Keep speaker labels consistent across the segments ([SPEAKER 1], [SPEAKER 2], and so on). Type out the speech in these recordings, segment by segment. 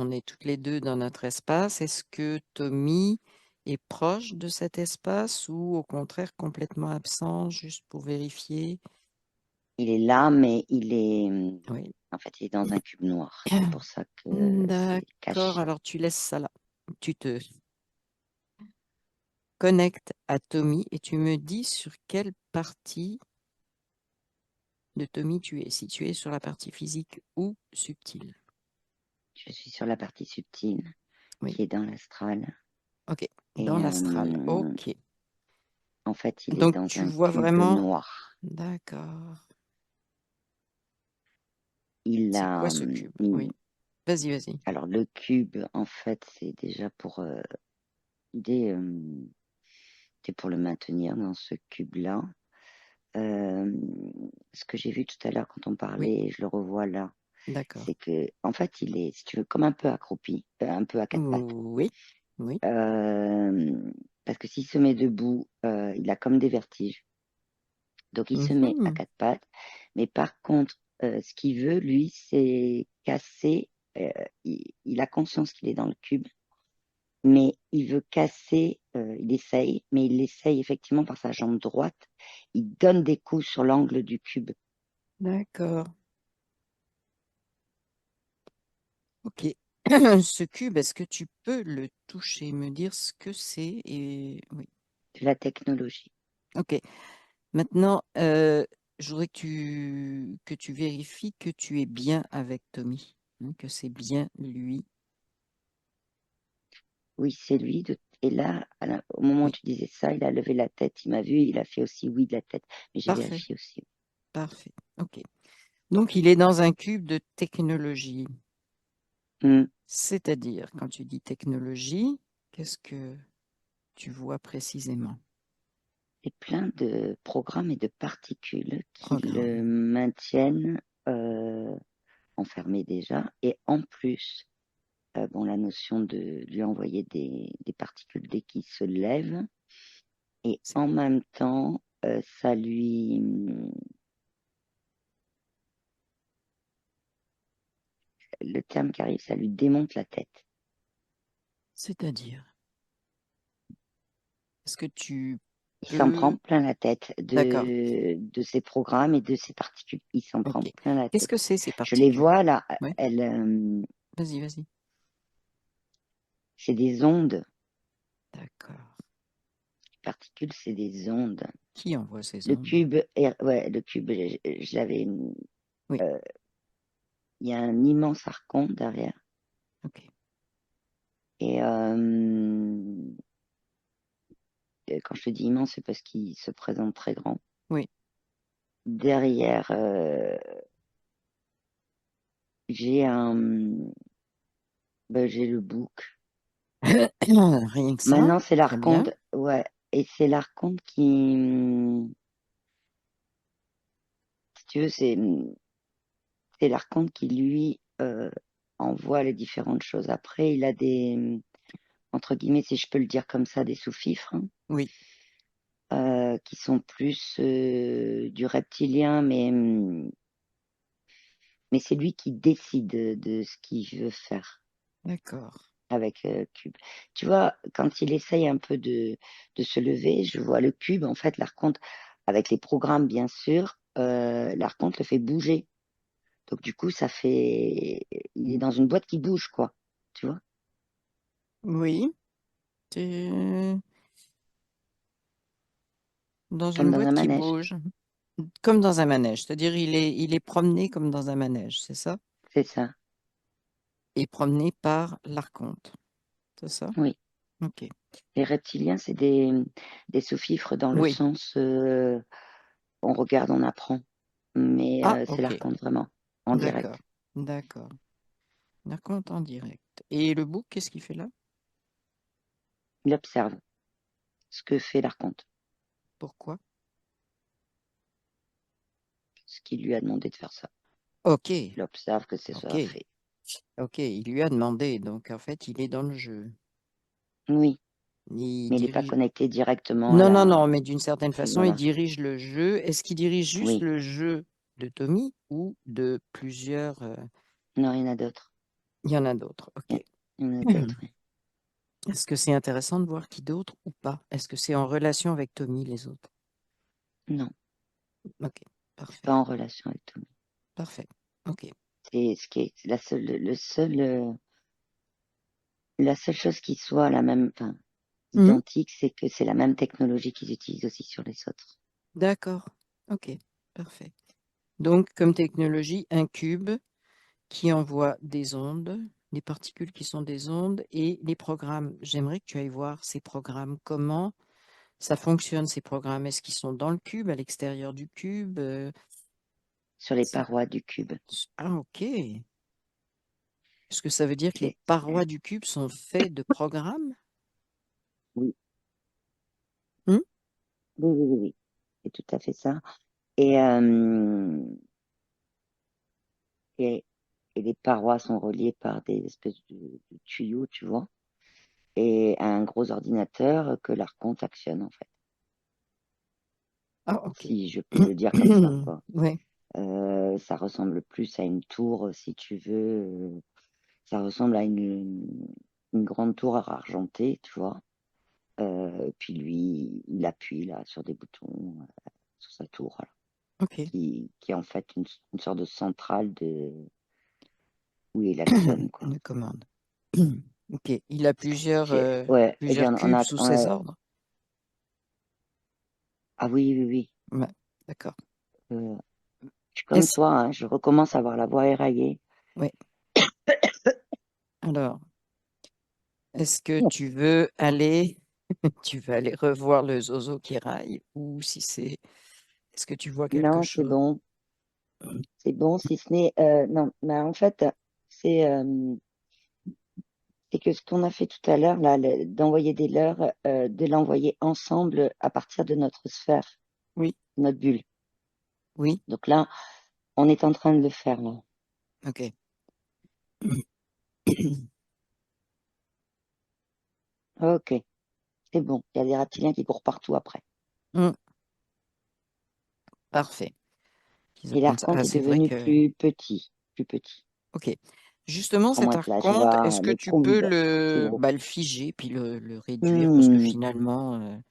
[SPEAKER 1] on est toutes les 2 dans notre espace. Est-ce que Tommy est proche de cet espace ou au contraire complètement absent, juste pour vérifier?
[SPEAKER 2] Il est là, mais
[SPEAKER 1] Oui.
[SPEAKER 2] en fait, il est dans un cube noir. C'est pour ça que c'est
[SPEAKER 1] D'accord,
[SPEAKER 2] caché.
[SPEAKER 1] alors tu laisses ça là. Tu te connectes à Tommy et tu me dis sur quelle partie de Tommy tu es, si tu es sur la partie physique ou subtile.
[SPEAKER 2] Je suis sur la partie subtile,
[SPEAKER 1] Oui,
[SPEAKER 2] qui est dans l'astral.
[SPEAKER 1] ok, dans
[SPEAKER 2] Et
[SPEAKER 1] l'astral, ok.
[SPEAKER 2] en fait, il est
[SPEAKER 1] Donc
[SPEAKER 2] dans
[SPEAKER 1] tu
[SPEAKER 2] un
[SPEAKER 1] vois
[SPEAKER 2] cube
[SPEAKER 1] vraiment,
[SPEAKER 2] noir.
[SPEAKER 1] d'accord.
[SPEAKER 2] Il
[SPEAKER 1] C'est
[SPEAKER 2] a,
[SPEAKER 1] quoi ce cube? Oui, vas-y, vas-y.
[SPEAKER 2] alors le cube, en fait, c'est déjà pour des, c'est pour le maintenir dans ce cube-là. Ce que j'ai vu tout à l'heure quand on
[SPEAKER 1] Oui,
[SPEAKER 2] parlait, et je le revois là,
[SPEAKER 1] d'accord.
[SPEAKER 2] c'est que, en fait, il est, si tu veux, comme un peu accroupi, un peu à quatre pattes.
[SPEAKER 1] Oui, oui.
[SPEAKER 2] Parce que s'il se met debout, il a comme des vertiges. Donc, il se met à
[SPEAKER 1] Mhm.
[SPEAKER 2] quatre pattes. Mais par contre, ce qu'il veut, lui, c'est casser. Il a conscience qu'il est dans le cube, mais il veut casser. Il essaye, mais il essaye effectivement par sa jambe droite. Il donne des coups sur l'angle du cube.
[SPEAKER 1] D'accord. Ok. Ce cube, est-ce que tu peux le toucher, me dire ce que c'est et oui.
[SPEAKER 2] De la technologie.
[SPEAKER 1] Ok. Maintenant, je voudrais que tu vérifies que tu es bien avec Tommy, hein, que c'est bien lui.
[SPEAKER 2] Oui, c'est lui. Et là, au moment où
[SPEAKER 1] Oui,
[SPEAKER 2] tu disais ça, il a levé la tête, il m'a vu, il a fait aussi oui de la tête. Mais j'ai
[SPEAKER 1] parfait,
[SPEAKER 2] vérifié aussi.
[SPEAKER 1] parfait. Ok. Donc, il est dans un cube de technologie.
[SPEAKER 2] Hmm.
[SPEAKER 1] C'est-à-dire, quand tu dis technologie, qu'est-ce que tu vois précisément?
[SPEAKER 2] Et plein de programmes et de particules qui le
[SPEAKER 1] Programme.
[SPEAKER 2] maintiennent enfermé déjà. Et en plus, bon, la notion de lui envoyer des particules dès qu'il se lève. Et
[SPEAKER 1] C'est-
[SPEAKER 2] en même temps, ça lui... Le terme qui arrive, ça lui démonte la tête.
[SPEAKER 1] C'est-à-dire, est-ce que tu
[SPEAKER 2] Il s'en prend
[SPEAKER 1] peux...
[SPEAKER 2] plein la tête
[SPEAKER 1] D'accord,
[SPEAKER 2] de ces programmes et de ces particules. Il s'en prend
[SPEAKER 1] ok.
[SPEAKER 2] plein la
[SPEAKER 1] Qu'est-ce
[SPEAKER 2] tête.
[SPEAKER 1] que c'est ces
[SPEAKER 2] Je les
[SPEAKER 1] particules?
[SPEAKER 2] vois là,
[SPEAKER 1] Oui,
[SPEAKER 2] elles,
[SPEAKER 1] vas-y, vas-y.
[SPEAKER 2] c'est des ondes.
[SPEAKER 1] D'accord.
[SPEAKER 2] Les particules, c'est des ondes.
[SPEAKER 1] Qui envoie ces
[SPEAKER 2] Le
[SPEAKER 1] ondes?
[SPEAKER 2] cube, ouais, le cube, je l'avais.
[SPEAKER 1] Oui,
[SPEAKER 2] euh, Il y a un immense archon derrière.
[SPEAKER 1] ok.
[SPEAKER 2] Et quand je te dis immense, c'est parce qu'il se présente très grand.
[SPEAKER 1] Oui.
[SPEAKER 2] Derrière, j'ai j'ai le bouc.
[SPEAKER 1] Rien que ça,
[SPEAKER 2] Maintenant, c'est
[SPEAKER 1] très bien.
[SPEAKER 2] l'archonte, ouais, et c'est l'archonte qui, si tu veux, c'est l'archonte qui lui envoie les différentes choses. Après, il a des, entre guillemets, si je peux le dire comme ça, des sous-fifres, hein,
[SPEAKER 1] Oui,
[SPEAKER 2] qui sont plus du reptilien, mais c'est lui qui décide de ce qu'il veut faire
[SPEAKER 1] d'accord.
[SPEAKER 2] avec Cube. Tu vois, quand il essaye un peu de se lever, je vois le Cube, en fait, l'archonte, avec les programmes, bien sûr, l'archonte le fait bouger. Donc, du coup, ça fait... Il est dans une boîte qui bouge, quoi. Tu vois?
[SPEAKER 1] Oui, c'est dans
[SPEAKER 2] Comme
[SPEAKER 1] une
[SPEAKER 2] dans un
[SPEAKER 1] boîte qui
[SPEAKER 2] manège.
[SPEAKER 1] bouge, comme dans un manège. C'est-à-dire, il est promené comme dans un manège, c'est ça?
[SPEAKER 2] C'est ça.
[SPEAKER 1] Et promené par l'archonte, c'est ça?
[SPEAKER 2] Oui.
[SPEAKER 1] Ok.
[SPEAKER 2] Les reptiliens, c'est des sous-fifres dans le
[SPEAKER 1] Oui.
[SPEAKER 2] sens on regarde, on apprend. Mais
[SPEAKER 1] Ah,
[SPEAKER 2] c'est
[SPEAKER 1] ok.
[SPEAKER 2] l'archonte vraiment, en
[SPEAKER 1] D'accord.
[SPEAKER 2] direct.
[SPEAKER 1] D'accord. L'archonte en direct. Et le bouc, qu'est-ce qu'il fait là?
[SPEAKER 2] Il observe ce que fait l'archonte,
[SPEAKER 1] Pourquoi?
[SPEAKER 2] ce qui lui a demandé de faire ça.
[SPEAKER 1] Ok.
[SPEAKER 2] Il observe que c'est
[SPEAKER 1] Ok.
[SPEAKER 2] ça fait.
[SPEAKER 1] Ok. Il lui a demandé, donc en fait, il est dans le jeu.
[SPEAKER 2] Oui,
[SPEAKER 1] Il
[SPEAKER 2] mais il n'est pas
[SPEAKER 1] dirige.
[SPEAKER 2] connecté directement à
[SPEAKER 1] Non, non,
[SPEAKER 2] la...
[SPEAKER 1] non, mais d'une certaine façon, il
[SPEAKER 2] Voilà.
[SPEAKER 1] dirige le jeu. Est-ce qu'il dirige juste
[SPEAKER 2] Oui.
[SPEAKER 1] le jeu de Tommy ou de plusieurs
[SPEAKER 2] Non, il y en a d'autres.
[SPEAKER 1] il y en a d'autres. Ok.
[SPEAKER 2] Il y en a d'autres, oui.
[SPEAKER 1] Est-ce que c'est intéressant de voir qui d'autre ou pas? Est-ce que c'est en relation avec Tommy, les autres?
[SPEAKER 2] Non,
[SPEAKER 1] Ok,
[SPEAKER 2] c'est
[SPEAKER 1] parfait,
[SPEAKER 2] pas en relation avec Tommy.
[SPEAKER 1] parfait. Ok.
[SPEAKER 2] C'est ce qui est la seule chose qui soit la même, enfin,
[SPEAKER 1] Mhm.
[SPEAKER 2] identique, c'est que c'est la même technologie qu'ils utilisent aussi sur les autres.
[SPEAKER 1] D'accord. Ok, parfait. Donc, comme technologie, un cube qui envoie des ondes, des particules qui sont des ondes et les programmes. J'aimerais que tu ailles voir ces programmes, comment ça fonctionne, ces programmes. Est-ce qu'ils sont dans le cube, à l'extérieur du cube?
[SPEAKER 2] Sur les
[SPEAKER 1] C'est-
[SPEAKER 2] parois du cube.
[SPEAKER 1] Ah, ok. Est-ce que ça veut dire que les
[SPEAKER 2] C'est-
[SPEAKER 1] parois du cube sont faites de programmes?
[SPEAKER 2] Oui,
[SPEAKER 1] Hmm.
[SPEAKER 2] oui, oui, oui, oui. C'est tout à fait ça. Et, et, et les parois sont reliées par des espèces de tuyaux, tu vois, et un gros ordinateur que l'Arconte actionne, en fait.
[SPEAKER 1] Ah, ok.
[SPEAKER 2] Si je peux le dire comme ça, quoi.
[SPEAKER 1] Ouais,
[SPEAKER 2] Ça ressemble plus à une tour, si tu veux. Ça ressemble à une grande tour argentée, tu vois. Puis lui, il appuie là sur des boutons sur sa tour, là,
[SPEAKER 1] ok.
[SPEAKER 2] qui est en fait une sorte de centrale où il actionne, quoi.
[SPEAKER 1] Une commande. Ok. Il a
[SPEAKER 2] Ouais, et
[SPEAKER 1] plusieurs cubes sous ses ordres.
[SPEAKER 2] ah oui, oui, oui.
[SPEAKER 1] Ouais, d'accord.
[SPEAKER 2] Euh, je suis comme
[SPEAKER 1] Est-ce...
[SPEAKER 2] toi, hein, je recommence à avoir la voix éraillée.
[SPEAKER 1] Ouais. Alors, est-ce que tu veux aller revoir le zozo qui raille ou si c'est, est-ce que tu vois quelque
[SPEAKER 2] Non,
[SPEAKER 1] chose?
[SPEAKER 2] c'est bon, si ce n'est, non, mais en fait, c'est c'est que ce qu'on a fait tout à l'heure, là, d'envoyer des leurres, de l'envoyer ensemble à partir de notre sphère,
[SPEAKER 1] Oui,
[SPEAKER 2] notre bulle.
[SPEAKER 1] oui,
[SPEAKER 2] Donc là, on est en train de le faire, là.
[SPEAKER 1] ok.
[SPEAKER 2] Ok, c'est bon. Il y a des reptiliens qui courent partout après.
[SPEAKER 1] Hmm, parfait. Qu'ils
[SPEAKER 2] Et
[SPEAKER 1] apprennent ça. Ah,
[SPEAKER 2] l'archonte est
[SPEAKER 1] c'est vrai
[SPEAKER 2] devenu
[SPEAKER 1] que,
[SPEAKER 2] plus petit, plus petit.
[SPEAKER 1] ok. Justement,
[SPEAKER 2] Prends
[SPEAKER 1] cet
[SPEAKER 2] moins de la
[SPEAKER 1] archonte,
[SPEAKER 2] joie,
[SPEAKER 1] est-ce que
[SPEAKER 2] le
[SPEAKER 1] tu peux
[SPEAKER 2] Krumb, plus gros.
[SPEAKER 1] bah, le figer puis le réduire parce que
[SPEAKER 2] Hmm,
[SPEAKER 1] finalement,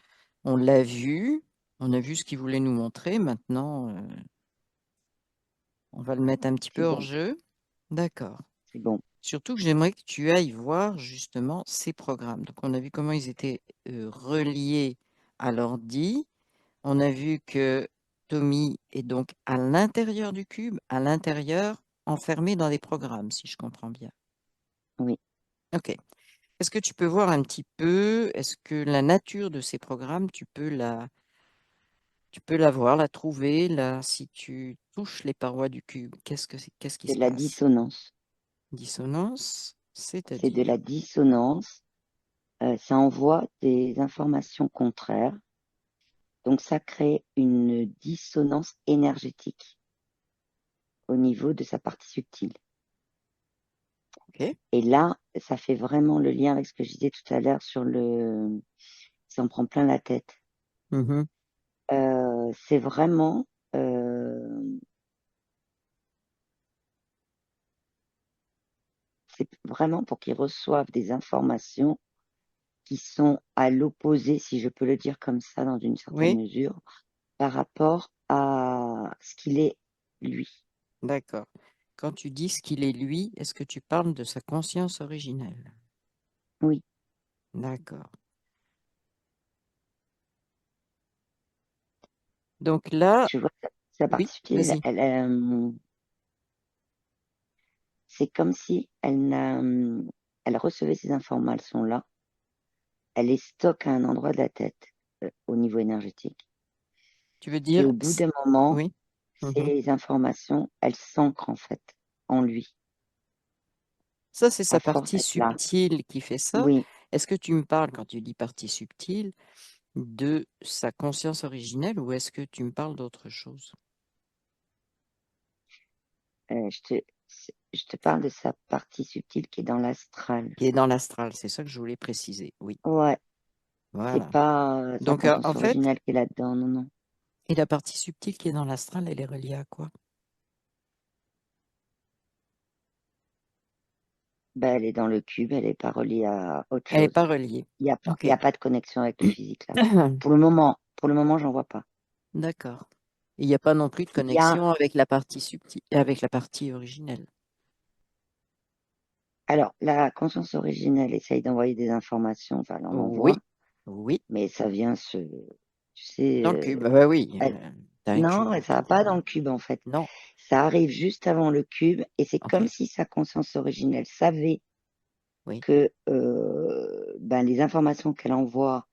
[SPEAKER 1] on l'a vu, on a vu ce qu'il voulait nous montrer. Maintenant, on va le mettre un petit peu
[SPEAKER 2] c'est
[SPEAKER 1] hors
[SPEAKER 2] bon,
[SPEAKER 1] jeu. D'accord.
[SPEAKER 2] c'est bon.
[SPEAKER 1] Surtout que j'aimerais que tu ailles voir justement ces programmes. Donc, on a vu comment ils étaient reliés à l'ordi. On a vu que Tommy est donc à l'intérieur du cube, à l'intérieur, enfermé dans des programmes, si je comprends bien.
[SPEAKER 2] Oui,
[SPEAKER 1] OK. Est-ce que tu peux voir un petit peu, est-ce que la nature de ces programmes, tu peux la voir, la trouver, là, si tu touches les parois du cube, qu'est-ce qui
[SPEAKER 2] c'est
[SPEAKER 1] se
[SPEAKER 2] de la
[SPEAKER 1] passe?
[SPEAKER 2] dissonance.
[SPEAKER 1] Dissonance,
[SPEAKER 2] C'est de
[SPEAKER 1] c'est-à-dire.
[SPEAKER 2] la dissonance. Ça envoie des informations contraires. Donc, ça crée une dissonance énergétique au niveau de sa partie subtile.
[SPEAKER 1] OK.
[SPEAKER 2] Et là, ça fait vraiment le lien avec ce que je disais tout à l'heure sur si on prend plein la tête.
[SPEAKER 1] Mhm.
[SPEAKER 2] C'est vraiment, euh, c'est vraiment pour qu'ils reçoivent des informations qui sont à l'opposé, si je peux le dire comme ça, dans une certaine
[SPEAKER 1] Oui,
[SPEAKER 2] mesure, par rapport à ce qu'il est lui.
[SPEAKER 1] d'accord. Quand tu dis ce qu'il est lui, est-ce que tu parles de sa conscience originelle?
[SPEAKER 2] Oui,
[SPEAKER 1] D'accord. Donc là,
[SPEAKER 2] je vois sa
[SPEAKER 1] oui,
[SPEAKER 2] partie subtile,
[SPEAKER 1] vas-y.
[SPEAKER 2] c'est comme si elle recevait ces informations-là, elle les stocke à un endroit de la tête, au niveau énergétique.
[SPEAKER 1] Tu veux
[SPEAKER 2] Et
[SPEAKER 1] dire,
[SPEAKER 2] au bout d'un moment,
[SPEAKER 1] oui. Mhm.
[SPEAKER 2] ces informations, elles s'ancrent en fait en lui,
[SPEAKER 1] Ça, c'est sa
[SPEAKER 2] à force
[SPEAKER 1] partie
[SPEAKER 2] d'être là.
[SPEAKER 1] subtile qui fait ça.
[SPEAKER 2] Oui,
[SPEAKER 1] Est-ce que tu me parles, quand tu dis partie subtile, de sa conscience originelle ou est-ce que tu me parles d'autre chose?
[SPEAKER 2] euh, je te, je te parle de sa partie subtile qui est dans l'astral.
[SPEAKER 1] Qui est dans l'astral, c'est ça que je voulais préciser. Oui,
[SPEAKER 2] Ouais, c'est
[SPEAKER 1] voilà.
[SPEAKER 2] pas sa
[SPEAKER 1] Donc, en
[SPEAKER 2] conscience
[SPEAKER 1] fait,
[SPEAKER 2] originelle qui est là-dedans, non, non.
[SPEAKER 1] et la partie subtile qui est dans l'astral, elle est reliée à quoi?
[SPEAKER 2] Ben, elle est dans le cube, elle n'est pas reliée à autre
[SPEAKER 1] Elle n'est
[SPEAKER 2] chose.
[SPEAKER 1] pas reliée.
[SPEAKER 2] Il
[SPEAKER 1] Ok.
[SPEAKER 2] y a pas de connexion avec le physique là. Pour le moment, j'en vois pas.
[SPEAKER 1] D'accord. Il n'y a pas non plus de
[SPEAKER 2] Il y a,
[SPEAKER 1] connexion avec la partie subtile, avec la partie originelle.
[SPEAKER 2] alors, la conscience originelle essaye d'envoyer des informations, enfin, elle en
[SPEAKER 1] Oui,
[SPEAKER 2] envoie,
[SPEAKER 1] oui,
[SPEAKER 2] mais ça vient tu sais,
[SPEAKER 1] dans le cube. Bah oui,
[SPEAKER 2] elle-
[SPEAKER 1] t'as un
[SPEAKER 2] non,
[SPEAKER 1] cube
[SPEAKER 2] ça va
[SPEAKER 1] qui.
[SPEAKER 2] pas dans le cube en fait.
[SPEAKER 1] Non,
[SPEAKER 2] Ça arrive juste avant le cube et c'est
[SPEAKER 1] ok,
[SPEAKER 2] comme si sa conscience originelle savait
[SPEAKER 1] oui,
[SPEAKER 2] que ben, les informations qu'elle envoie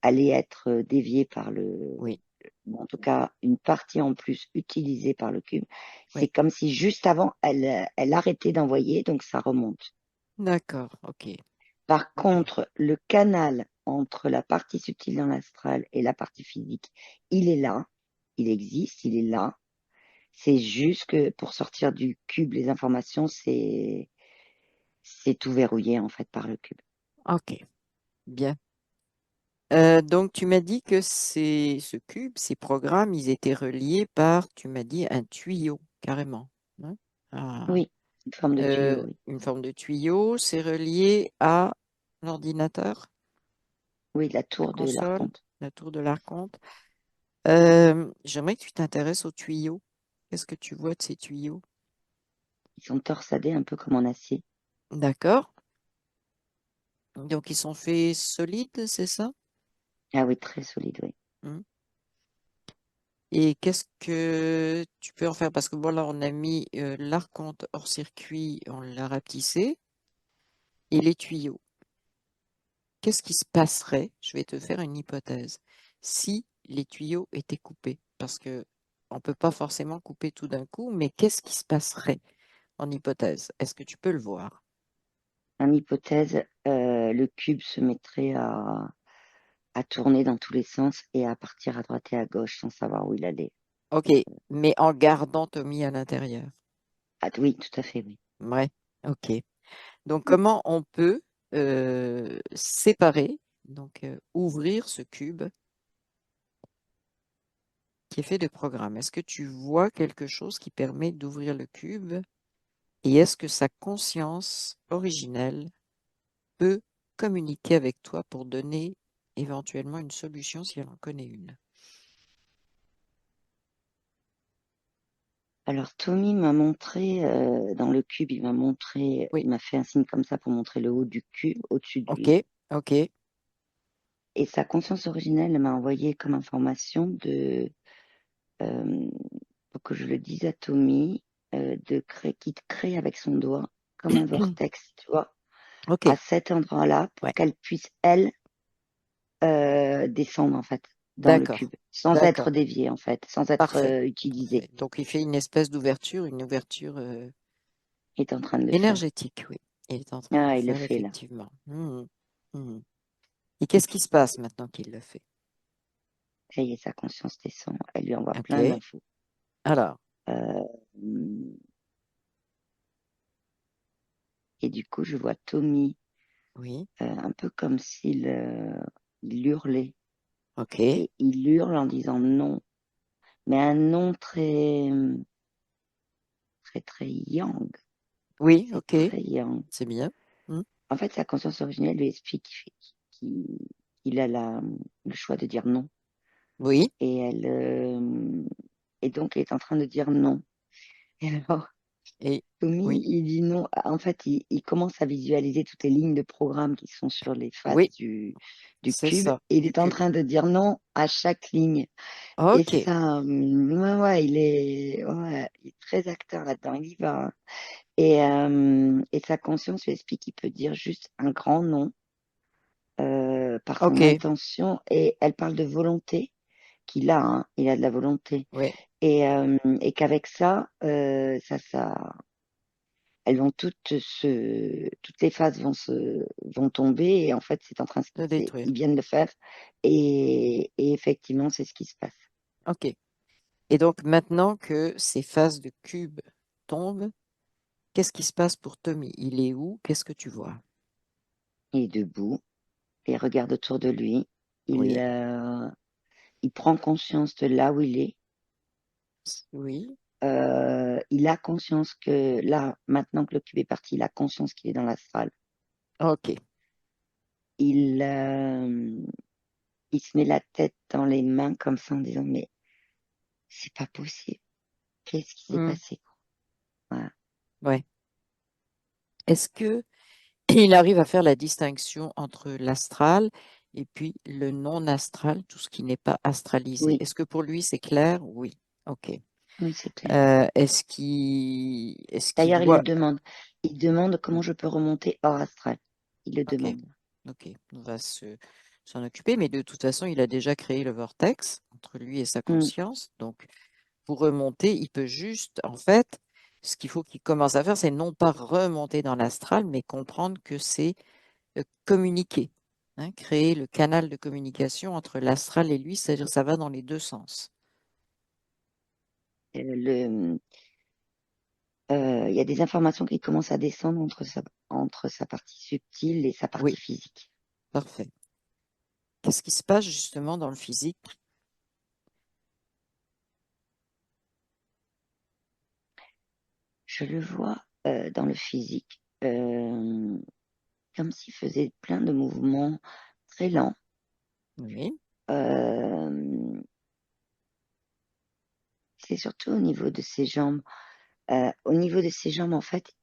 [SPEAKER 2] allaient être déviées par
[SPEAKER 1] oui,
[SPEAKER 2] bon, en tout cas, une partie en plus utilisée par le cube. C'est
[SPEAKER 1] oui.
[SPEAKER 2] comme si juste avant, elle arrêtait d'envoyer, donc ça remonte.
[SPEAKER 1] D'accord, ok,
[SPEAKER 2] Par
[SPEAKER 1] ok,
[SPEAKER 2] contre, le canal entre la partie subtile dans l'astral et la partie physique, il est là, il existe, il est là. C'est juste que pour sortir du cube, les informations, c'est tout verrouillé en fait par le cube.
[SPEAKER 1] ok, bien. Donc tu m'as dit que ce cube, ces programmes, ils étaient reliés par, tu m'as dit, un tuyau, carrément, hein. Ah,
[SPEAKER 2] Oui, une forme de tuyau, oui.
[SPEAKER 1] une forme de tuyau, c'est relié à l'ordinateur,
[SPEAKER 2] Oui, la
[SPEAKER 1] la
[SPEAKER 2] tour de
[SPEAKER 1] console,
[SPEAKER 2] l'archonte.
[SPEAKER 1] la tour de l'archonte. J'aimerais que tu t'intéresses aux tuyaux. Qu'est-ce que tu vois de ces tuyaux?
[SPEAKER 2] Ils sont torsadés un peu comme en acier.
[SPEAKER 1] D'accord. Donc, ils sont faits solides, c'est ça?
[SPEAKER 2] Ah oui, très solide, oui.
[SPEAKER 1] Hmm. Et qu'est-ce que tu peux en faire? Parce que voilà, on a mis l'arc-en hors circuit, on l'a rapetissé, et les tuyaux. Qu'est-ce qui se passerait? Je vais te faire une hypothèse. Si les tuyaux étaient coupés, parce que on peut pas forcément couper tout d'un coup, mais qu'est-ce qui se passerait en hypothèse? Est-ce que tu peux le voir?
[SPEAKER 2] En hypothèse, le cube se mettrait à tourner dans tous les sens et à partir à droite et à gauche sans savoir où il allait.
[SPEAKER 1] Ok, mais en gardant Tommy à l'intérieur.
[SPEAKER 2] Ah oui, tout à fait, oui.
[SPEAKER 1] Ouais, ok. Donc, comment on peut séparer, donc ouvrir ce cube qui est fait de programmes? Est-ce que tu vois quelque chose qui permet d'ouvrir le cube et est-ce que sa conscience originelle peut communiquer avec toi pour donner éventuellement une solution si elle en connaît une?
[SPEAKER 2] Alors Tommy m'a montré dans le cube,
[SPEAKER 1] Oui,
[SPEAKER 2] il m'a fait un signe comme ça pour montrer le haut du cube au-dessus de
[SPEAKER 1] ok,
[SPEAKER 2] lui.
[SPEAKER 1] ok,
[SPEAKER 2] Et sa conscience originelle m'a envoyé comme information euh, pour que je le dise à Tommy, qu'il crée avec son doigt comme un vortex, tu vois,
[SPEAKER 1] ok,
[SPEAKER 2] à cet endroit-là pour
[SPEAKER 1] ouais,
[SPEAKER 2] qu'elle puisse, elle, descendre en fait dans le
[SPEAKER 1] d'accord,
[SPEAKER 2] cube, sans
[SPEAKER 1] d'accord,
[SPEAKER 2] être déviée en fait, sans être
[SPEAKER 1] parfait,
[SPEAKER 2] utilisée.
[SPEAKER 1] parfait. Donc, il fait une espèce d'ouverture, une ouverture
[SPEAKER 2] Il est en train de le faire.
[SPEAKER 1] énergétique, oui. Il est en train de le
[SPEAKER 2] Ah, il le
[SPEAKER 1] faire,
[SPEAKER 2] fait là.
[SPEAKER 1] effectivement. Mhm, mhm. Et qu'est-ce qui se passe maintenant qu'il le fait?
[SPEAKER 2] Ça y est, sa conscience descend. Elle lui envoie plein
[SPEAKER 1] Ok.
[SPEAKER 2] d'infos.
[SPEAKER 1] Alors,
[SPEAKER 2] Euh, et du coup, je vois Tommy
[SPEAKER 1] oui,
[SPEAKER 2] un peu comme s'il il hurlait.
[SPEAKER 1] ok.
[SPEAKER 2] Et il hurle en disant non, mais un non très, très yang.
[SPEAKER 1] Oui,
[SPEAKER 2] C'est
[SPEAKER 1] ok.
[SPEAKER 2] très yang.
[SPEAKER 1] C'est bien. Hmm.
[SPEAKER 2] En fait, sa conscience originelle lui explique qu'il qu'il a le choix de dire non.
[SPEAKER 1] Oui,
[SPEAKER 2] Et et donc, elle est en train de dire non. Et alors,
[SPEAKER 1] et
[SPEAKER 2] Tommy,
[SPEAKER 1] oui,
[SPEAKER 2] il dit non. En fait, il commence à visualiser toutes les lignes de programme qui sont sur les faces
[SPEAKER 1] oui,
[SPEAKER 2] du
[SPEAKER 1] c'est
[SPEAKER 2] cube.
[SPEAKER 1] ça,
[SPEAKER 2] Et il
[SPEAKER 1] du
[SPEAKER 2] est en
[SPEAKER 1] cube.
[SPEAKER 2] train de dire non à chaque ligne. Et
[SPEAKER 1] Ok,
[SPEAKER 2] ça, ouais, ouais, il est très acteur là-dedans. Il y va, hein. Et sa conscience lui explique qu'il peut dire juste un grand non par son
[SPEAKER 1] ok,
[SPEAKER 2] intention. Et elle parle de volonté qu'il a, hein. Il a de la volonté.
[SPEAKER 1] oui,
[SPEAKER 2] Et qu'avec ça, elles vont toutes les phases vont tomber et en fait c'est en train,
[SPEAKER 1] de détruire.
[SPEAKER 2] ils viennent de faire et effectivement c'est ce qui se passe.
[SPEAKER 1] Ok. Et donc, maintenant que ces phases de cube tombent, qu'est-ce qui se passe pour Tommy? Il est où? Qu'est-ce que tu vois?
[SPEAKER 2] Il est debout et regarde autour de lui. Il,
[SPEAKER 1] Oui,
[SPEAKER 2] euh, il prend conscience de là où il est.
[SPEAKER 1] oui,
[SPEAKER 2] il a conscience que là, maintenant que le cube est parti, il a conscience qu'il est dans l'astral.
[SPEAKER 1] Ok.
[SPEAKER 2] Il, euh, il se met la tête dans les mains comme ça en disant, mais c'est pas possible. Qu'est-ce qui s'est
[SPEAKER 1] Hmm.
[SPEAKER 2] passé, quoi? Voilà.
[SPEAKER 1] Ouais. Est-ce que il arrive à faire la distinction entre l'astral et puis le non astral, tout ce qui n'est pas astralisé?
[SPEAKER 2] Oui,
[SPEAKER 1] Est-ce que pour lui c'est clair? Oui. Ok.
[SPEAKER 2] oui, c'est clair.
[SPEAKER 1] Est-ce qu'il
[SPEAKER 2] D'ailleurs, il le
[SPEAKER 1] voit?
[SPEAKER 2] demande. Il demande comment je peux remonter hors astral. Il le
[SPEAKER 1] Ok.
[SPEAKER 2] demande.
[SPEAKER 1] Ok. On va s'en occuper, mais de toute façon, il a déjà créé le vortex entre lui et sa
[SPEAKER 2] Hmm.
[SPEAKER 1] conscience. Donc, pour remonter, il peut juste, en fait, ce qu'il faut qu'il commence à faire, c'est non pas remonter dans l'astral, mais comprendre que c'est communiquer, hein, créer le canal de communication entre l'astral et lui, c'est-à-dire ça va dans les deux sens.
[SPEAKER 2] Le, il y a des informations qui commencent à descendre entre sa partie subtile et sa
[SPEAKER 1] Oui,
[SPEAKER 2] partie physique.
[SPEAKER 1] parfait. Qu'est-ce qui se passe justement dans le physique?
[SPEAKER 2] Je le vois dans le physique, comme s'il faisait plein de mouvements très lents.
[SPEAKER 1] Oui,
[SPEAKER 2] Euh, c'est surtout au niveau de ses jambes. Au niveau de ses jambes, en fait,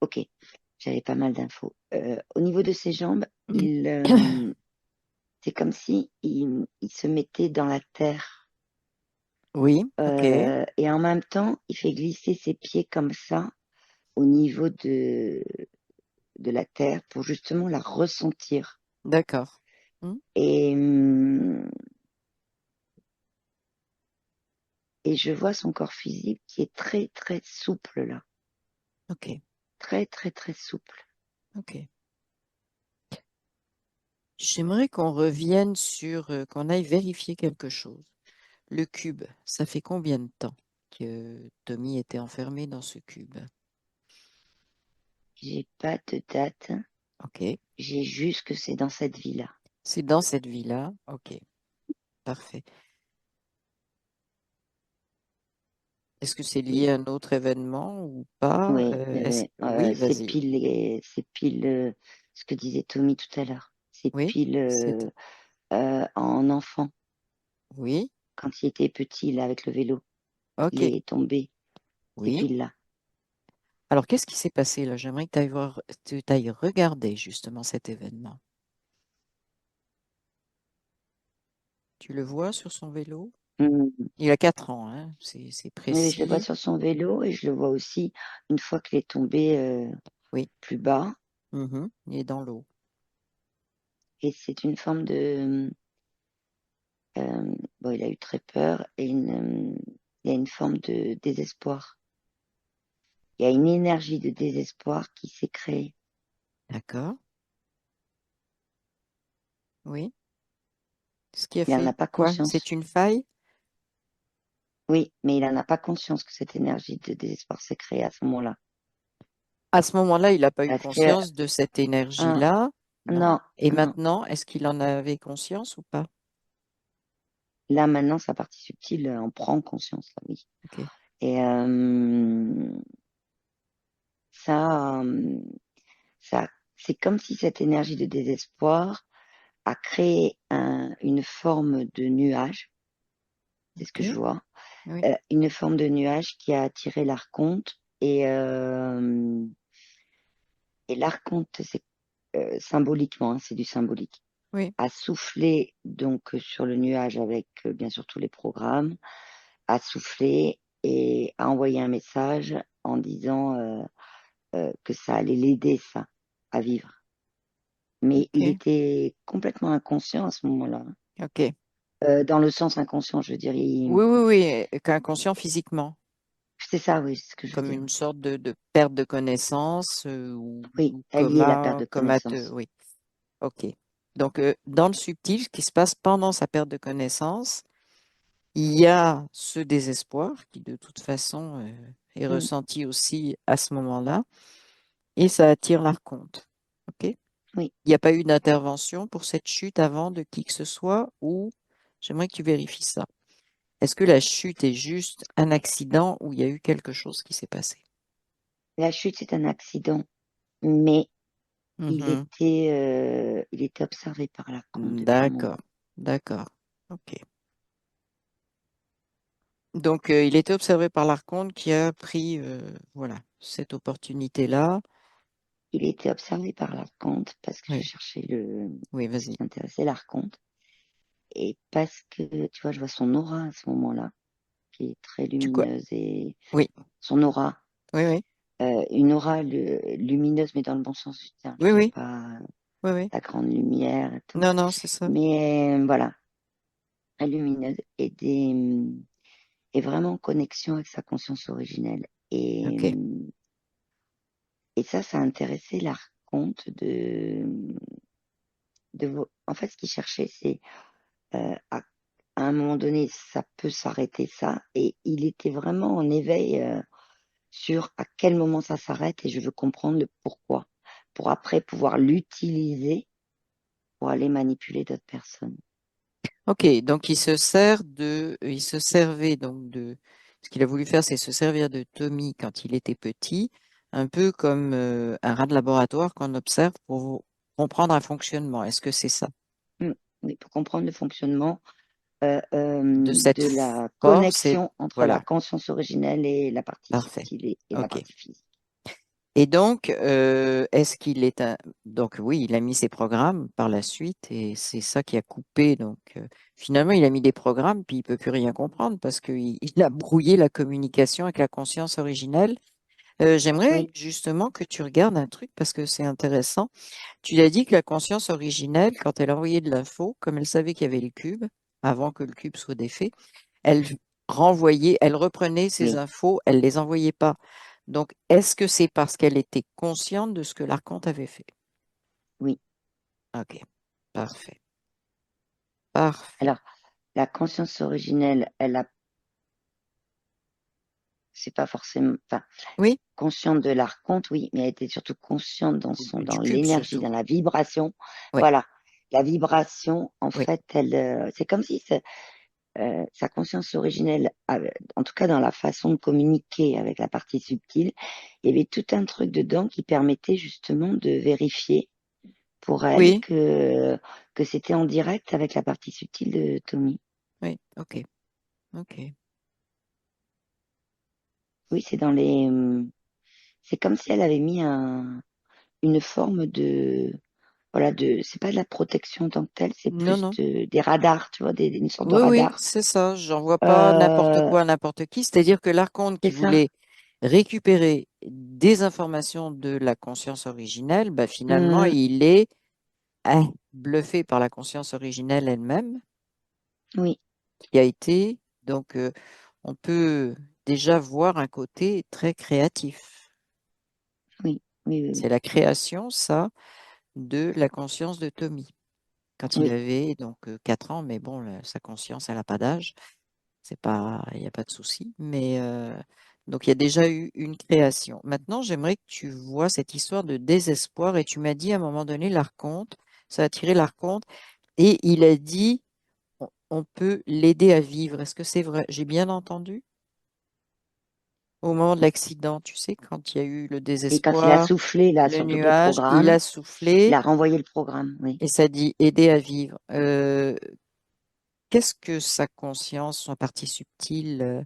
[SPEAKER 2] ok, j'avais pas mal d'infos. Au niveau de ses jambes, c'est comme si il se mettait dans la terre.
[SPEAKER 1] oui, ok,
[SPEAKER 2] Et en même temps, il fait glisser ses pieds comme ça au niveau de la terre pour justement la ressentir.
[SPEAKER 1] d'accord. Hmm,
[SPEAKER 2] Et, et je vois son corps physique qui est très, très souple là.
[SPEAKER 1] ok,
[SPEAKER 2] Très, très, très souple.
[SPEAKER 1] ok. J'aimerais qu'on revienne qu'on aille vérifier quelque chose. Le cube, ça fait combien de temps que Tommy était enfermé dans ce cube?
[SPEAKER 2] J'ai pas de date.
[SPEAKER 1] Ok,
[SPEAKER 2] J'ai juste que c'est dans cette vie-là.
[SPEAKER 1] c'est dans cette vie-là. Ok, parfait. Est-ce que c'est lié
[SPEAKER 2] Et
[SPEAKER 1] à un autre événement ou pas?
[SPEAKER 2] oui,
[SPEAKER 1] Oui,
[SPEAKER 2] c'est
[SPEAKER 1] vas-y.
[SPEAKER 2] pile, c'est pile ce que disait Tommy tout à l'heure. C'est
[SPEAKER 1] Oui,
[SPEAKER 2] pile en enfant.
[SPEAKER 1] oui,
[SPEAKER 2] Quand il était petit, là, avec le vélo, il
[SPEAKER 1] ok,
[SPEAKER 2] est tombé. C'est
[SPEAKER 1] oui.
[SPEAKER 2] pile là.
[SPEAKER 1] Alors, qu'est-ce qui s'est passé là? J'aimerais que tu ailles voir, tu ailles regarder justement cet événement. Tu le vois sur son vélo?
[SPEAKER 2] Mm.
[SPEAKER 1] Il a 4 ans, hein? C'est
[SPEAKER 2] Oui, je le vois
[SPEAKER 1] précis.
[SPEAKER 2] sur son vélo et je le vois aussi une fois qu'il est tombé
[SPEAKER 1] Oui,
[SPEAKER 2] plus bas.
[SPEAKER 1] mhm, il est dans l'eau.
[SPEAKER 2] Et c'est une forme de... bon, il a eu très peur et il y a une forme de désespoir. Il y a une énergie de désespoir qui s'est créée.
[SPEAKER 1] D'accord, oui. Ce qui a
[SPEAKER 2] Il n'en a
[SPEAKER 1] fait
[SPEAKER 2] pas
[SPEAKER 1] quoi?
[SPEAKER 2] conscience.
[SPEAKER 1] C'est une faille?
[SPEAKER 2] Oui, mais il n'en a pas conscience que cette énergie de désespoir s'est créée à ce moment-là.
[SPEAKER 1] À ce moment-là, il n'a pas eu
[SPEAKER 2] Parce que,
[SPEAKER 1] conscience de cette
[SPEAKER 2] un,
[SPEAKER 1] énergie-là, non?
[SPEAKER 2] non,
[SPEAKER 1] Et
[SPEAKER 2] non.
[SPEAKER 1] maintenant, est-ce qu'il en avait conscience ou pas?
[SPEAKER 2] Là, maintenant, sa partie subtile en prend conscience, là, oui.
[SPEAKER 1] Ok,
[SPEAKER 2] Et ça, ça, c'est comme si cette énergie de désespoir a créé une forme de nuage, c'est ce que je
[SPEAKER 1] ok,
[SPEAKER 2] vois,
[SPEAKER 1] oui,
[SPEAKER 2] une forme de nuage qui a attiré l'archonte et l'archonte, c'est symboliquement, hein, c'est du symbolique,
[SPEAKER 1] oui,
[SPEAKER 2] a soufflé donc sur le nuage avec bien sûr tous les programmes, a soufflé et a envoyé un message en disant que ça allait l'aider ça à vivre. Mais il
[SPEAKER 1] ok,
[SPEAKER 2] était complètement inconscient à ce moment-là.
[SPEAKER 1] ok.
[SPEAKER 2] Dans le sens inconscient, je veux dire.
[SPEAKER 1] Oui, oui, oui, qu'inconscient physiquement,
[SPEAKER 2] C'est ça, oui, c'est ce que je veux
[SPEAKER 1] comme
[SPEAKER 2] dire.
[SPEAKER 1] une sorte de perte de connaissance
[SPEAKER 2] Oui,
[SPEAKER 1] ou
[SPEAKER 2] elle liée à la perte de connaissance.
[SPEAKER 1] oui, ok. Donc, dans le subtil, ce qui se passe pendant sa perte de connaissance, il y a ce désespoir qui, de toute façon, est
[SPEAKER 2] Mm.
[SPEAKER 1] ressenti aussi à ce moment-là, et ça attire l'archonte. Ok?
[SPEAKER 2] oui.
[SPEAKER 1] Il n'y a pas eu d'intervention pour cette chute avant de qui que ce soit ou j'aimerais que tu vérifies ça. Est-ce que la chute est juste un accident ou il y a eu quelque chose qui s'est passé?
[SPEAKER 2] La chute, c'est un accident, mais
[SPEAKER 1] Mhm.
[SPEAKER 2] il était observé par l'archonte depuis un moment.
[SPEAKER 1] D'accord, d'accord. Ok. Donc, il était observé par l'archonte qui a pris voilà, cette opportunité-là.
[SPEAKER 2] Il était observé par l'archonte parce que je
[SPEAKER 1] Oui,
[SPEAKER 2] cherchais
[SPEAKER 1] oui,
[SPEAKER 2] ce
[SPEAKER 1] vas-y.
[SPEAKER 2] qui intéressait l'archonte. Et parce que, tu vois, je vois son aura à ce moment-là, qui est très
[SPEAKER 1] Tu quoi?
[SPEAKER 2] lumineuse et
[SPEAKER 1] Oui,
[SPEAKER 2] son aura,
[SPEAKER 1] oui, oui,
[SPEAKER 2] une aura lumineuse, mais dans le bon sens du terme.
[SPEAKER 1] oui,
[SPEAKER 2] Je dis
[SPEAKER 1] oui,
[SPEAKER 2] pas
[SPEAKER 1] oui, oui.
[SPEAKER 2] la grande lumière et tout,
[SPEAKER 1] Non, non, c'est ça.
[SPEAKER 2] mais voilà, très lumineuse et vraiment en connexion avec sa conscience originelle.
[SPEAKER 1] Ok.
[SPEAKER 2] Et ça a intéressé l'archonte en fait, ce qu'il cherchait, c'est à un moment donné, ça peut s'arrêter ça, et il était vraiment en éveil sur à quel moment ça s'arrête, et je veux comprendre le pourquoi, pour après pouvoir l'utiliser pour aller manipuler d'autres personnes.
[SPEAKER 1] Ok, donc il se servait donc de, ce qu'il a voulu faire, c'est se servir de Tommy quand il était petit, un peu comme un rat de laboratoire qu'on observe pour comprendre un fonctionnement. Est-ce que c'est ça?
[SPEAKER 2] Mm. Mais pour comprendre le fonctionnement
[SPEAKER 1] De cette
[SPEAKER 2] de la
[SPEAKER 1] force et
[SPEAKER 2] connexion entre la
[SPEAKER 1] voilà,
[SPEAKER 2] conscience originelle et la partie
[SPEAKER 1] parfait.
[SPEAKER 2] subtile et la
[SPEAKER 1] Ok.
[SPEAKER 2] partie physique.
[SPEAKER 1] Et donc, est-ce qu'il est un... Donc oui, il a mis ses programmes par la suite et c'est ça qui a coupé. Donc finalement, il a mis des programmes puis il peut plus rien comprendre parce qu'il il a brouillé la communication avec la conscience originelle. J'aimerais
[SPEAKER 2] Oui,
[SPEAKER 1] justement que tu regardes un truc parce que c'est intéressant. Tu as dit que la conscience originelle, quand elle envoyait de l'info, comme elle savait qu'il y avait le cube, avant que le cube soit défait, elle renvoyait, elle reprenait ces
[SPEAKER 2] oui,
[SPEAKER 1] infos, elle les envoyait pas. Donc, est-ce que c'est parce qu'elle était consciente de ce que l'archonte avait fait?
[SPEAKER 2] oui.
[SPEAKER 1] Ok, parfait, parfait.
[SPEAKER 2] Alors, la conscience originelle, c'est pas forcément, enfin,
[SPEAKER 1] Oui,
[SPEAKER 2] consciente de l'archonte, oui, mais elle était surtout consciente dans
[SPEAKER 1] du cube
[SPEAKER 2] l'énergie,
[SPEAKER 1] surtout.
[SPEAKER 2] dans la vibration.
[SPEAKER 1] Oui,
[SPEAKER 2] Voilà. La vibration, en
[SPEAKER 1] oui,
[SPEAKER 2] fait, c'est comme si sa conscience originelle, en tout cas dans la façon de communiquer avec la partie subtile, il y avait tout un truc dedans qui permettait justement de vérifier pour elle
[SPEAKER 1] oui,
[SPEAKER 2] que c'était en direct avec la partie subtile de Tommy.
[SPEAKER 1] oui, ok, ok.
[SPEAKER 2] Oui, c'est comme si elle avait mis une forme voilà, c'est pas de la protection en tant que telle, c'est
[SPEAKER 1] Non,
[SPEAKER 2] plus
[SPEAKER 1] non.
[SPEAKER 2] des radars, tu vois, une sorte de
[SPEAKER 1] Oui, oui,
[SPEAKER 2] radar.
[SPEAKER 1] c'est ça. J'envoie pas n'importe
[SPEAKER 2] Euh,
[SPEAKER 1] quoi à n'importe qui. C'est-à-dire que l'archonte
[SPEAKER 2] c'est
[SPEAKER 1] qui
[SPEAKER 2] ça.
[SPEAKER 1] voulait récupérer des informations de la conscience originelle, bah, finalement,
[SPEAKER 2] Hum,
[SPEAKER 1] il est bluffé par la conscience originelle elle-même,
[SPEAKER 2] oui,
[SPEAKER 1] qui a été, donc, on peut déjà voir un côté très créatif.
[SPEAKER 2] oui, oui, oui,
[SPEAKER 1] C'est la création, ça, de la conscience de Tommy. Quand il
[SPEAKER 2] oui,
[SPEAKER 1] avait donc 4 ans, mais bon, sa conscience, elle n'a pas d'âge. C'est pas, il n'y a pas de souci. Mais donc il y a déjà eu une création. Maintenant, j'aimerais que tu vois cette histoire de désespoir. Et tu m'as dit à un moment donné, l'archonte, ça a attiré l'archonte, et il a dit, on peut l'aider à vivre. Est-ce que c'est vrai? J'ai bien entendu? Au moment de l'accident, tu sais, quand il y a eu le
[SPEAKER 2] et quand il a
[SPEAKER 1] désespoir,
[SPEAKER 2] soufflé là
[SPEAKER 1] le
[SPEAKER 2] sur toutes les
[SPEAKER 1] nuage, il
[SPEAKER 2] programmes,
[SPEAKER 1] a
[SPEAKER 2] il
[SPEAKER 1] soufflé
[SPEAKER 2] a renvoyé le programme, oui.
[SPEAKER 1] et ça dit aider à vivre. Qu'est-ce que sa conscience, son partie subtile,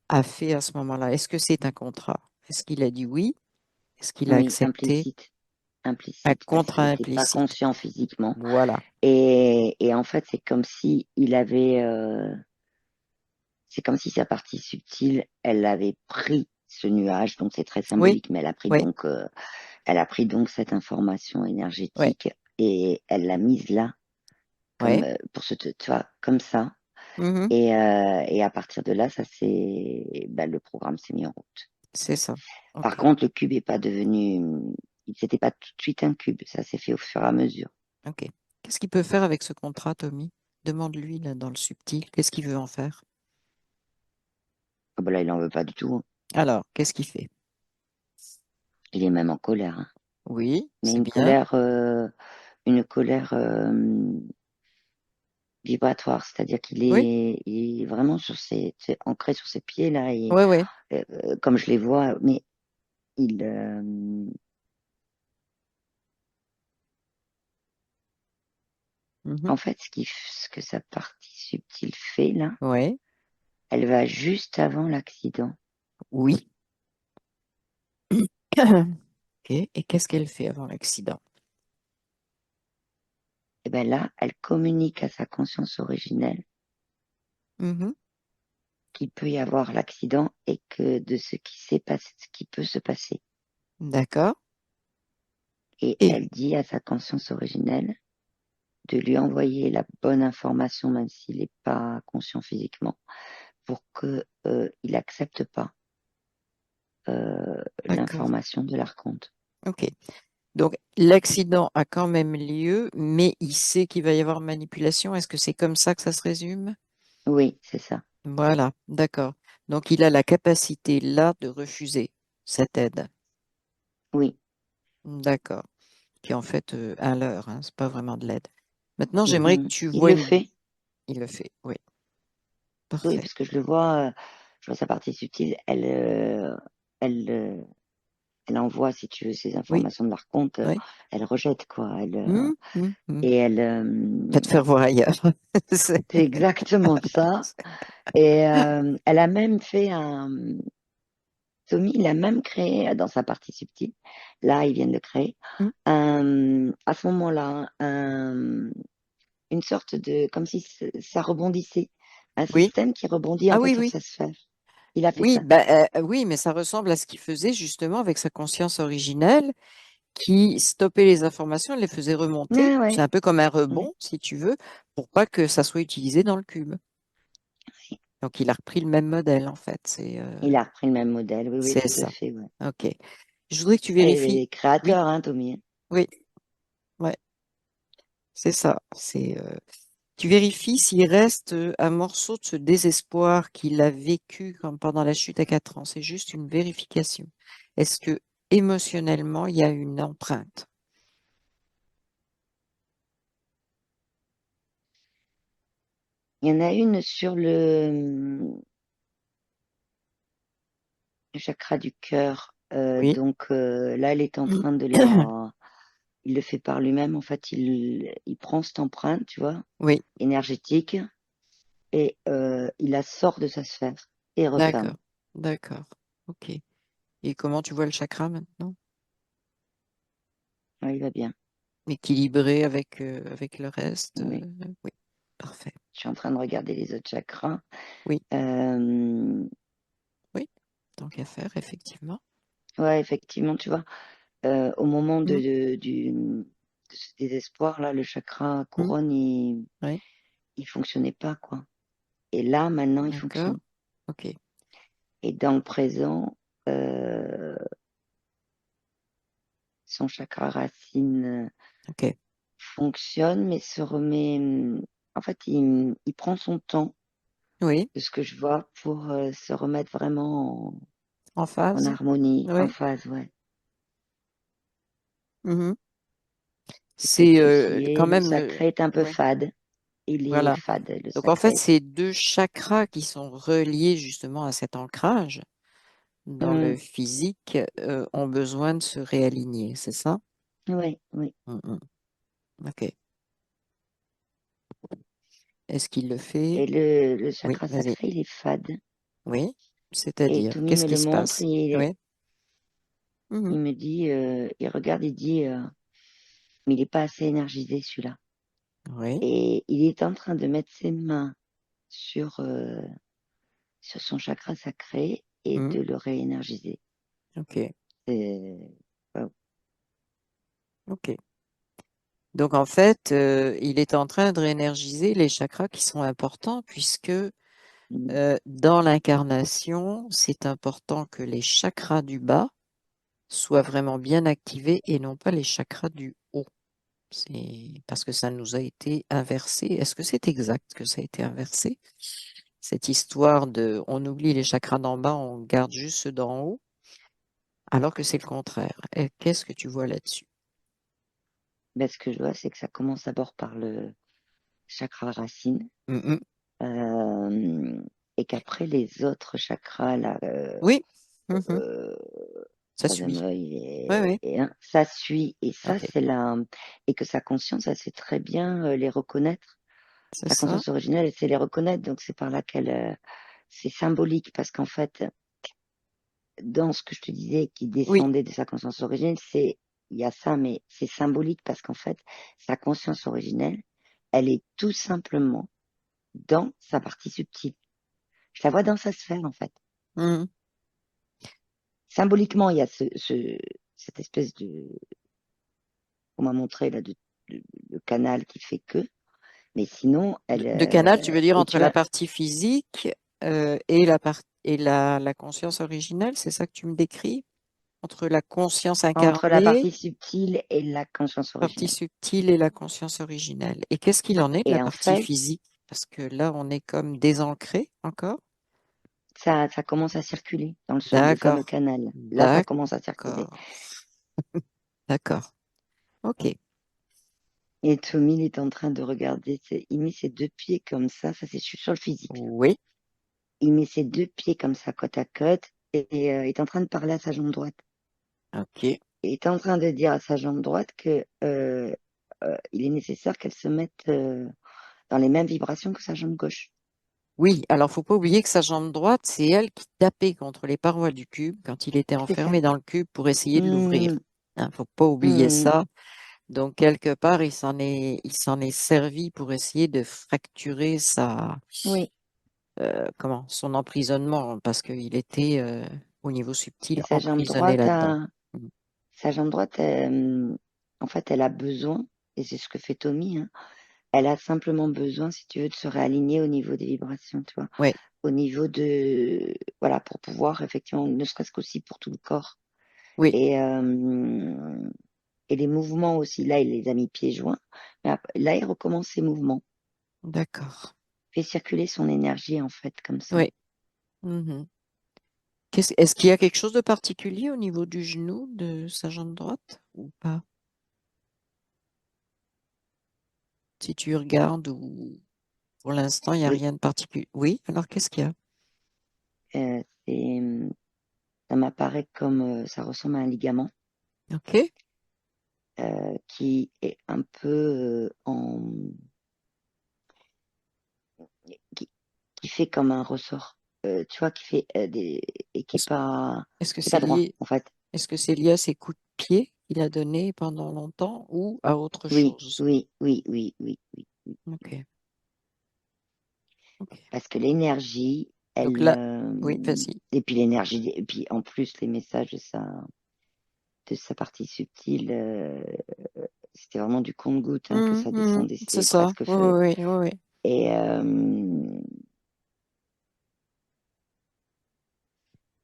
[SPEAKER 1] a fait à ce moment-là? Est-ce que c'est un contrat? Est-ce qu'il a dit oui? Est-ce qu'il a
[SPEAKER 2] Oui,
[SPEAKER 1] accepté? Un
[SPEAKER 2] implicite, parce
[SPEAKER 1] contrat
[SPEAKER 2] qu'il n'était pas
[SPEAKER 1] implicite.
[SPEAKER 2] conscient physiquement.
[SPEAKER 1] Voilà.
[SPEAKER 2] Et en fait, c'est comme si sa partie subtile, elle avait pris ce nuage, donc c'est très
[SPEAKER 1] Oui,
[SPEAKER 2] symbolique, mais
[SPEAKER 1] oui,
[SPEAKER 2] elle a pris donc cette information
[SPEAKER 1] oui,
[SPEAKER 2] énergétique et elle l'a mise là, comme
[SPEAKER 1] oui.
[SPEAKER 2] tu vois, comme ça.
[SPEAKER 1] Mhm.
[SPEAKER 2] Et à partir de là, le programme s'est mis en route.
[SPEAKER 1] C'est ça.
[SPEAKER 2] Par
[SPEAKER 1] OK.
[SPEAKER 2] contre, le cube est pas c'était pas tout de suite un cube, ça s'est fait au fur et à mesure.
[SPEAKER 1] OK. Qu'est-ce qu'il peut faire avec ce contrat, Tommy? Demande-lui là, dans le subtil. Qu'est-ce qu'il veut en faire?
[SPEAKER 2] Ah bah là, il en veut pas du tout, hein.
[SPEAKER 1] Alors, qu'est-ce qu'il fait?
[SPEAKER 2] Il est même en colère, hein.
[SPEAKER 1] Oui,
[SPEAKER 2] mais
[SPEAKER 1] c'est bien.
[SPEAKER 2] une colère vibratoire, c'est-à-dire
[SPEAKER 1] Oui,
[SPEAKER 2] il est vraiment c'est ancré sur ses pieds là et
[SPEAKER 1] oui, oui.
[SPEAKER 2] comme je les vois, mais il,
[SPEAKER 1] Mhm.
[SPEAKER 2] en fait, ce que sa partie subtile fait là,
[SPEAKER 1] Ouais,
[SPEAKER 2] elle va juste avant l'accident.
[SPEAKER 1] oui. Ok. Et qu'est-ce qu'elle fait avant l'accident?
[SPEAKER 2] Et ben là, elle communique à sa conscience originelle
[SPEAKER 1] Mhm.
[SPEAKER 2] qu'il peut y avoir l'accident et que de ce qui s'est passé, ce qui peut se passer.
[SPEAKER 1] D'accord.
[SPEAKER 2] Et
[SPEAKER 1] Et
[SPEAKER 2] elle dit à sa conscience originelle de lui envoyer la bonne information, même s'il n'est pas conscient physiquement, pour que il accepte pas
[SPEAKER 1] d'accord.
[SPEAKER 2] l'information de l'archonte.
[SPEAKER 1] Ok. Donc, l'accident a quand même lieu, mais il sait qu'il va y avoir manipulation. Est-ce que c'est comme ça que ça se résume?
[SPEAKER 2] Oui, c'est ça.
[SPEAKER 1] Voilà, d'accord. Donc, il a la capacité là de refuser cette aide.
[SPEAKER 2] Oui.
[SPEAKER 1] D'accord. Qui est en fait un leurre, hein, c'est pas vraiment de l'aide. Maintenant, j'aimerais que
[SPEAKER 2] Mhm.
[SPEAKER 1] tu
[SPEAKER 2] Il
[SPEAKER 1] vois
[SPEAKER 2] le
[SPEAKER 1] une.
[SPEAKER 2] fait.
[SPEAKER 1] Il le fait, oui,
[SPEAKER 2] Oui,
[SPEAKER 1] parfait.
[SPEAKER 2] parce que je vois sa partie subtile. Elle, elle envoie, si tu veux, ces
[SPEAKER 1] Oui,
[SPEAKER 2] informations de l'archonte.
[SPEAKER 1] oui.
[SPEAKER 2] Elle rejette, quoi.
[SPEAKER 1] Hum.
[SPEAKER 2] Et elle,
[SPEAKER 1] Va te faire voir ailleurs. C'est-
[SPEAKER 2] c'est exactement ça. Et elle a même fait Tommy, il a même créé dans sa partie subtile, là, il vient de le créer,
[SPEAKER 1] Hum,
[SPEAKER 2] à ce moment-là, une sorte de, comme si ça rebondissait, un
[SPEAKER 1] Oui.
[SPEAKER 2] système qui rebondit en
[SPEAKER 1] Ah
[SPEAKER 2] fait
[SPEAKER 1] oui,
[SPEAKER 2] sur
[SPEAKER 1] oui.
[SPEAKER 2] sa sphère. Il a fait
[SPEAKER 1] Oui,
[SPEAKER 2] ça.
[SPEAKER 1] oui, mais ça ressemble à ce qu'il faisait justement avec sa conscience originelle, qui stoppait les informations et les faisait remonter.
[SPEAKER 2] Ouais,
[SPEAKER 1] C'est
[SPEAKER 2] ouais,
[SPEAKER 1] un peu comme un
[SPEAKER 2] ouais.
[SPEAKER 1] rebond, si tu veux, pour pas que ça soit utilisé dans le cube. Donc, il a repris le même modèle, en fait.
[SPEAKER 2] Il a repris le même modèle, oui, oui,
[SPEAKER 1] C'est
[SPEAKER 2] tout à
[SPEAKER 1] ça.
[SPEAKER 2] fait, ouais.
[SPEAKER 1] OK. Je voudrais que tu
[SPEAKER 2] Ah, il
[SPEAKER 1] vérifies.
[SPEAKER 2] est
[SPEAKER 1] Oui,
[SPEAKER 2] créateur, hein, Tommy.
[SPEAKER 1] oui, ouais, c'est ça. Tu vérifies s'il reste un morceau de ce désespoir qu'il a vécu pendant la chute à 4 ans. C'est juste une vérification. Est-ce que émotionnellement, il y a une empreinte?
[SPEAKER 2] Il y en a une sur le chakra du cœur.
[SPEAKER 1] Oui.
[SPEAKER 2] Donc là, elle est en train il le fait par lui-même. En fait, il prend cette empreinte, tu vois,
[SPEAKER 1] Oui,
[SPEAKER 2] énergétique, et il la sort de sa sphère et referme.
[SPEAKER 1] d'accord, d'accord. OK. Et comment tu vois le chakra maintenant?
[SPEAKER 2] Ouais, il va bien.
[SPEAKER 1] Équilibré avec le reste?
[SPEAKER 2] Oui.
[SPEAKER 1] Oui, parfait.
[SPEAKER 2] Je suis en train de regarder les autres chakras.
[SPEAKER 1] Oui,
[SPEAKER 2] Euh,
[SPEAKER 1] oui, tant qu'à faire, effectivement.
[SPEAKER 2] ouais, effectivement, tu vois, au moment
[SPEAKER 1] Mm,
[SPEAKER 2] de ce désespoir-là, le chakra
[SPEAKER 1] mm,
[SPEAKER 2] couronne,
[SPEAKER 1] oui,
[SPEAKER 2] il fonctionnait pas, quoi. Et là, maintenant, il
[SPEAKER 1] d'accord.
[SPEAKER 2] fonctionne.
[SPEAKER 1] OK,
[SPEAKER 2] Et dans le présent, euh, son chakra racine
[SPEAKER 1] OK.
[SPEAKER 2] fonctionne, mais se remet. En fait, il prend son temps,
[SPEAKER 1] Oui,
[SPEAKER 2] de ce que je vois, pour se remettre vraiment
[SPEAKER 1] en
[SPEAKER 2] en
[SPEAKER 1] phase?
[SPEAKER 2] harmonie, en
[SPEAKER 1] Oui.
[SPEAKER 2] phase, ouais.
[SPEAKER 1] Mhm.
[SPEAKER 2] Et que
[SPEAKER 1] C'est
[SPEAKER 2] tout ce qui
[SPEAKER 1] quand
[SPEAKER 2] est le
[SPEAKER 1] même le.
[SPEAKER 2] sacré est un peu
[SPEAKER 1] Oui,
[SPEAKER 2] fade. Il est
[SPEAKER 1] voilà.
[SPEAKER 2] fade, le
[SPEAKER 1] Donc en fait,
[SPEAKER 2] sacré.
[SPEAKER 1] ces deux chakras qui sont reliés justement à cet ancrage dans le
[SPEAKER 2] Hmm,
[SPEAKER 1] physique ont besoin de se réaligner, c'est ça?
[SPEAKER 2] oui, oui.
[SPEAKER 1] Mhm. OK. Est-ce qu'il le fait?
[SPEAKER 2] Et le
[SPEAKER 1] Oui,
[SPEAKER 2] chakra
[SPEAKER 1] vas-y.
[SPEAKER 2] sacré, il est fade.
[SPEAKER 1] Oui,
[SPEAKER 2] Et
[SPEAKER 1] c'est-à-dire,
[SPEAKER 2] Tommy
[SPEAKER 1] qu'est-ce
[SPEAKER 2] me
[SPEAKER 1] qui
[SPEAKER 2] le
[SPEAKER 1] se
[SPEAKER 2] montre,
[SPEAKER 1] passe? Oui. Mhm.
[SPEAKER 2] il me dit, il regarde, il dit, mais il n'est pas assez énergisé celui-là.
[SPEAKER 1] Oui.
[SPEAKER 2] Et il est en train de mettre ses mains sur, sur son chakra sacré et
[SPEAKER 1] Mhm.
[SPEAKER 2] de le réénergiser.
[SPEAKER 1] OK.
[SPEAKER 2] C'est- wow.
[SPEAKER 1] OK. Donc en fait, il est en train de réénergiser les chakras qui sont importants puisque
[SPEAKER 2] Mm.
[SPEAKER 1] dans l'incarnation, c'est important que les chakras du bas soient vraiment bien activés et non pas les chakras du haut. C'est parce que ça nous a été inversé. Est-ce que c'est exact que ça a été inversé? Cette histoire de on oublie les chakras d'en bas, on garde juste ceux d'en haut. alors que c'est le contraire. Et qu'est-ce que tu vois là-dessus?
[SPEAKER 2] Ben, ce que je vois, c'est que ça commence d'abord par le chakra racine,
[SPEAKER 1] Mhm.
[SPEAKER 2] euh, et qu'après les autres chakras, là,
[SPEAKER 1] Oui, mhm.
[SPEAKER 2] euh,
[SPEAKER 1] Ça
[SPEAKER 2] troisième
[SPEAKER 1] suit.
[SPEAKER 2] œil
[SPEAKER 1] Oui, oui,
[SPEAKER 2] ça suit. Et ça,
[SPEAKER 1] ok,
[SPEAKER 2] c'est et que sa conscience, elle sait très bien les reconnaître.
[SPEAKER 1] c'est
[SPEAKER 2] Sa
[SPEAKER 1] ça.
[SPEAKER 2] conscience originelle, elle sait les reconnaître. Donc, c'est par là qu'elle, c'est symbolique parce qu'en fait, dans ce que je te disais qui
[SPEAKER 1] Oui,
[SPEAKER 2] descendait de sa conscience originelle, il y a ça, mais c'est symbolique parce qu'en fait, sa conscience originelle, elle est tout simplement dans sa partie subtile. Je la vois dans sa sphère, en fait.
[SPEAKER 1] mhm.
[SPEAKER 2] Symboliquement, il y a cette espèce on m'a montré là, le canal qui fait que, mais sinon,
[SPEAKER 1] De canal, tu veux dire
[SPEAKER 2] et
[SPEAKER 1] entre
[SPEAKER 2] tu
[SPEAKER 1] la
[SPEAKER 2] vois,
[SPEAKER 1] partie physique et la conscience originelle, c'est ça que tu me décris? Entre la conscience
[SPEAKER 2] entre la
[SPEAKER 1] incarnée,
[SPEAKER 2] partie subtile et la conscience
[SPEAKER 1] partie
[SPEAKER 2] originelle.
[SPEAKER 1] subtile et la conscience originelle. Et qu'est-ce qu'il en est de la
[SPEAKER 2] Et en
[SPEAKER 1] partie
[SPEAKER 2] fait,
[SPEAKER 1] physique? Parce que là, on est comme désancré encore.
[SPEAKER 2] ça commence à circuler dans le fameux
[SPEAKER 1] D'accord,
[SPEAKER 2] canal. Là, ça commence à circuler.
[SPEAKER 1] d'accord, d'accord. Ok.
[SPEAKER 2] Et Tommy, il est en train de regarder, il met ses deux pieds comme ça c'est sur le physique.
[SPEAKER 1] Oui,
[SPEAKER 2] Il met ses deux pieds comme ça, côte à côte, et est en train de parler à sa jambe droite.
[SPEAKER 1] ok.
[SPEAKER 2] Il est en train de dire à sa jambe droite que il est nécessaire qu'elle se mette dans les mêmes vibrations que sa jambe gauche.
[SPEAKER 1] Oui, alors faut pas oublier que sa jambe droite, c'est elle qui tapait contre les parois du cube quand il était
[SPEAKER 2] C'est ça.
[SPEAKER 1] enfermé dans le cube pour essayer de l'ouvrir.
[SPEAKER 2] Mmh,
[SPEAKER 1] Hein, faut pas oublier
[SPEAKER 2] mmh,
[SPEAKER 1] ça. Donc quelque part, il s'en est servi pour essayer de fracturer
[SPEAKER 2] oui.
[SPEAKER 1] son emprisonnement parce qu'il était au niveau
[SPEAKER 2] Et
[SPEAKER 1] subtil emprisonné là-dedans. Mm.
[SPEAKER 2] sa jambe droite, en fait, elle a besoin, et c'est ce que fait Tommy, hein, elle a simplement besoin, si tu veux, de se réaligner au niveau des vibrations, tu vois,
[SPEAKER 1] Oui,
[SPEAKER 2] au niveau voilà, pour pouvoir, effectivement, ne serait-ce qu'aussi pour tout le corps.
[SPEAKER 1] oui,
[SPEAKER 2] Et, et les mouvements aussi, là, il les a mis pieds joints, mais là, il recommence ses mouvements,
[SPEAKER 1] d'accord.
[SPEAKER 2] fait circuler son énergie, en fait, comme ça.
[SPEAKER 1] Oui. Mhm. Est-ce qu'il y a quelque chose de particulier au niveau du genou de sa jambe droite ou pas? Si tu regardes ou pour l'instant, il n'y a
[SPEAKER 2] Oui,
[SPEAKER 1] rien de particulier. Oui, alors qu'est-ce qu'il y a?
[SPEAKER 2] euh, c'est, ça m'apparaît comme, ça ressemble à un ligament
[SPEAKER 1] Ok.
[SPEAKER 2] qui est un peu qui, qui fait comme un ressort, tu vois, qui fait et
[SPEAKER 1] Est-ce est-ce que
[SPEAKER 2] qui est
[SPEAKER 1] c'est
[SPEAKER 2] pas droit,
[SPEAKER 1] lié,
[SPEAKER 2] en fait.
[SPEAKER 1] est-ce que c'est lié à ses coups de pied qu'il a donnés pendant longtemps ou à autre
[SPEAKER 2] Oui,
[SPEAKER 1] chose?
[SPEAKER 2] oui, oui, oui, oui, oui.
[SPEAKER 1] Ok, ok.
[SPEAKER 2] Parce que l'énergie,
[SPEAKER 1] Donc
[SPEAKER 2] elle,
[SPEAKER 1] là, oui, vas-y.
[SPEAKER 2] et puis l'énergie, et puis en plus les messages de sa partie subtile, c'était vraiment du compte-goutte hein, que ça descendait,
[SPEAKER 1] C'est
[SPEAKER 2] c'était
[SPEAKER 1] ça.
[SPEAKER 2] presque
[SPEAKER 1] Oui,
[SPEAKER 2] fait.
[SPEAKER 1] oui, oui, oui, oui.
[SPEAKER 2] Et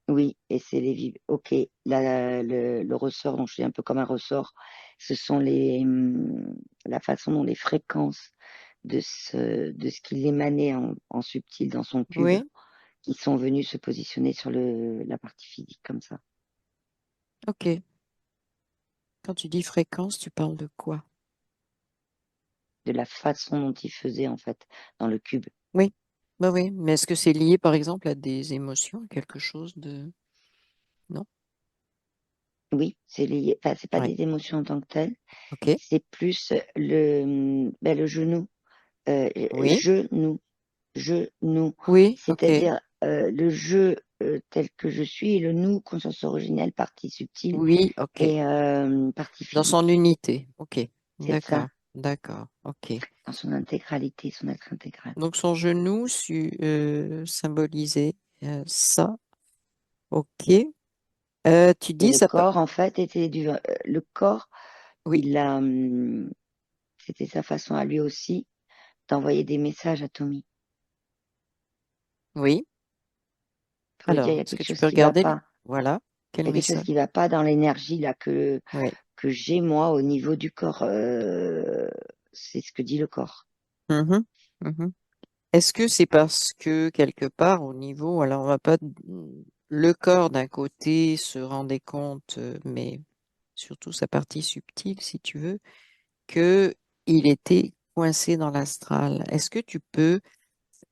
[SPEAKER 2] oui, et c'est ok, le ressort, donc je suis un peu comme un ressort, ce sont la façon dont les fréquences de ce qu'il émanait en subtil dans son cube,
[SPEAKER 1] Oui,
[SPEAKER 2] qui sont venus se positionner sur la partie physique comme ça.
[SPEAKER 1] ok. Quand tu dis fréquence, tu parles de quoi?
[SPEAKER 2] De la façon dont il faisait en fait dans le cube.
[SPEAKER 1] Oui, bah oui. Mais est-ce que c'est lié, par exemple, à des émotions, à quelque chose de... Non?
[SPEAKER 2] Oui, c'est lié, enfin, c'est pas
[SPEAKER 1] Oui.
[SPEAKER 2] des émotions en tant que telles,
[SPEAKER 1] Ok.
[SPEAKER 2] c'est plus le genou,
[SPEAKER 1] Oui,
[SPEAKER 2] genou,
[SPEAKER 1] oui, ok.
[SPEAKER 2] c'est-à-dire le je tel que je suis et le nous, conscience originelle, partie subtile
[SPEAKER 1] Oui, ok.
[SPEAKER 2] et partie
[SPEAKER 1] Dans son
[SPEAKER 2] physique.
[SPEAKER 1] unité. Ok.
[SPEAKER 2] C'est
[SPEAKER 1] D'accord.
[SPEAKER 2] ça,
[SPEAKER 1] D'accord. Ok.
[SPEAKER 2] dans son intégralité, son être intégral.
[SPEAKER 1] Donc son genou symbolisait ça. Ok. Tu
[SPEAKER 2] Et
[SPEAKER 1] dis
[SPEAKER 2] le
[SPEAKER 1] ça peut...
[SPEAKER 2] corps, en fait, était le corps,
[SPEAKER 1] Oui,
[SPEAKER 2] il a, c'était sa façon à lui aussi d'envoyer des messages à Tommy
[SPEAKER 1] oui.
[SPEAKER 2] pour lui dire il y
[SPEAKER 1] Alors,
[SPEAKER 2] a
[SPEAKER 1] est-ce que
[SPEAKER 2] quelque
[SPEAKER 1] tu
[SPEAKER 2] chose
[SPEAKER 1] peux
[SPEAKER 2] qui va
[SPEAKER 1] regarder?
[SPEAKER 2] pas.
[SPEAKER 1] Voilà. Quel
[SPEAKER 2] Il y a quelque chose
[SPEAKER 1] message?
[SPEAKER 2] qui va pas dans l'énergie là
[SPEAKER 1] Oui.
[SPEAKER 2] que j'ai moi au niveau du corps. C'est ce que dit le corps.
[SPEAKER 1] Mhm, mhm. Est-ce que c'est parce que quelque part au niveau, alors on va pas le corps d'un côté se rendait compte, mais surtout sa partie subtile, si tu veux, que il était coincé dans l'astral. Est-ce que tu peux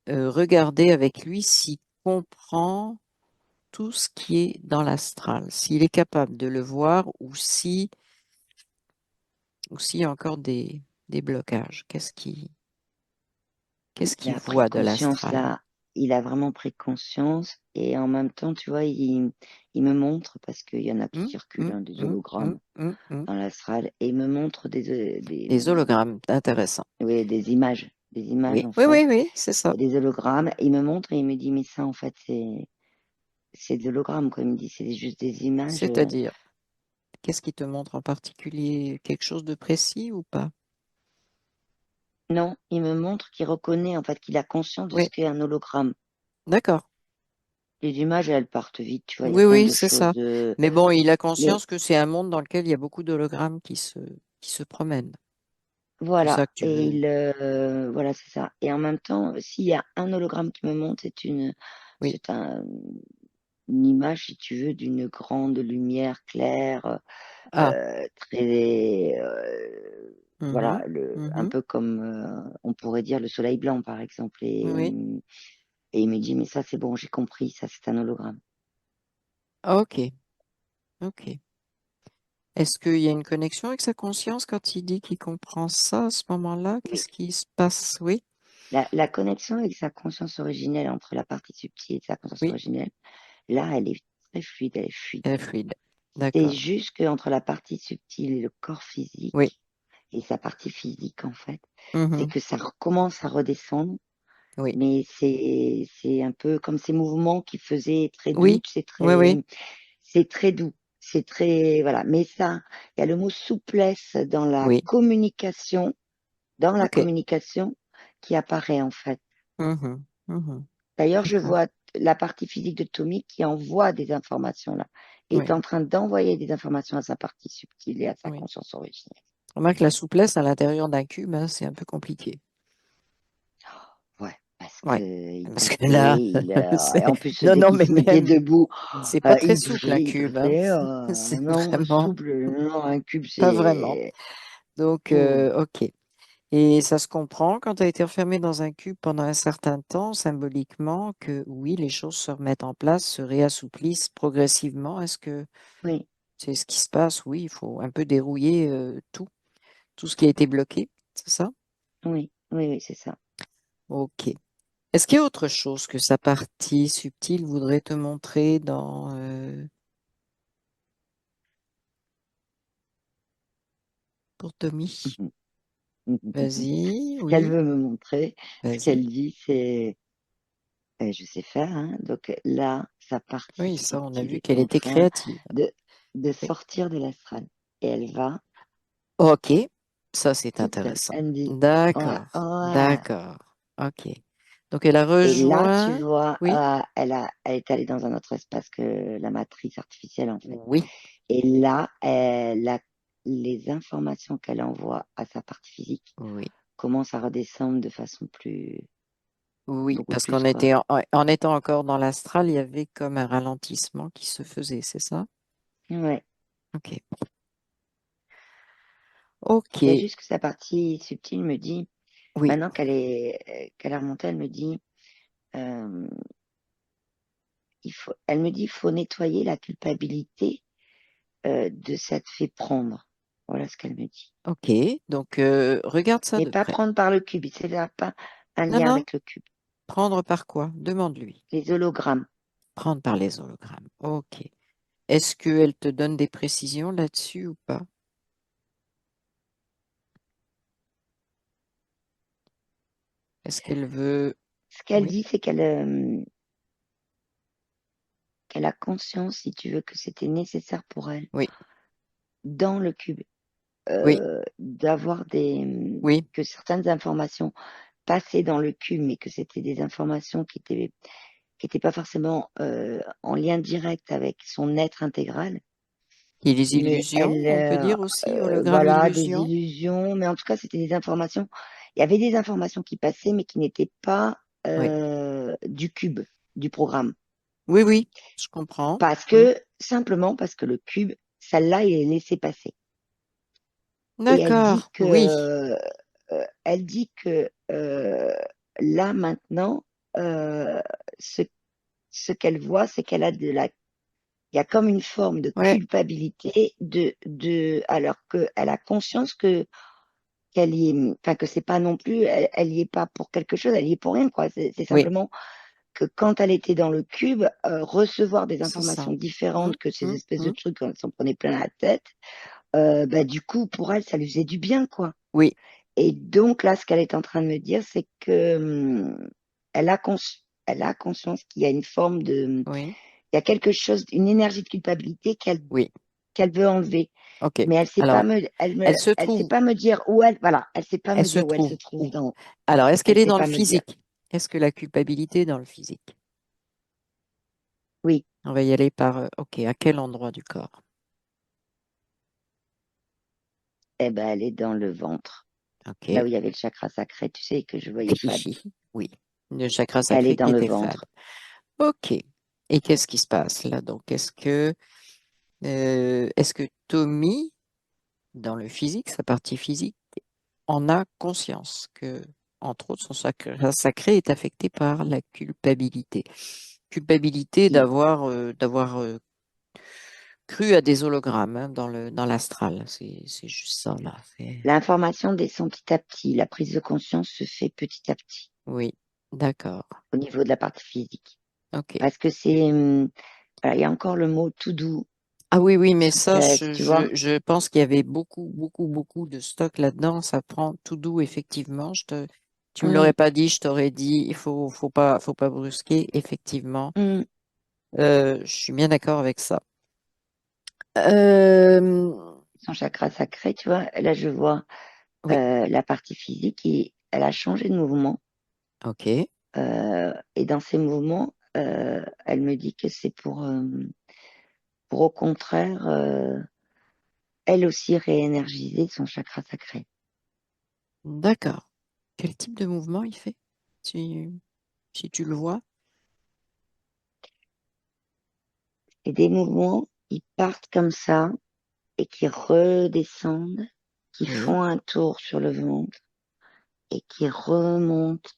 [SPEAKER 1] regarder avec lui s'il comprend tout ce qui est dans l'astral, s'il est capable de le voir ou s'il y a encore des blocages? Qu'est-ce
[SPEAKER 2] Il
[SPEAKER 1] qu'il
[SPEAKER 2] a pris
[SPEAKER 1] voit de
[SPEAKER 2] conscience
[SPEAKER 1] l'astral?
[SPEAKER 2] là, il a vraiment pris conscience et en même temps, tu vois, il me montre, parce qu'il y en a qui
[SPEAKER 1] Hum,
[SPEAKER 2] circulent,
[SPEAKER 1] hum,
[SPEAKER 2] hein, des
[SPEAKER 1] hum, hum,
[SPEAKER 2] hologrammes
[SPEAKER 1] hum, hum.
[SPEAKER 2] dans l'astral, et il me montre
[SPEAKER 1] Des hologrammes, intéressant.
[SPEAKER 2] oui, des images
[SPEAKER 1] Oui,
[SPEAKER 2] en
[SPEAKER 1] oui,
[SPEAKER 2] fait,
[SPEAKER 1] oui, oui, c'est ça.
[SPEAKER 2] des hologrammes. Il me montre et il me dit, mais ça en fait, c'est des hologrammes, quoi. Il me dit, c'est juste des images.
[SPEAKER 1] C'est-à-dire, qu'est-ce qui te montre en particulier? Quelque chose de précis ou pas?
[SPEAKER 2] Non, il me montre qu'il reconnaît, en fait, qu'il a conscience de
[SPEAKER 1] Oui,
[SPEAKER 2] ce qu'est un hologramme.
[SPEAKER 1] d'accord.
[SPEAKER 2] Les images, elles partent vite, tu vois, il y a
[SPEAKER 1] Oui,
[SPEAKER 2] plein
[SPEAKER 1] oui,
[SPEAKER 2] de
[SPEAKER 1] c'est
[SPEAKER 2] choses.
[SPEAKER 1] ça. Mais bon, il a
[SPEAKER 2] Mais
[SPEAKER 1] conscience que c'est un monde dans lequel il y a beaucoup d'hologrammes qui se promènent. C'est ça
[SPEAKER 2] voilà,
[SPEAKER 1] que tu veux.
[SPEAKER 2] voilà, c'est ça. Et en même temps, s'il y a un hologramme qui me montre,
[SPEAKER 1] Oui.
[SPEAKER 2] c'est une image, si tu veux, d'une grande lumière claire,
[SPEAKER 1] Ah.
[SPEAKER 2] très,
[SPEAKER 1] Mhm,
[SPEAKER 2] voilà, un
[SPEAKER 1] mhm.
[SPEAKER 2] peu comme, on pourrait dire le soleil blanc, par exemple.
[SPEAKER 1] Oui.
[SPEAKER 2] Et il me dit, mais ça, c'est bon, j'ai compris, ça, c'est un hologramme.
[SPEAKER 1] Ok. Ok. Est-ce qu'il y a une connexion avec sa conscience quand il dit qu'il comprend ça à ce moment-là?
[SPEAKER 2] Oui.
[SPEAKER 1] Qu'est-ce qui se passe? Oui.
[SPEAKER 2] La connexion avec sa conscience originelle, entre la partie subtile et sa conscience
[SPEAKER 1] Oui.
[SPEAKER 2] originelle, là, elle est très fluide, elle est fluide.
[SPEAKER 1] Elle est fluide.
[SPEAKER 2] C'est
[SPEAKER 1] D'accord.
[SPEAKER 2] juste qu'entre la partie subtile et le corps
[SPEAKER 1] Oui.
[SPEAKER 2] physique, et sa partie physique, en fait, c'est
[SPEAKER 1] Mhm.
[SPEAKER 2] que ça recommence à redescendre,
[SPEAKER 1] Oui.
[SPEAKER 2] mais c'est un peu comme ces mouvements qui faisaient très doux,
[SPEAKER 1] Oui. Oui, oui.
[SPEAKER 2] c'est très doux, c'est très, voilà. Mais ça, il y a le mot souplesse
[SPEAKER 1] Oui.
[SPEAKER 2] dans la
[SPEAKER 1] Ok.
[SPEAKER 2] communication qui apparaît, en fait.
[SPEAKER 1] Mhm, mhm.
[SPEAKER 2] D'ailleurs, je
[SPEAKER 1] D'accord.
[SPEAKER 2] vois la partie physique de Tommy qui envoie des informations là, est
[SPEAKER 1] Oui.
[SPEAKER 2] en train d'envoyer des informations à sa partie subtile et à sa
[SPEAKER 1] Oui.
[SPEAKER 2] conscience originelle.
[SPEAKER 1] Remarque la souplesse à l'intérieur d'un cube, hein, c'est un peu compliqué.
[SPEAKER 2] Ouais, parce que
[SPEAKER 1] Ouais.
[SPEAKER 2] il
[SPEAKER 1] Parce que
[SPEAKER 2] tapait,
[SPEAKER 1] là,
[SPEAKER 2] et
[SPEAKER 1] c'est...
[SPEAKER 2] en plus,
[SPEAKER 1] Non,
[SPEAKER 2] dès
[SPEAKER 1] non,
[SPEAKER 2] qu'il
[SPEAKER 1] mais
[SPEAKER 2] se mettait
[SPEAKER 1] même,
[SPEAKER 2] debout,
[SPEAKER 1] c'est pas très souple un
[SPEAKER 2] il
[SPEAKER 1] cube, hein.
[SPEAKER 2] bougeait.
[SPEAKER 1] C'est
[SPEAKER 2] Non,
[SPEAKER 1] vraiment
[SPEAKER 2] souple, non, un cube,
[SPEAKER 1] pas vraiment.
[SPEAKER 2] c'est.
[SPEAKER 1] Donc,
[SPEAKER 2] Oh,
[SPEAKER 1] ok. Et ça se comprend quand tu as été enfermé dans un cube pendant un certain temps, symboliquement, que oui, les choses se remettent en place, se réassouplissent progressivement. Est-ce que
[SPEAKER 2] oui,
[SPEAKER 1] c'est ce qui se passe? Oui, il faut un peu dérouiller tout ce qui a été bloqué, c'est ça?
[SPEAKER 2] oui, oui, oui, c'est ça.
[SPEAKER 1] Ok. Est-ce qu'il y a autre chose que sa partie subtile voudrait te montrer pour Tommy? Vas-y,
[SPEAKER 2] Ce qu'elle
[SPEAKER 1] oui,
[SPEAKER 2] veut me montrer, ce
[SPEAKER 1] vas-y.
[SPEAKER 2] qu'elle dit, c'est, je sais faire, hein. Donc là, sa partie
[SPEAKER 1] Oui, ça, on a
[SPEAKER 2] subtile
[SPEAKER 1] vu
[SPEAKER 2] est
[SPEAKER 1] qu'elle
[SPEAKER 2] en
[SPEAKER 1] était
[SPEAKER 2] train
[SPEAKER 1] créative.
[SPEAKER 2] de, de
[SPEAKER 1] Oui.
[SPEAKER 2] sortir de l'astral. Et elle va
[SPEAKER 1] Ok, ça c'est
[SPEAKER 2] toute seule.
[SPEAKER 1] intéressant.
[SPEAKER 2] Elle me dit, ouais,
[SPEAKER 1] D'accord,
[SPEAKER 2] ouais.
[SPEAKER 1] d'accord. Ok. Donc elle a
[SPEAKER 2] Et là, tu
[SPEAKER 1] rejoint.
[SPEAKER 2] vois,
[SPEAKER 1] Oui,
[SPEAKER 2] elle est allée dans un autre espace que la matrice artificielle, en fait.
[SPEAKER 1] oui,
[SPEAKER 2] Et là, les informations qu'elle envoie à sa partie physique
[SPEAKER 1] oui,
[SPEAKER 2] commencent à redescendre de façon
[SPEAKER 1] oui.
[SPEAKER 2] beaucoup
[SPEAKER 1] Parce
[SPEAKER 2] plus,
[SPEAKER 1] qu'on
[SPEAKER 2] quoi.
[SPEAKER 1] était en étant encore dans l'astral, il y avait comme un ralentissement qui se faisait, c'est ça?
[SPEAKER 2] Ouais.
[SPEAKER 1] Ok. Ok.
[SPEAKER 2] Il y a juste que sa partie subtile me dit,
[SPEAKER 1] Oui,
[SPEAKER 2] maintenant qu'elle est remontée, elle me dit, euh, elle me dit, il faut nettoyer la culpabilité de s'être fait prendre. Voilà ce qu'elle me dit.
[SPEAKER 1] ok. Donc regarde ça
[SPEAKER 2] Mais
[SPEAKER 1] de
[SPEAKER 2] pas
[SPEAKER 1] près.
[SPEAKER 2] prendre par le cube, c'est là pas un
[SPEAKER 1] Non,
[SPEAKER 2] lien
[SPEAKER 1] non.
[SPEAKER 2] avec le cube.
[SPEAKER 1] Prendre par quoi? Demande-lui.
[SPEAKER 2] Les hologrammes.
[SPEAKER 1] Prendre par les hologrammes. Ok. Est-ce qu'elle te donne des précisions là-dessus ou pas? Est-ce qu'elle veut...
[SPEAKER 2] Ce qu'elle
[SPEAKER 1] Oui,
[SPEAKER 2] dit, c'est qu'elle a conscience, si tu veux, que c'était nécessaire pour elle,
[SPEAKER 1] oui,
[SPEAKER 2] dans le cube,
[SPEAKER 1] oui,
[SPEAKER 2] d'avoir
[SPEAKER 1] oui.
[SPEAKER 2] que certaines informations passaient dans le cube, mais que c'était des informations qui étaient pas forcément en lien direct avec son être intégral,
[SPEAKER 1] Et les
[SPEAKER 2] mais
[SPEAKER 1] illusions, on peut dire aussi, hologramme
[SPEAKER 2] voilà, des
[SPEAKER 1] illusion.
[SPEAKER 2] illusions, mais en tout cas, c'était des informations. Il y avait des informations qui passaient, mais qui n'étaient pas
[SPEAKER 1] Oui,
[SPEAKER 2] du cube, du programme.
[SPEAKER 1] Oui, oui, je comprends. Mm.
[SPEAKER 2] Simplement parce que le cube, celle-là, il est laissé passer. Et
[SPEAKER 1] D'accord, oui,
[SPEAKER 2] elle dit que là maintenant, euh, ce, ce qu'elle voit, c'est qu'elle a il y a comme une forme de
[SPEAKER 1] ouais,
[SPEAKER 2] culpabilité alors qu'elle a conscience qu'elle y est, enfin que c'est pas non plus, elle y est pas pour quelque chose, elle y est pour rien, quoi. C'est
[SPEAKER 1] oui,
[SPEAKER 2] simplement que quand elle était dans le cube, recevoir des
[SPEAKER 1] c'est ça.
[SPEAKER 2] informations
[SPEAKER 1] Mm,
[SPEAKER 2] différentes que ces
[SPEAKER 1] mm,
[SPEAKER 2] espèces de
[SPEAKER 1] mm.
[SPEAKER 2] trucs, quand elle s'en prenait plein la tête, bah, du coup, pour elle, ça lui faisait du bien, quoi.
[SPEAKER 1] Oui,
[SPEAKER 2] Et donc, là, ce qu'elle est en train de me dire, c'est que elle a conscience qu'il y a une forme de,
[SPEAKER 1] oui,
[SPEAKER 2] il y a quelque chose, une énergie de culpabilité
[SPEAKER 1] oui.
[SPEAKER 2] qu'elle veut enlever.
[SPEAKER 1] OK.
[SPEAKER 2] Mais
[SPEAKER 1] Alors, elle se
[SPEAKER 2] elle sait
[SPEAKER 1] trouve,
[SPEAKER 2] pas me dire où elle, voilà, elle sait pas
[SPEAKER 1] elle
[SPEAKER 2] me
[SPEAKER 1] se
[SPEAKER 2] dire où elle se
[SPEAKER 1] trouve
[SPEAKER 2] trouve
[SPEAKER 1] où?
[SPEAKER 2] dans,
[SPEAKER 1] Alors, est-ce
[SPEAKER 2] elle
[SPEAKER 1] qu'elle est
[SPEAKER 2] sait
[SPEAKER 1] dans le
[SPEAKER 2] pas me dire.
[SPEAKER 1] physique? Est-ce que la culpabilité est dans le physique?
[SPEAKER 2] Oui,
[SPEAKER 1] On va y aller par, OK, à quel endroit du corps?
[SPEAKER 2] eh ben, elle est dans le ventre, là
[SPEAKER 1] OK.
[SPEAKER 2] où il y avait le chakra sacré, tu sais, que je voyais fade.
[SPEAKER 1] Oui, oui. Le chakra
[SPEAKER 2] Elle est
[SPEAKER 1] sacré
[SPEAKER 2] dans
[SPEAKER 1] qui
[SPEAKER 2] le
[SPEAKER 1] était fade.
[SPEAKER 2] ventre.
[SPEAKER 1] OK. Et qu'est-ce qui se passe là? Donc, est-ce que Tommy, dans le physique, sa partie physique, en a conscience que, entre autres, son chakra sacré est affecté par la culpabilité? Culpabilité
[SPEAKER 2] Si.
[SPEAKER 1] d'avoir cru à des hologrammes hein, dans l'astral. C'est juste ça, là.
[SPEAKER 2] L'information descend petit à petit. La prise de conscience se fait petit à petit
[SPEAKER 1] Oui, d'accord.
[SPEAKER 2] au niveau de la partie physique.
[SPEAKER 1] OK.
[SPEAKER 2] Parce que voilà, il y a encore le mot tout doux,
[SPEAKER 1] Ah oui, oui, mais ça,
[SPEAKER 2] souplesse, tu vois.
[SPEAKER 1] je pense qu'il y avait beaucoup, beaucoup, beaucoup de stock là-dedans. Ça prend tout doux, effectivement. Tu me l'aurais
[SPEAKER 2] Hum,
[SPEAKER 1] pas dit, je t'aurais dit, faut pas brusquer, effectivement.
[SPEAKER 2] hum.
[SPEAKER 1] Je suis bien d'accord avec ça. Euh,
[SPEAKER 2] Son chakra sacré, tu vois. Là, je vois
[SPEAKER 1] oui,
[SPEAKER 2] la partie physique et elle a changé de mouvement.
[SPEAKER 1] ok,
[SPEAKER 2] Et dans ces mouvements, elle me dit que c'est pour au contraire, elle aussi réénergiser son chakra sacré.
[SPEAKER 1] d'accord. Quel type de mouvement il fait? Si, si tu le vois?
[SPEAKER 2] Et des mouvements, ils partent comme ça et qui redescendent, qui
[SPEAKER 1] Oui.
[SPEAKER 2] font un tour sur le ventre et qui remontent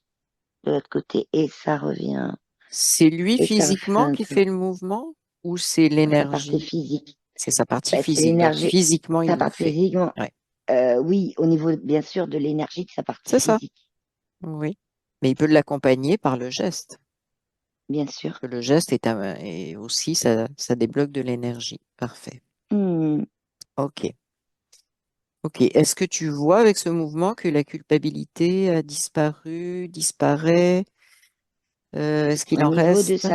[SPEAKER 2] de l'autre côté et ça revient
[SPEAKER 1] C'est lui
[SPEAKER 2] et ça refait
[SPEAKER 1] physiquement
[SPEAKER 2] un
[SPEAKER 1] qui fait
[SPEAKER 2] tour.
[SPEAKER 1] le mouvement ou c'est
[SPEAKER 2] Sa partie
[SPEAKER 1] l'énergie?
[SPEAKER 2] physique,
[SPEAKER 1] C'est sa partie
[SPEAKER 2] ben, c'est
[SPEAKER 1] physique. Donc
[SPEAKER 2] l'énergie,
[SPEAKER 1] physiquement, il
[SPEAKER 2] sa
[SPEAKER 1] le
[SPEAKER 2] partie
[SPEAKER 1] fait.
[SPEAKER 2] physique,
[SPEAKER 1] Ouais.
[SPEAKER 2] oui, au niveau bien sûr de l'énergie de sa partie
[SPEAKER 1] C'est ça.
[SPEAKER 2] physique,
[SPEAKER 1] Oui. Mais il peut l'accompagner par le geste.
[SPEAKER 2] bien sûr.
[SPEAKER 1] Que le geste et aussi, ça débloque de l'énergie. Parfait.
[SPEAKER 2] Hmm.
[SPEAKER 1] OK. OK. Est-ce que tu vois avec ce mouvement que la culpabilité a disparu, disparaît? Est-ce qu'il en reste?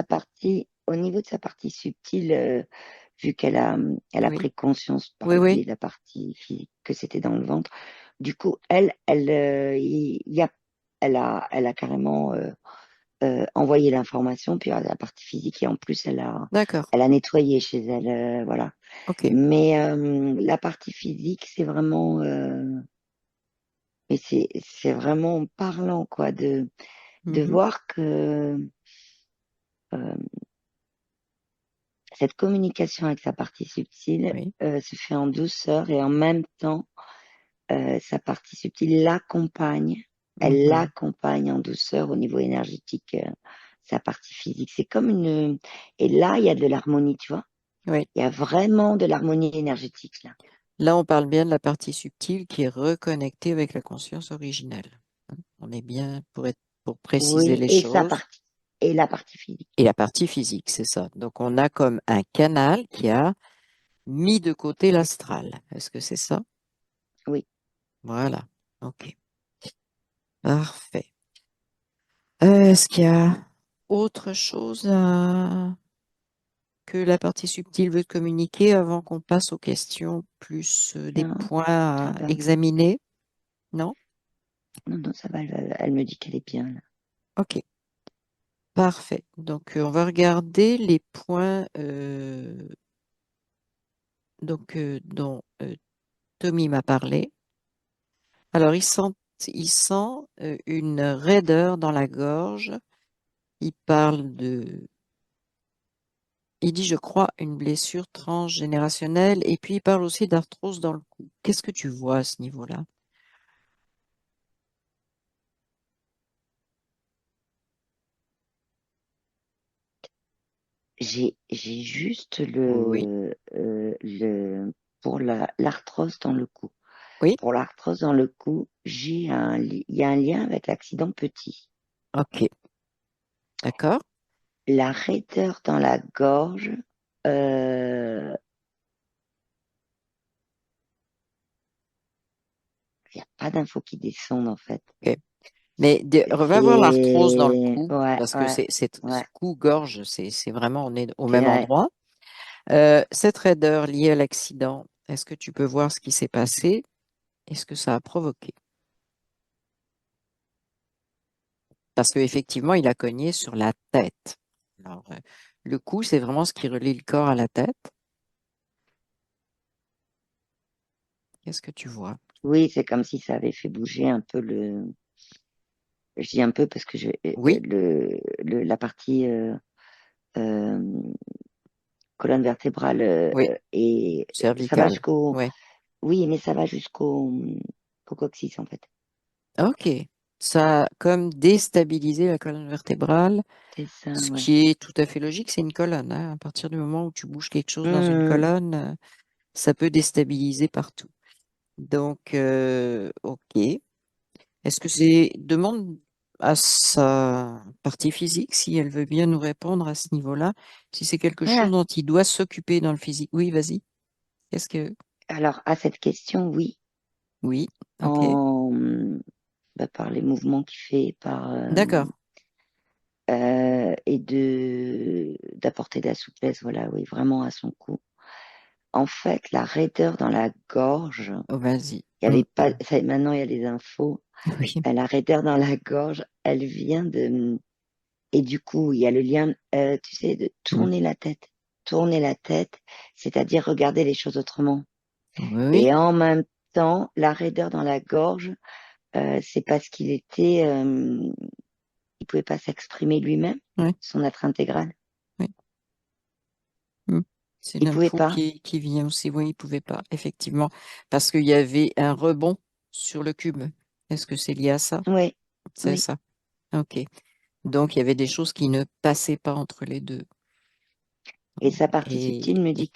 [SPEAKER 2] Au niveau de sa partie subtile, vu elle a
[SPEAKER 1] Oui.
[SPEAKER 2] pris conscience par
[SPEAKER 1] Oui,
[SPEAKER 2] le
[SPEAKER 1] oui.
[SPEAKER 2] biais de la partie physique que c'était dans le ventre. Du coup, il y a, elle a carrément envoyé l'information, puis la partie physique, et en plus,
[SPEAKER 1] D'accord.
[SPEAKER 2] elle a nettoyé chez elle, voilà.
[SPEAKER 1] OK.
[SPEAKER 2] Mais la partie physique, mais c'est vraiment parlant, quoi, de
[SPEAKER 1] Mhm.
[SPEAKER 2] voir que euh, cette communication avec sa partie subtile
[SPEAKER 1] Oui.
[SPEAKER 2] se fait en douceur et en même temps, sa partie subtile l'accompagne. Elle
[SPEAKER 1] Mhm.
[SPEAKER 2] l'accompagne en douceur au niveau énergétique, sa partie physique. C'est comme une... Et là, il y a de l'harmonie, tu vois.
[SPEAKER 1] Oui.
[SPEAKER 2] Il y a vraiment de l'harmonie énergétique, là.
[SPEAKER 1] Là, on parle bien de la partie subtile qui est reconnectée avec la conscience originelle. Hein. On est bien pour préciser
[SPEAKER 2] Oui,
[SPEAKER 1] les choses.
[SPEAKER 2] et la partie physique.
[SPEAKER 1] Et la partie physique, c'est ça. Donc, on a comme un canal qui a mis de côté l'astral. Est-ce que c'est ça?
[SPEAKER 2] Oui.
[SPEAKER 1] Voilà. OK. Parfait. Est-ce qu'il y a autre chose que la partie subtile veut communiquer avant qu'on passe aux questions plus des
[SPEAKER 2] Non,
[SPEAKER 1] points
[SPEAKER 2] ça
[SPEAKER 1] à
[SPEAKER 2] va.
[SPEAKER 1] examiner? Non?
[SPEAKER 2] Non, non, ça va. Elle me dit qu'elle est bien, là.
[SPEAKER 1] OK. Parfait. Donc, on va regarder les points dont Tommy m'a parlé. Alors, il sent une raideur dans la gorge. Il parle Il dit, je crois, une blessure transgénérationnelle et puis il parle aussi d'arthrose dans le cou. Qu'est-ce que tu vois à ce niveau-là?
[SPEAKER 2] J'ai juste
[SPEAKER 1] Oui,
[SPEAKER 2] pour l'arthrose dans le cou.
[SPEAKER 1] oui,
[SPEAKER 2] Pour l'arthrose dans le cou, il y a un lien avec l'accident petit.
[SPEAKER 1] ok, d'accord.
[SPEAKER 2] La raideur dans la gorge, euh, il n'y a pas d'infos qui descendent en fait.
[SPEAKER 1] Ok. Mais va voir l'arthrose dans le
[SPEAKER 2] C'est
[SPEAKER 1] cou,
[SPEAKER 2] ouais,
[SPEAKER 1] parce que
[SPEAKER 2] ouais,
[SPEAKER 1] c'est
[SPEAKER 2] ouais.
[SPEAKER 1] cou-gorge, c'est vraiment, on est au
[SPEAKER 2] C'est
[SPEAKER 1] même
[SPEAKER 2] vrai.
[SPEAKER 1] endroit. Cette raideur liée à l'accident, est-ce que tu peux voir ce qui s'est passé et ce que ça a provoqué? Parce qu'effectivement, il a cogné sur la tête. Alors, le cou, c'est vraiment ce qui relie le corps à la tête. Qu'est-ce que tu vois?
[SPEAKER 2] Oui, c'est comme si ça avait fait bouger un peu je dis un peu parce que
[SPEAKER 1] Oui,
[SPEAKER 2] la partie euh, colonne vertébrale
[SPEAKER 1] oui,
[SPEAKER 2] et ça va
[SPEAKER 1] cervical. Oui.
[SPEAKER 2] oui, mais ça va au coccyx en fait.
[SPEAKER 1] Ok. Ça a comme déstabilisé la colonne vertébrale,
[SPEAKER 2] C'est ça,
[SPEAKER 1] ce
[SPEAKER 2] ouais.
[SPEAKER 1] qui est tout à fait logique. C'est une colonne, hein. À partir du moment où tu bouges quelque chose dans une
[SPEAKER 2] Hum,
[SPEAKER 1] colonne, ça peut déstabiliser partout. Donc, ok. Est-ce que c'est demande à sa partie physique si elle veut bien nous répondre à ce niveau-là, si c'est quelque chose
[SPEAKER 2] ah,
[SPEAKER 1] dont il doit s'occuper dans le physique? Oui, vas-y. Qu'est-ce que
[SPEAKER 2] alors à cette question, oui,
[SPEAKER 1] oui, ok.
[SPEAKER 2] en par les mouvements qu'il fait,
[SPEAKER 1] D'accord.
[SPEAKER 2] et de d'apporter de la souplesse, voilà, oui, vraiment à son cou. En fait, la raideur dans la gorge,
[SPEAKER 1] Oh, vas-y.
[SPEAKER 2] il y avait pas, maintenant il y a des infos.
[SPEAKER 1] Oui.
[SPEAKER 2] La raideur dans la gorge, elle vient et du coup, il y a le lien, tu sais, de
[SPEAKER 1] Mm.
[SPEAKER 2] tourner la tête, c'est-à-dire regarder les choses autrement.
[SPEAKER 1] Oui, oui.
[SPEAKER 2] Et en même temps, la raideur dans la gorge, c'est parce il pouvait pas s'exprimer lui-même,
[SPEAKER 1] Oui,
[SPEAKER 2] son être intégral.
[SPEAKER 1] oui. Mm. C'est
[SPEAKER 2] Il pouvait
[SPEAKER 1] l'info
[SPEAKER 2] pas.
[SPEAKER 1] qui vient aussi. Oui, il pouvait pas, effectivement, parce qu'il y avait un rebond sur le cube. Est-ce que c'est lié à ça?
[SPEAKER 2] Oui,
[SPEAKER 1] C'est
[SPEAKER 2] oui.
[SPEAKER 1] ça. Ok. Donc, il y avait des choses qui ne passaient pas entre les deux.
[SPEAKER 2] Et sa partie
[SPEAKER 1] Et,
[SPEAKER 2] subtile me dit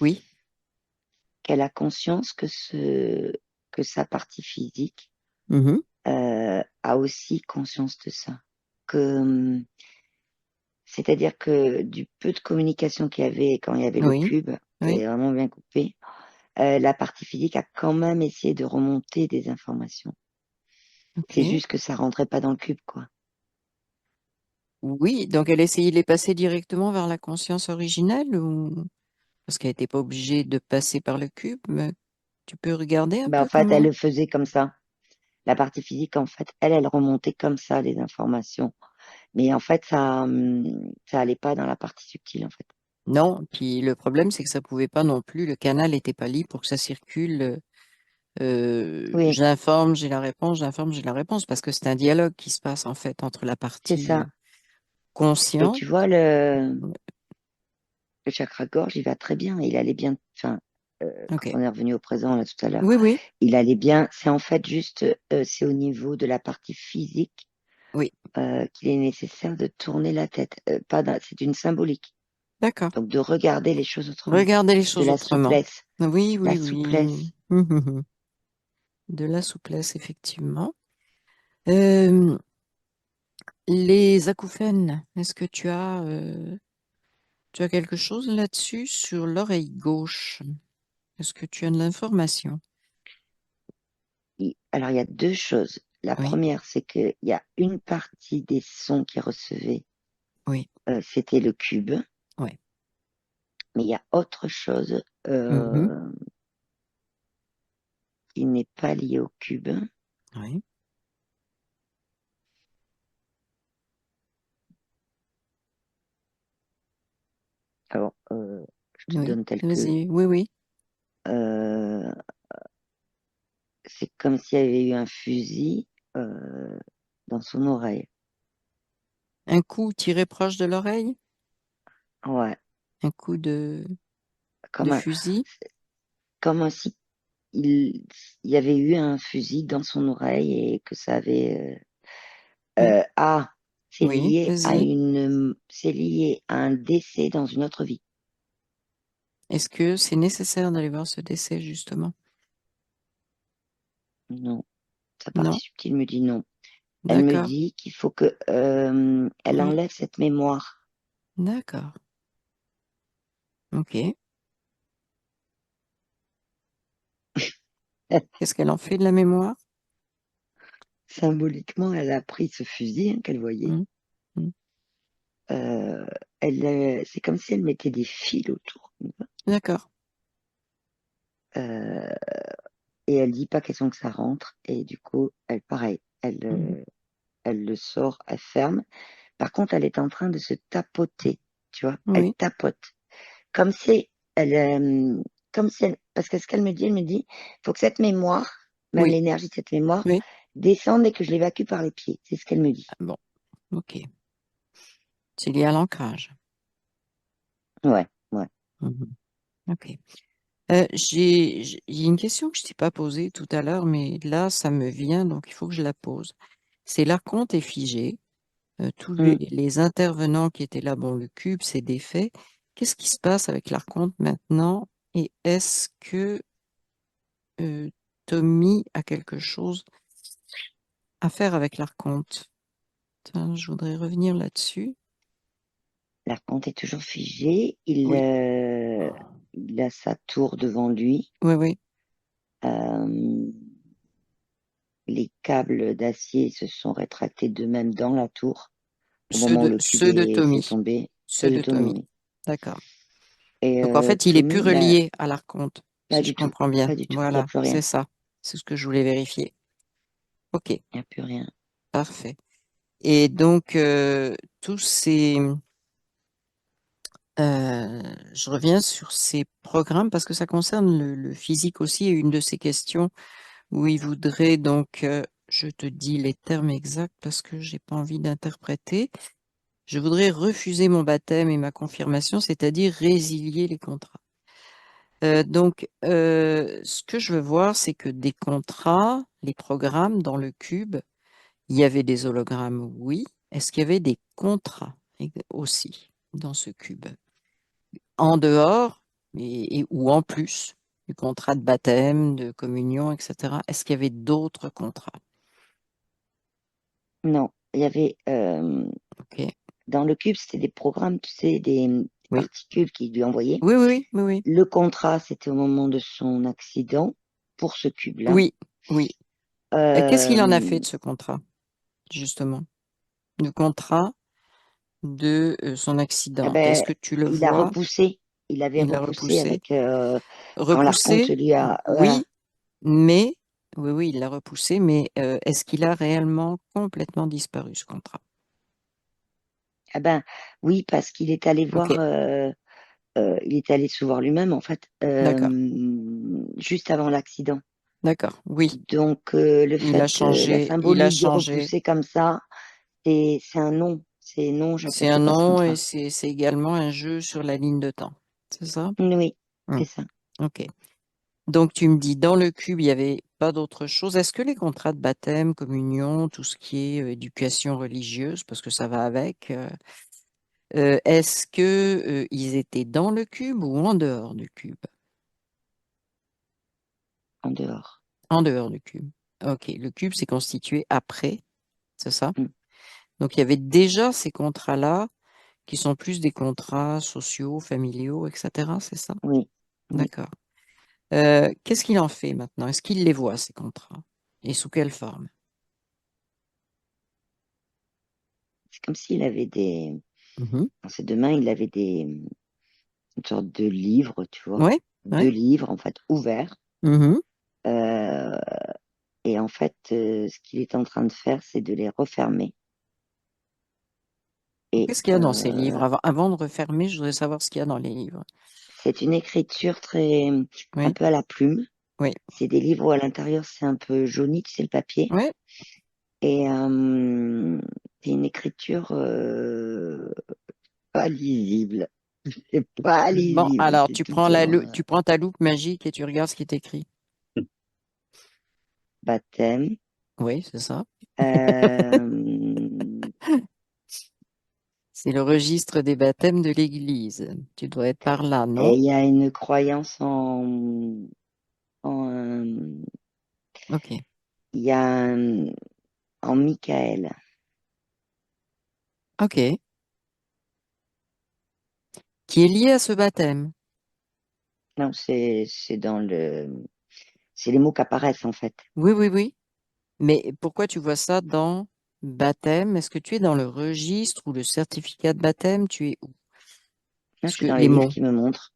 [SPEAKER 1] oui.
[SPEAKER 2] qu'elle a conscience que sa partie physique
[SPEAKER 1] Mhm.
[SPEAKER 2] a aussi conscience de ça. Que, c'est-à-dire que du peu de communication qu'il y avait quand il y avait le
[SPEAKER 1] Oui.
[SPEAKER 2] cube, qui
[SPEAKER 1] Oui.
[SPEAKER 2] est vraiment bien coupé, la partie physique a quand même essayé de remonter des informations. C'est
[SPEAKER 1] Ok.
[SPEAKER 2] juste que ça rentrait pas dans le cube, quoi.
[SPEAKER 1] Oui. Donc, elle essayait de les passer directement vers la conscience originelle ou parce qu'elle n'était pas obligée de passer par le cube. Mais tu peux regarder un
[SPEAKER 2] Ben, en
[SPEAKER 1] peu
[SPEAKER 2] fait, elle
[SPEAKER 1] comment?
[SPEAKER 2] le faisait comme ça. La partie physique, en fait, elle remontait comme ça les informations. Mais en fait, ça allait pas dans la partie subtile, en fait.
[SPEAKER 1] Non. Puis le problème, c'est que ça pouvait pas non plus. Le canal n'était pas libre pour que ça circule.
[SPEAKER 2] Oui,
[SPEAKER 1] J'informe, j'ai la réponse, j'informe, j'ai la réponse, parce que c'est un dialogue qui se passe en fait entre la
[SPEAKER 2] c'est
[SPEAKER 1] partie
[SPEAKER 2] ça. Et
[SPEAKER 1] consciente.
[SPEAKER 2] tu vois, le chakra gorge, il va très bien. Il allait bien. Enfin, quand
[SPEAKER 1] Ok.
[SPEAKER 2] on est revenu au présent, là, tout à l'heure,
[SPEAKER 1] Oui, oui,
[SPEAKER 2] il allait bien. C'est en fait juste, c'est au niveau de la partie physique
[SPEAKER 1] oui.
[SPEAKER 2] qu'il est nécessaire de tourner la tête. Pas c'est une symbolique.
[SPEAKER 1] D'accord.
[SPEAKER 2] Donc, de regarder les choses autrement.
[SPEAKER 1] Regardez les
[SPEAKER 2] De
[SPEAKER 1] choses
[SPEAKER 2] la
[SPEAKER 1] autrement.
[SPEAKER 2] souplesse.
[SPEAKER 1] Oui,
[SPEAKER 2] La
[SPEAKER 1] oui, oui.
[SPEAKER 2] souplesse.
[SPEAKER 1] De la souplesse, effectivement. Euh, les acouphènes, est-ce que tu as quelque chose là-dessus sur l'oreille gauche? Est-ce que tu as de l'information?
[SPEAKER 2] Alors, il y a deux choses. La
[SPEAKER 1] Oui,
[SPEAKER 2] première, c'est qu'il y a une partie des sons qu'il recevait,
[SPEAKER 1] oui,
[SPEAKER 2] c'était le cube.
[SPEAKER 1] oui.
[SPEAKER 2] Mais il y a autre chose
[SPEAKER 1] Mhm.
[SPEAKER 2] qui n'est pas lié au cube.
[SPEAKER 1] Oui,
[SPEAKER 2] Alors, je te
[SPEAKER 1] oui.
[SPEAKER 2] donne tel que.
[SPEAKER 1] Vas-y. Oui, oui.
[SPEAKER 2] euh, c'est comme s'il y avait eu un fusil dans son oreille.
[SPEAKER 1] Un coup tiré proche de l'oreille?
[SPEAKER 2] Ouais.
[SPEAKER 1] Un coup de
[SPEAKER 2] comme un,
[SPEAKER 1] fusil?
[SPEAKER 2] comme si il y avait eu un fusil dans son oreille et que ça avait.
[SPEAKER 1] Oui,
[SPEAKER 2] Ah,
[SPEAKER 1] oui, vas-y.
[SPEAKER 2] c'est lié à un décès dans une autre vie.
[SPEAKER 1] Est-ce que c'est nécessaire d'aller voir ce décès, justement?
[SPEAKER 2] Non, sa
[SPEAKER 1] Non?
[SPEAKER 2] partie subtile me dit non. Elle me
[SPEAKER 1] D'accord,
[SPEAKER 2] dit qu'il faut que elle
[SPEAKER 1] oui,
[SPEAKER 2] enlève cette mémoire.
[SPEAKER 1] d'accord. Ok. Qu'est-ce qu'elle en fait de la mémoire?
[SPEAKER 2] Symboliquement, elle a pris ce fusil hein, qu'elle voyait.
[SPEAKER 1] Hmm, hmm.
[SPEAKER 2] Euh, c'est comme si elle mettait des fils autour.
[SPEAKER 1] D'accord.
[SPEAKER 2] Euh, et elle dit pas question que ça rentre. Et du coup, elle, pareil,
[SPEAKER 1] Mhm.
[SPEAKER 2] elle le sort, elle ferme. Par contre, elle est en train de se tapoter, tu vois. Elle
[SPEAKER 1] Oui,
[SPEAKER 2] tapote. Comme si elle, comme si elle, parce que ce qu'elle me dit, elle me dit, faut que cette mémoire, même
[SPEAKER 1] oui,
[SPEAKER 2] l'énergie de cette mémoire,
[SPEAKER 1] oui.
[SPEAKER 2] descende et que je l'évacue par les pieds. C'est ce qu'elle me dit.
[SPEAKER 1] Ah, bon, ok. C'est lié à l'ancrage.
[SPEAKER 2] Ouais, ouais.
[SPEAKER 1] Mhm. Ok. Il y a une question que je t'ai pas posée tout à l'heure, mais là, ça me vient, donc il faut que je la pose. C'est l'archonte est figé. Tous
[SPEAKER 2] Mm.
[SPEAKER 1] les intervenants qui étaient là, bon, le cube s'est défait. Qu'est-ce qui se passe avec l'archonte maintenant? Et est-ce que euh, Tommy a quelque chose à faire avec l'archonte? Tiens, je voudrais revenir là-dessus.
[SPEAKER 2] L'archonte est toujours figé.
[SPEAKER 1] Oui,
[SPEAKER 2] Il a sa tour devant lui.
[SPEAKER 1] oui, oui.
[SPEAKER 2] Euh, les câbles d'acier se sont rétractés d'eux-mêmes dans la tour au moment où le cube
[SPEAKER 1] Ceux de
[SPEAKER 2] s'est
[SPEAKER 1] Tommy.
[SPEAKER 2] tombé.
[SPEAKER 1] Ceux
[SPEAKER 2] Ceux de
[SPEAKER 1] de
[SPEAKER 2] Tommy,
[SPEAKER 1] Tommy.
[SPEAKER 2] oui.
[SPEAKER 1] D'accord.
[SPEAKER 2] Et
[SPEAKER 1] Donc en fait, il est plus
[SPEAKER 2] Tommy,
[SPEAKER 1] relié à l'archonte,
[SPEAKER 2] pas
[SPEAKER 1] si je
[SPEAKER 2] du tout.
[SPEAKER 1] comprends bien.
[SPEAKER 2] Pas du tout. Il n'y a
[SPEAKER 1] Voilà,
[SPEAKER 2] plus
[SPEAKER 1] c'est
[SPEAKER 2] rien.
[SPEAKER 1] ça. C'est ce que je voulais vérifier. Ok,
[SPEAKER 2] Il n'y a plus rien.
[SPEAKER 1] parfait. Et donc, tous ces... je reviens sur ces programmes parce que ça concerne le physique aussi. Et une de ces questions où il voudrait donc, je te dis les termes exacts parce que j'ai pas envie d'interpréter. Je voudrais refuser mon baptême et ma confirmation, c'est-à-dire résilier les contrats. Ce que je veux voir, c'est que des contrats, les programmes dans le cube, il y avait des hologrammes, oui. Est-ce qu'il y avait des contrats aussi dans ce cube? En dehors ou en plus du contrat de baptême, de communion, etc. Est-ce qu'il y avait d'autres contrats?
[SPEAKER 2] Non. Il y avait
[SPEAKER 1] Ok.
[SPEAKER 2] dans le cube, c'était des programmes, tu sais, des
[SPEAKER 1] Oui.
[SPEAKER 2] particules qu'il lui envoyait.
[SPEAKER 1] Oui, oui, oui, oui,
[SPEAKER 2] Le contrat, c'était au moment de son accident pour ce cube-là.
[SPEAKER 1] oui, oui. Oui. Qu'est-ce qu'il en a fait
[SPEAKER 2] Euh,
[SPEAKER 1] de ce contrat, justement? Le contrat de son
[SPEAKER 2] eh
[SPEAKER 1] accident. Est-ce
[SPEAKER 2] ben,
[SPEAKER 1] que tu le
[SPEAKER 2] il a
[SPEAKER 1] vois?
[SPEAKER 2] repoussé. Il avait
[SPEAKER 1] Il l'a
[SPEAKER 2] repoussé
[SPEAKER 1] repoussé.
[SPEAKER 2] avec quand l'archonte
[SPEAKER 1] Repoussé,
[SPEAKER 2] lui a. Voilà.
[SPEAKER 1] oui, mais oui, oui, il l'a repoussé, mais est-ce qu'il a réellement complètement disparu, ce contrat?
[SPEAKER 2] Eh ben, oui, parce qu'il est allé
[SPEAKER 1] Ok,
[SPEAKER 2] voir. Il est allé se voir lui-même en fait
[SPEAKER 1] d'accord,
[SPEAKER 2] juste avant l'accident.
[SPEAKER 1] d'accord, oui,
[SPEAKER 2] Donc le
[SPEAKER 1] il a
[SPEAKER 2] fait, la
[SPEAKER 1] changé, il a
[SPEAKER 2] symbolique de
[SPEAKER 1] changé.
[SPEAKER 2] repousser comme ça, c'est un non. C'est non,
[SPEAKER 1] C'est un
[SPEAKER 2] j'accepte pas ce
[SPEAKER 1] nom et
[SPEAKER 2] contrat.
[SPEAKER 1] c'est également un jeu sur la ligne de temps. C'est ça?
[SPEAKER 2] Oui,
[SPEAKER 1] Hmm,
[SPEAKER 2] c'est ça.
[SPEAKER 1] ok. Donc tu me dis, dans le cube, il n'y avait pas d'autre chose. Est-ce que les contrats de baptême, communion, tout ce qui est éducation religieuse, parce que ça va avec, est-ce que ils étaient dans le cube ou en dehors du cube?
[SPEAKER 2] En dehors.
[SPEAKER 1] En dehors du cube. Ok, le cube s'est constitué après, c'est ça?
[SPEAKER 2] Mm.
[SPEAKER 1] Donc il y avait déjà ces contrats-là qui sont plus des contrats sociaux, familiaux, etc. C'est ça?
[SPEAKER 2] Oui, oui.
[SPEAKER 1] D'accord. Qu'est-ce qu'il en fait maintenant? Est-ce qu'il les voit, ces contrats? Et sous quelle forme?
[SPEAKER 2] C'est comme s'il avait
[SPEAKER 1] Mhm.
[SPEAKER 2] dans ses deux mains, il avait une sorte de livre, tu vois,
[SPEAKER 1] Oui,
[SPEAKER 2] deux
[SPEAKER 1] oui.
[SPEAKER 2] livres en fait ouverts.
[SPEAKER 1] Mhm.
[SPEAKER 2] Euh, et en fait, ce qu'il est en train de faire, c'est de les refermer. Et
[SPEAKER 1] Qu'est-ce qu'il y a dans ces livres? Avant de refermer, je voudrais savoir ce qu'il y a dans les livres.
[SPEAKER 2] c'est une écriture un
[SPEAKER 1] Oui,
[SPEAKER 2] peu à la plume.
[SPEAKER 1] oui,
[SPEAKER 2] C'est des livres où à l'intérieur c'est un peu jauni, tu sais, le papier.
[SPEAKER 1] oui.
[SPEAKER 2] Et c'est une écriture pas lisible. C'est pas
[SPEAKER 1] Bon,
[SPEAKER 2] lisible,
[SPEAKER 1] alors
[SPEAKER 2] c'est tout pour
[SPEAKER 1] tu prends ta loupe magique et tu regardes ce qui est écrit.
[SPEAKER 2] baptême.
[SPEAKER 1] Oui, c'est ça.
[SPEAKER 2] Euh,
[SPEAKER 1] C'est le registre des baptêmes de l'Église. Tu dois être par là,
[SPEAKER 2] et
[SPEAKER 1] non?
[SPEAKER 2] il y a une croyance en,
[SPEAKER 1] Ok.
[SPEAKER 2] il y a en Michael.
[SPEAKER 1] Ok. Qui est lié à ce baptême.
[SPEAKER 2] Non, c'est dans c'est les mots qui apparaissent en fait.
[SPEAKER 1] Oui, oui, oui. Mais pourquoi tu vois ça dans baptême? Est-ce que tu es dans le registre ou le certificat de baptême? Tu es où?
[SPEAKER 2] Là, je
[SPEAKER 1] Parce
[SPEAKER 2] suis
[SPEAKER 1] que
[SPEAKER 2] dans les
[SPEAKER 1] les
[SPEAKER 2] livres
[SPEAKER 1] mots.
[SPEAKER 2] qui me montrent.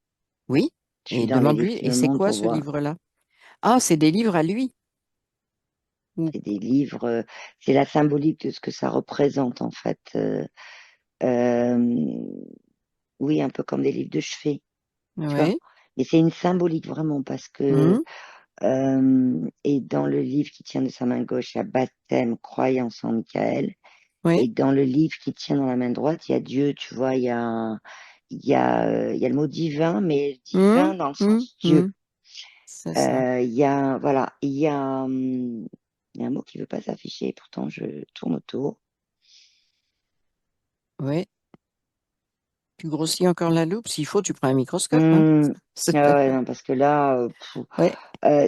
[SPEAKER 1] Oui.
[SPEAKER 2] Je suis
[SPEAKER 1] Et
[SPEAKER 2] dans les livres
[SPEAKER 1] demande-lui,
[SPEAKER 2] qui
[SPEAKER 1] et
[SPEAKER 2] me
[SPEAKER 1] c'est
[SPEAKER 2] montrent
[SPEAKER 1] quoi
[SPEAKER 2] pour
[SPEAKER 1] ce
[SPEAKER 2] voir.
[SPEAKER 1] livre-là? Ah, c'est des livres à lui. Ou-
[SPEAKER 2] C'est des livres, c'est la symbolique de ce que ça représente en fait. Euh, oui, un peu comme des livres de chevet, tu vois.
[SPEAKER 1] Oui.
[SPEAKER 2] Mais c'est une symbolique vraiment parce que
[SPEAKER 1] Mhm.
[SPEAKER 2] et dans le livre qui tient de sa main gauche, il y a baptême, croyance en Michael. Et
[SPEAKER 1] Oui.
[SPEAKER 2] dans le livre qui tient dans la main droite, il y a Dieu, tu vois, il y a le mot divin, mais
[SPEAKER 1] Mhm.
[SPEAKER 2] divin dans le
[SPEAKER 1] Mhm.
[SPEAKER 2] sens Dieu.
[SPEAKER 1] Mhm. C'est ça.
[SPEAKER 2] Il y a, voilà, il y a un mot qui veut pas s'afficher, pourtant je tourne autour.
[SPEAKER 1] Oui. Tu grossis encore la loupe. S'il faut, tu prends un microscope, hein.
[SPEAKER 2] Hum, ah ouais, non, parce que là,
[SPEAKER 1] Ouais.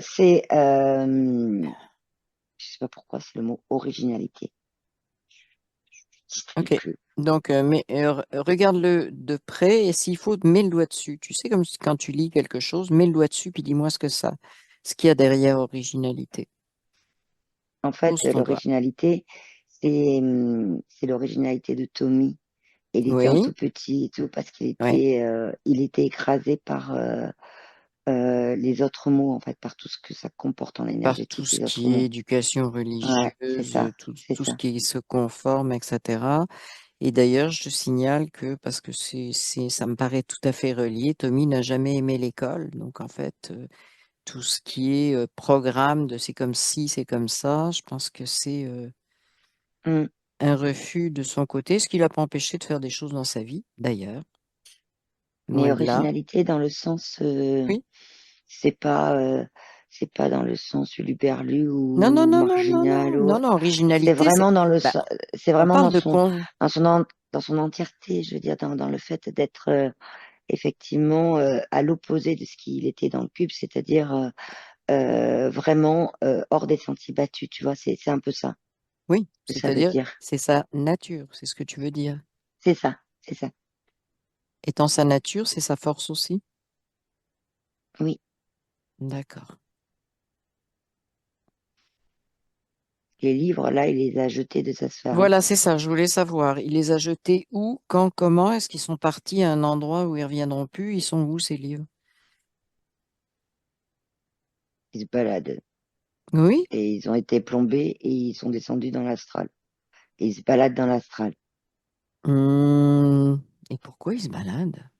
[SPEAKER 2] c'est, je sais pas pourquoi, c'est le mot originalité. Je ne
[SPEAKER 1] Ok.
[SPEAKER 2] plus.
[SPEAKER 1] Donc, regarde-le de près et s'il faut, mets le doigt dessus. Tu sais, comme quand tu lis quelque chose, mets le doigt dessus puis dis-moi ce qu'il y a derrière originalité.
[SPEAKER 2] En fait,
[SPEAKER 1] Pose ton doigt.
[SPEAKER 2] l'originalité, c'est l'originalité de Tommy. Il était un
[SPEAKER 1] Oui,
[SPEAKER 2] tout petit et tout parce
[SPEAKER 1] oui.
[SPEAKER 2] il était écrasé par les autres mots, en fait, par tout ce que ça comporte en
[SPEAKER 1] Par tout
[SPEAKER 2] énergétique,
[SPEAKER 1] ce
[SPEAKER 2] les autres
[SPEAKER 1] qui est
[SPEAKER 2] mots.
[SPEAKER 1] éducation
[SPEAKER 2] Ouais, c'est
[SPEAKER 1] religieuse,
[SPEAKER 2] ça, c'est
[SPEAKER 1] tout ce
[SPEAKER 2] ça.
[SPEAKER 1] qui se conforme, etc. Et d'ailleurs, je te signale que, parce que ça me paraît tout à fait relié, Tommy n'a jamais aimé l'école. Donc, en fait, tout ce qui est programme de c'est comme ci, c'est comme ça, je pense que c'est
[SPEAKER 2] Hum.
[SPEAKER 1] un refus de son côté, ce qui l'a pas empêché de faire des choses dans sa vie, d'ailleurs.
[SPEAKER 2] Mais
[SPEAKER 1] Loin de là.
[SPEAKER 2] originalité dans le sens,
[SPEAKER 1] Oui.
[SPEAKER 2] c'est pas, euh, c'est pas dans le sens uluberlu
[SPEAKER 1] Non, non,
[SPEAKER 2] ou
[SPEAKER 1] non, non, non,
[SPEAKER 2] marginal
[SPEAKER 1] non,
[SPEAKER 2] ou,
[SPEAKER 1] non, non,
[SPEAKER 2] c'est
[SPEAKER 1] originalité,
[SPEAKER 2] vraiment dans
[SPEAKER 1] bah,
[SPEAKER 2] c'est
[SPEAKER 1] on
[SPEAKER 2] vraiment
[SPEAKER 1] parle de con.
[SPEAKER 2] dans son entièreté, je veux dire, dans le fait d'être effectivement à l'opposé de ce qu'il était dans le cube, c'est-à-dire vraiment hors des sentiers battus, tu vois, c'est un peu ça
[SPEAKER 1] Oui,
[SPEAKER 2] que ça veut
[SPEAKER 1] c'est-à-dire,
[SPEAKER 2] dire.
[SPEAKER 1] c'est sa nature, c'est ce que tu veux dire.
[SPEAKER 2] C'est ça, c'est ça.
[SPEAKER 1] Étant sa nature, c'est sa force aussi.
[SPEAKER 2] Oui,
[SPEAKER 1] D'accord.
[SPEAKER 2] les livres, là, il les a jetés de sa sphère, hein.
[SPEAKER 1] Voilà, c'est ça, je voulais savoir. Il les a jetés où, quand, comment? Est-ce qu'ils sont partis à un endroit où ils reviendront plus? Ils sont où, ces livres?
[SPEAKER 2] Ils se baladent
[SPEAKER 1] Oui?
[SPEAKER 2] et ils ont été plombés et ils sont descendus dans l'astral. Et ils se baladent dans l'astral.
[SPEAKER 1] Hum, Et pourquoi ils se baladent?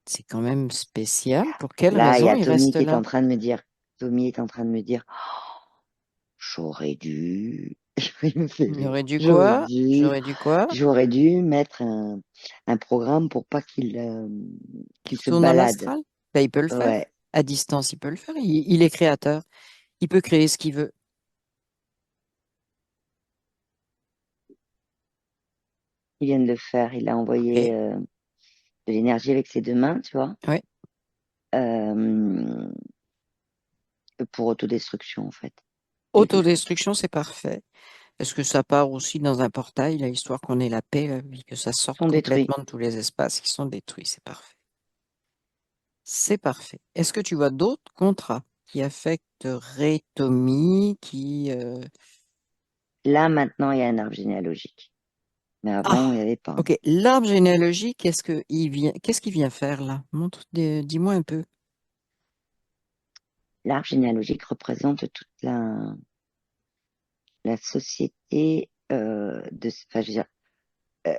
[SPEAKER 1] C'est quand même spécial. Pour quelle
[SPEAKER 2] Là, il y
[SPEAKER 1] raison
[SPEAKER 2] a
[SPEAKER 1] ils
[SPEAKER 2] Tommy
[SPEAKER 1] restent
[SPEAKER 2] qui est
[SPEAKER 1] là?
[SPEAKER 2] en train de me dire, Tommy est en train de me dire, j'aurais dû, il me fait rire.
[SPEAKER 1] J'aurais dû quoi? J'aurais dû quoi?
[SPEAKER 2] J'aurais dû mettre un programme pour pas
[SPEAKER 1] Qu'il
[SPEAKER 2] qu'il se
[SPEAKER 1] retourne dans
[SPEAKER 2] balade.
[SPEAKER 1] l'astral? Ben, il peut le faire.
[SPEAKER 2] Ouais,
[SPEAKER 1] À distance, il peut le faire. Il est créateur. Il peut créer ce qu'il veut.
[SPEAKER 2] il vient de le faire. Il a
[SPEAKER 1] Ok.
[SPEAKER 2] envoyé de l'énergie avec ses deux mains, tu vois,
[SPEAKER 1] Ouais.
[SPEAKER 2] euh, pour autodestruction, en fait. Mm, mm.
[SPEAKER 1] Autodestruction, c'est parfait. Est-ce que ça part aussi dans un portail, là, histoire qu'on ait la paix, là, puis que ça sorte
[SPEAKER 2] Sont détruits.
[SPEAKER 1] complètement de tous les espaces qui sont détruits? C'est parfait. C'est parfait. Est-ce que tu vois d'autres contrats qui affecteraient Tommy,
[SPEAKER 2] Là, maintenant, il y a un arbre généalogique. Mais avant, il
[SPEAKER 1] Ah,
[SPEAKER 2] n'y avait pas, hein.
[SPEAKER 1] ok. L'arbre généalogique, qu'est-ce qu'il vient faire là? Dis-moi un peu.
[SPEAKER 2] L'arbre généalogique représente toute la société enfin, je veux dire,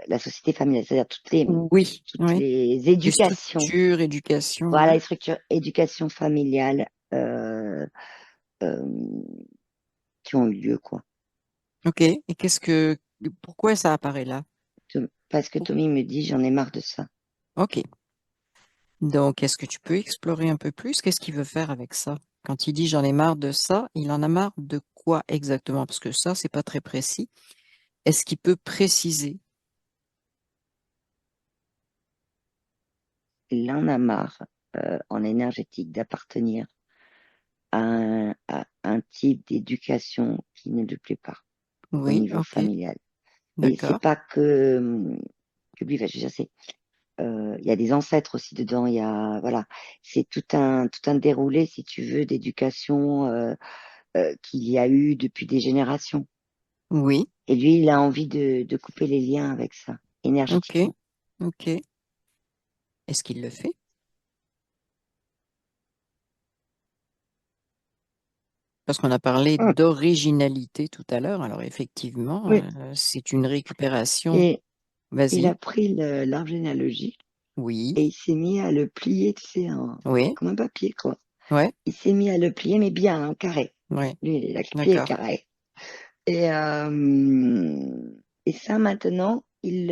[SPEAKER 2] la société familiale, c'est-à-dire
[SPEAKER 1] Oui,
[SPEAKER 2] toutes
[SPEAKER 1] oui.
[SPEAKER 2] les
[SPEAKER 1] Les
[SPEAKER 2] éducations,
[SPEAKER 1] structures, éducation,
[SPEAKER 2] voilà,
[SPEAKER 1] oui.
[SPEAKER 2] les structures éducation familiale euh, qui ont eu lieu, quoi.
[SPEAKER 1] Ok. Et pourquoi ça apparaît là?
[SPEAKER 2] Parce que
[SPEAKER 1] Pour-
[SPEAKER 2] Tommy me dit, j'en ai marre de ça.
[SPEAKER 1] Ok. Donc, est-ce que tu peux explorer un peu plus? Qu'est-ce qu'il veut faire avec ça? Quand il dit j'en ai marre de ça, il en a marre de quoi exactement? Parce que ça, c'est pas très précis. Est-ce qu'il peut préciser?
[SPEAKER 2] Il en a marre, en énergétique, d'appartenir à un type d'éducation qui ne lui plaît pas au
[SPEAKER 1] Oui,
[SPEAKER 2] niveau
[SPEAKER 1] ok,
[SPEAKER 2] familial. Et c'est
[SPEAKER 1] d'accord.
[SPEAKER 2] pas que lui, je sais, il y a des ancêtres aussi dedans, il y a, voilà, c'est tout un déroulé, si tu veux, d'éducation qu'il y a eu depuis des générations.
[SPEAKER 1] Oui,
[SPEAKER 2] Et lui, il a envie de couper les liens avec ça,
[SPEAKER 1] ok,
[SPEAKER 2] énergétiquement.
[SPEAKER 1] ok. Est-ce qu'il le fait? Parce qu'on a parlé
[SPEAKER 2] Hum,
[SPEAKER 1] d'originalité tout à l'heure. Alors, effectivement,
[SPEAKER 2] Oui,
[SPEAKER 1] c'est une récupération.
[SPEAKER 2] et il a
[SPEAKER 1] Vas-y.
[SPEAKER 2] pris l'arbre généalogique
[SPEAKER 1] Oui,
[SPEAKER 2] et il s'est mis à le plier, tu sais,
[SPEAKER 1] oui,
[SPEAKER 2] comme un papier, quoi.
[SPEAKER 1] ouais,
[SPEAKER 2] Il s'est mis à le plier, mais bien, en carré.
[SPEAKER 1] ouais,
[SPEAKER 2] Lui, il a le pied
[SPEAKER 1] d'accord.
[SPEAKER 2] carré. Et, et ça, maintenant, il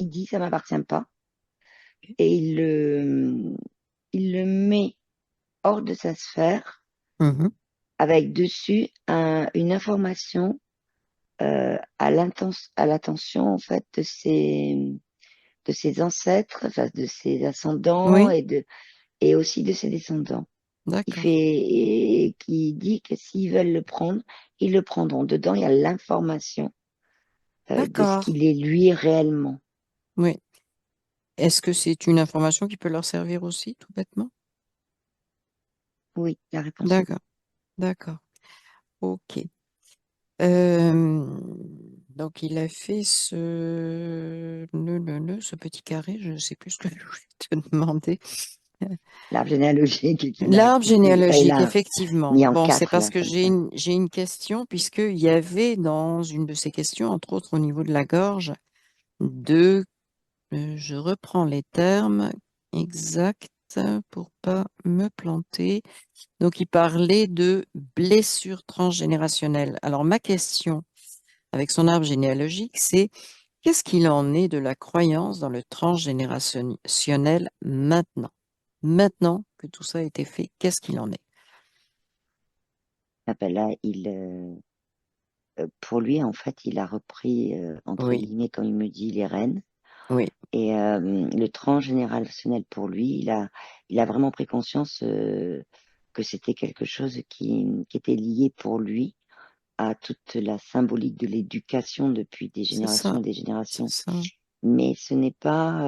[SPEAKER 2] dit, ça m'appartient pas. Et il le met hors de sa sphère
[SPEAKER 1] Mhm.
[SPEAKER 2] avec dessus une information à l'attention, en fait, de ses ancêtres, enfin, de ses ascendants
[SPEAKER 1] Oui,
[SPEAKER 2] et aussi de ses descendants.
[SPEAKER 1] d'accord.
[SPEAKER 2] Qui dit que s'ils veulent le prendre, ils le prendront. Dedans, il y a l'information de ce
[SPEAKER 1] D'accord.
[SPEAKER 2] qu'il est lui réellement.
[SPEAKER 1] Oui. Est-ce que c'est une information qui peut leur servir aussi, tout bêtement?
[SPEAKER 2] Oui, la réponse est oui.
[SPEAKER 1] D'accord, d'accord. Ok. Euh, donc, il a fait ce petit carré. Je ne sais plus ce que je voulais te demander.
[SPEAKER 2] L'arbre généalogique qu'il a
[SPEAKER 1] L'arbre
[SPEAKER 2] coupé, enfin, il
[SPEAKER 1] généalogique,
[SPEAKER 2] a
[SPEAKER 1] effectivement.
[SPEAKER 2] mis en
[SPEAKER 1] Bon, c'est
[SPEAKER 2] quatre,
[SPEAKER 1] parce
[SPEAKER 2] là,
[SPEAKER 1] que
[SPEAKER 2] comme ça.
[SPEAKER 1] j'ai une question, puisqu'il y avait dans une de ces questions, entre autres au niveau de la gorge, de, je reprends les termes exacts pour pas me planter. Donc, il parlait de blessures transgénérationnelles. Alors, ma question avec son arbre généalogique, c'est qu'est-ce qu'il en est de la croyance dans le transgénérationnel maintenant? Maintenant que tout ça a été fait, qu'est-ce qu'il en est?
[SPEAKER 2] Ah ben là, pour lui, en fait, il a repris, entre
[SPEAKER 1] Oui,
[SPEAKER 2] guillemets, comme il me dit, les rênes.
[SPEAKER 1] oui,
[SPEAKER 2] Et le transgénérationnel, pour lui, il a vraiment pris conscience que c'était quelque chose qui était lié pour lui à toute la symbolique de l'éducation depuis
[SPEAKER 1] c'est ça,
[SPEAKER 2] des
[SPEAKER 1] c'est
[SPEAKER 2] générations.
[SPEAKER 1] ça.
[SPEAKER 2] Mais ce n'est pas,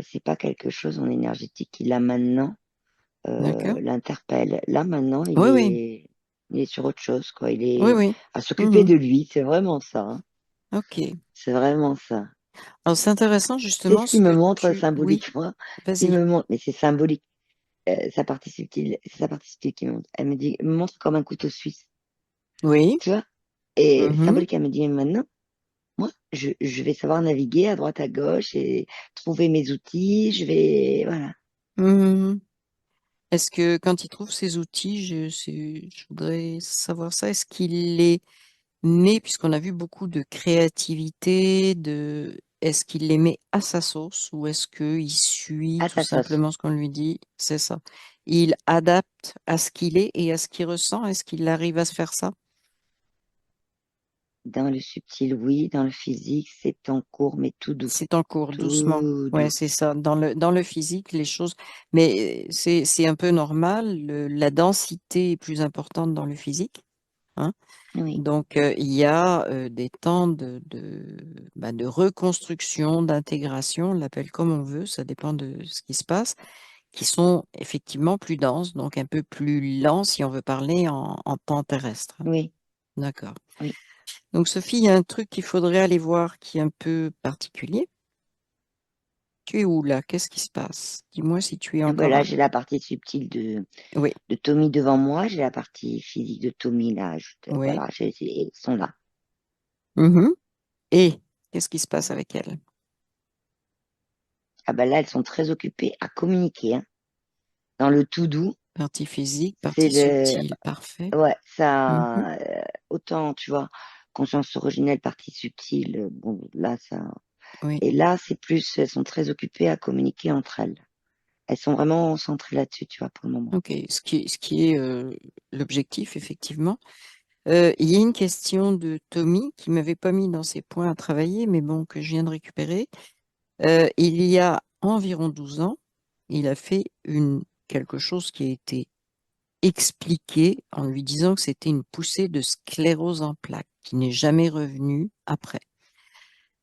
[SPEAKER 2] c'est pas quelque chose en énergétique qui là maintenant
[SPEAKER 1] D'accord?
[SPEAKER 2] l'interpelle. Là maintenant,
[SPEAKER 1] Oui, oui,
[SPEAKER 2] il est sur autre chose, quoi. Il
[SPEAKER 1] oui,
[SPEAKER 2] est
[SPEAKER 1] oui.
[SPEAKER 2] à s'occuper
[SPEAKER 1] Mhm.
[SPEAKER 2] de lui. C'est vraiment ça, hein.
[SPEAKER 1] Ok.
[SPEAKER 2] C'est vraiment ça.
[SPEAKER 1] Alors, c'est intéressant
[SPEAKER 2] C'est
[SPEAKER 1] justement
[SPEAKER 2] ce
[SPEAKER 1] ce
[SPEAKER 2] qu'il me
[SPEAKER 1] que
[SPEAKER 2] montre
[SPEAKER 1] tu... Oui,
[SPEAKER 2] symboliquement. Il
[SPEAKER 1] vas-y.
[SPEAKER 2] me montre, mais c'est symbolique. Sa partie subtile, c'est sa partie subtile qui me montre. Elle me dit, me montre comme un couteau suisse,
[SPEAKER 1] Oui.
[SPEAKER 2] tu vois. Et
[SPEAKER 1] Mhm.
[SPEAKER 2] symbolique, elle me dit, maintenant, moi, je vais savoir naviguer à droite, à gauche et trouver mes outils. Je vais, voilà.
[SPEAKER 1] Mhm. Est-ce que quand il trouve ses outils, je voudrais savoir ça, est-ce qu'il est né, puisqu'on a vu beaucoup de créativité, est-ce qu'il les met à sa sauce ou est-ce qu'il suit
[SPEAKER 2] À
[SPEAKER 1] tout
[SPEAKER 2] sa sauce.
[SPEAKER 1] simplement ce qu'on lui dit? C'est ça. Il adapte à ce qu'il est et à ce qu'il ressent. Est-ce qu'il arrive à se faire ça?
[SPEAKER 2] Dans le subtil, oui. Dans le physique, c'est en cours, mais tout doux.
[SPEAKER 1] C'est en cours, doucement.
[SPEAKER 2] Tout
[SPEAKER 1] Ouais,
[SPEAKER 2] doux.
[SPEAKER 1] c'est ça. Dans le physique, les choses, mais c'est un peu normal. La densité est plus importante dans le physique, hein.
[SPEAKER 2] Oui,
[SPEAKER 1] Donc, il y a des temps de reconstruction, d'intégration, on l'appelle comme on veut, ça dépend de ce qui se passe, qui sont effectivement plus denses, donc un peu plus lents si on veut parler en temps terrestre, hein.
[SPEAKER 2] oui,
[SPEAKER 1] D'accord.
[SPEAKER 2] oui.
[SPEAKER 1] Donc, Sophie, il y a un truc qu'il faudrait aller voir qui est un peu particulier. Tu es où là? Qu'est-ce qui se passe? Dis-moi si tu es
[SPEAKER 2] Ah ben
[SPEAKER 1] encore
[SPEAKER 2] là, j'ai la partie subtile
[SPEAKER 1] Oui,
[SPEAKER 2] de Tommy devant moi, j'ai la partie physique de Tommy là.
[SPEAKER 1] oui.
[SPEAKER 2] Voilà, ils sont là.
[SPEAKER 1] Mhm. Et qu'est-ce qui se passe avec elle?
[SPEAKER 2] Ah ben là, elles sont très occupées à communiquer, hein. Dans le tout doux,
[SPEAKER 1] Partie physique,
[SPEAKER 2] c'est
[SPEAKER 1] partie
[SPEAKER 2] le,
[SPEAKER 1] subtile, parfait.
[SPEAKER 2] ouais,
[SPEAKER 1] Mhm.
[SPEAKER 2] ça, autant, tu vois, conscience originelle, partie subtile, bon, là, ça.
[SPEAKER 1] oui,
[SPEAKER 2] Et là, c'est plus, elles sont très occupées à communiquer entre elles. Elles sont vraiment centrées là-dessus, tu vois, pour le moment.
[SPEAKER 1] ok. Ce qui est l'objectif, effectivement. Il y a une question de Tommy qui m'avait pas mis dans ses points à travailler, mais bon, que je viens de récupérer. Il y a environ 12 ans, il a fait quelque chose qui a été expliqué en lui disant que c'était une poussée de sclérose en plaques qui n'est jamais revenue après.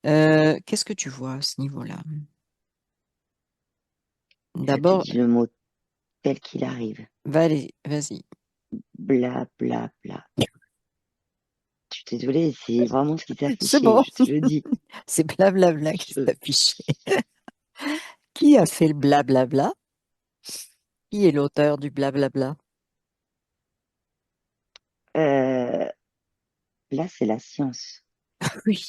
[SPEAKER 1] Qu'est-ce que tu vois à ce niveau-là?
[SPEAKER 2] Je te
[SPEAKER 1] D'abord,
[SPEAKER 2] dis le mot tel qu'il arrive.
[SPEAKER 1] vas-y.
[SPEAKER 2] Bla, bla, bla. Je suis désolée, c'est vraiment ce qui s'est
[SPEAKER 1] C'est
[SPEAKER 2] affiché,
[SPEAKER 1] bon,
[SPEAKER 2] je te le dis.
[SPEAKER 1] c'est blablabla qui
[SPEAKER 2] Je-
[SPEAKER 1] s'affichait. Qui a fait le blablabla? Qui est l'auteur du blablabla?
[SPEAKER 2] euh, là, c'est la science.
[SPEAKER 1] Oui,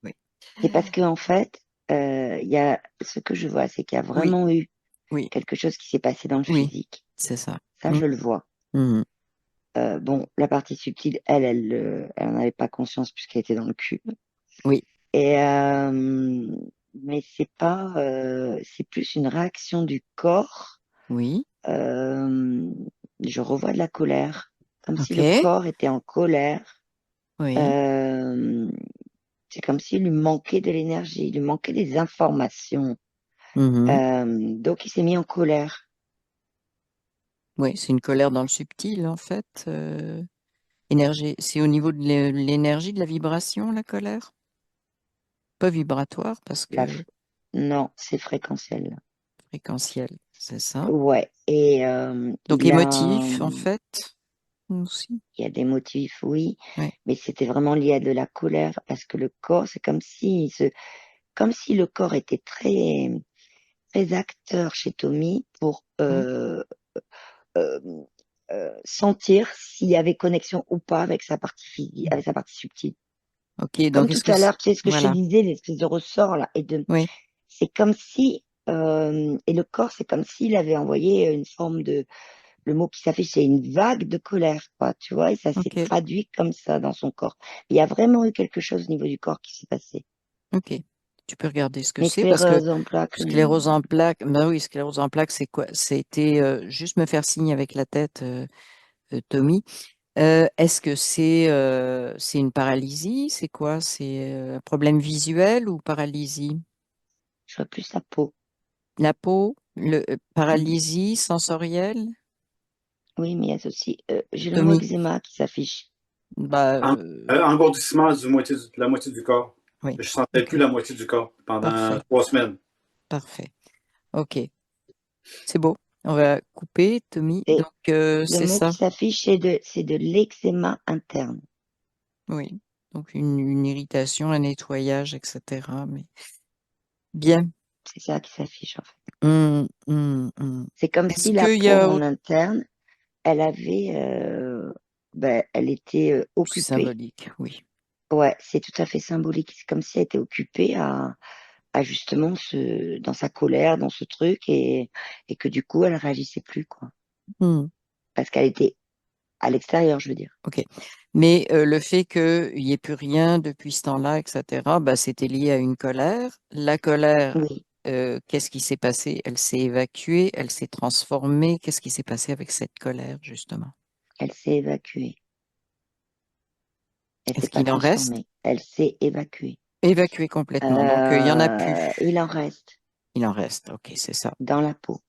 [SPEAKER 1] oui,
[SPEAKER 2] C'est parce que en fait, il y a ce que je vois, c'est qu'il y a
[SPEAKER 1] oui,
[SPEAKER 2] vraiment eu
[SPEAKER 1] oui,
[SPEAKER 2] quelque chose qui s'est passé dans le
[SPEAKER 1] oui,
[SPEAKER 2] physique.
[SPEAKER 1] c'est ça.
[SPEAKER 2] Ça,
[SPEAKER 1] Mm,
[SPEAKER 2] je le vois.
[SPEAKER 1] mm,
[SPEAKER 2] Bon, la partie subtile, elle n'en avait pas conscience puisqu'elle était dans le cube.
[SPEAKER 1] oui,
[SPEAKER 2] Et mais c'est pas, c'est plus une réaction du corps.
[SPEAKER 1] oui,
[SPEAKER 2] Euh, je revois de la colère, comme si
[SPEAKER 1] ok,
[SPEAKER 2] le corps était en colère.
[SPEAKER 1] oui,
[SPEAKER 2] Euh, c'est comme s'il lui manquait de l'énergie, il lui manquait des informations.
[SPEAKER 1] mhm.
[SPEAKER 2] Donc il s'est mis en colère.
[SPEAKER 1] Oui, c'est une colère dans le subtil, en fait. Énergie, c'est au niveau de l'énergie, de la vibration, la colère? Pas vibratoire, parce
[SPEAKER 2] La
[SPEAKER 1] que
[SPEAKER 2] Non, c'est fréquentiel.
[SPEAKER 1] fréquentiel, c'est ça.
[SPEAKER 2] Ouais. Et
[SPEAKER 1] Donc émotif, en fait, aussi.
[SPEAKER 2] il y a des motifs, oui,
[SPEAKER 1] Oui,
[SPEAKER 2] mais c'était vraiment lié à de la colère parce que le corps, c'est comme si le corps était très, très acteur chez Tommy pour
[SPEAKER 1] oui.
[SPEAKER 2] euh, sentir s'il y avait connexion ou pas avec sa partie physique, avec sa partie subtile.
[SPEAKER 1] Ok,
[SPEAKER 2] Comme
[SPEAKER 1] donc
[SPEAKER 2] tout
[SPEAKER 1] est-ce que
[SPEAKER 2] à l'heure, tu sais ce que je te
[SPEAKER 1] voilà,
[SPEAKER 2] disais, l'espèce de ressort là,
[SPEAKER 1] oui,
[SPEAKER 2] c'est comme si, et le corps, c'est comme s'il avait envoyé une forme de, le mot qui s'affiche, c'est une vague de colère, quoi, tu vois, et ça s'est
[SPEAKER 1] ok,
[SPEAKER 2] traduit comme ça dans son corps. Il y a vraiment eu quelque chose au niveau du corps qui s'est passé.
[SPEAKER 1] ok. Tu peux regarder ce que
[SPEAKER 2] Mais
[SPEAKER 1] c'est, parce que
[SPEAKER 2] sclérose en plaques,
[SPEAKER 1] sclérose en plaques, ben oui, sclérose en plaques, c'est quoi? C'était juste me faire signe avec la tête, Tommy. Est-ce que c'est une paralysie? C'est quoi? C'est un problème visuel ou paralysie?
[SPEAKER 2] je vois plus sa peau.
[SPEAKER 1] La peau,
[SPEAKER 2] Mm.
[SPEAKER 1] paralysie sensorielle?
[SPEAKER 2] Oui, mais il y a aussi, j'ai le mot
[SPEAKER 1] Tommy,
[SPEAKER 2] eczéma qui s'affiche.
[SPEAKER 1] bah
[SPEAKER 3] Engourdissement de la moitié du corps.
[SPEAKER 1] oui,
[SPEAKER 3] Je sentais
[SPEAKER 1] ok,
[SPEAKER 3] plus la moitié du corps pendant
[SPEAKER 1] parfait,
[SPEAKER 3] 3 semaines.
[SPEAKER 1] parfait. Ok, c'est beau. On va couper, Tommy.
[SPEAKER 2] Et
[SPEAKER 1] Donc
[SPEAKER 2] le
[SPEAKER 1] c'est
[SPEAKER 2] mot
[SPEAKER 1] ça,
[SPEAKER 2] qui s'affiche, c'est de l'eczéma interne.
[SPEAKER 1] oui. Donc une irritation, un nettoyage, etc. Mais bien.
[SPEAKER 2] C'est ça qui s'affiche, en fait.
[SPEAKER 1] Hum.
[SPEAKER 2] C'est comme
[SPEAKER 1] Est-ce
[SPEAKER 2] si la
[SPEAKER 1] qu'il y
[SPEAKER 2] peau
[SPEAKER 1] a
[SPEAKER 2] en
[SPEAKER 1] autre...
[SPEAKER 2] interne, elle avait, elle était
[SPEAKER 1] C'est
[SPEAKER 2] occupée.
[SPEAKER 1] symbolique, oui.
[SPEAKER 2] Ouais, c'est tout à fait symbolique. C'est comme si elle était occupée à justement dans sa colère, dans ce truc, et que du coup, elle réagissait plus, quoi.
[SPEAKER 1] Hum,
[SPEAKER 2] Parce qu'elle était à l'extérieur, je veux dire.
[SPEAKER 1] ok. Mais le fait qu'il n'y ait plus rien depuis ce temps-là, etc., bah, c'était lié à une colère. La colère,
[SPEAKER 2] Oui,
[SPEAKER 1] qu'est-ce qui s'est passé? Elle s'est évacuée, elle s'est transformée. Qu'est-ce qui s'est passé avec cette colère, justement?
[SPEAKER 2] elle s'est évacuée. Elle s'est
[SPEAKER 1] Est-ce
[SPEAKER 2] pas
[SPEAKER 1] qu'il en reste?
[SPEAKER 2] transformée. Elle s'est évacuée.
[SPEAKER 1] Évacuée complètement. Donc, il y en a plus.
[SPEAKER 2] Il en reste
[SPEAKER 1] Il en reste. Ok, c'est ça.
[SPEAKER 2] dans la peau.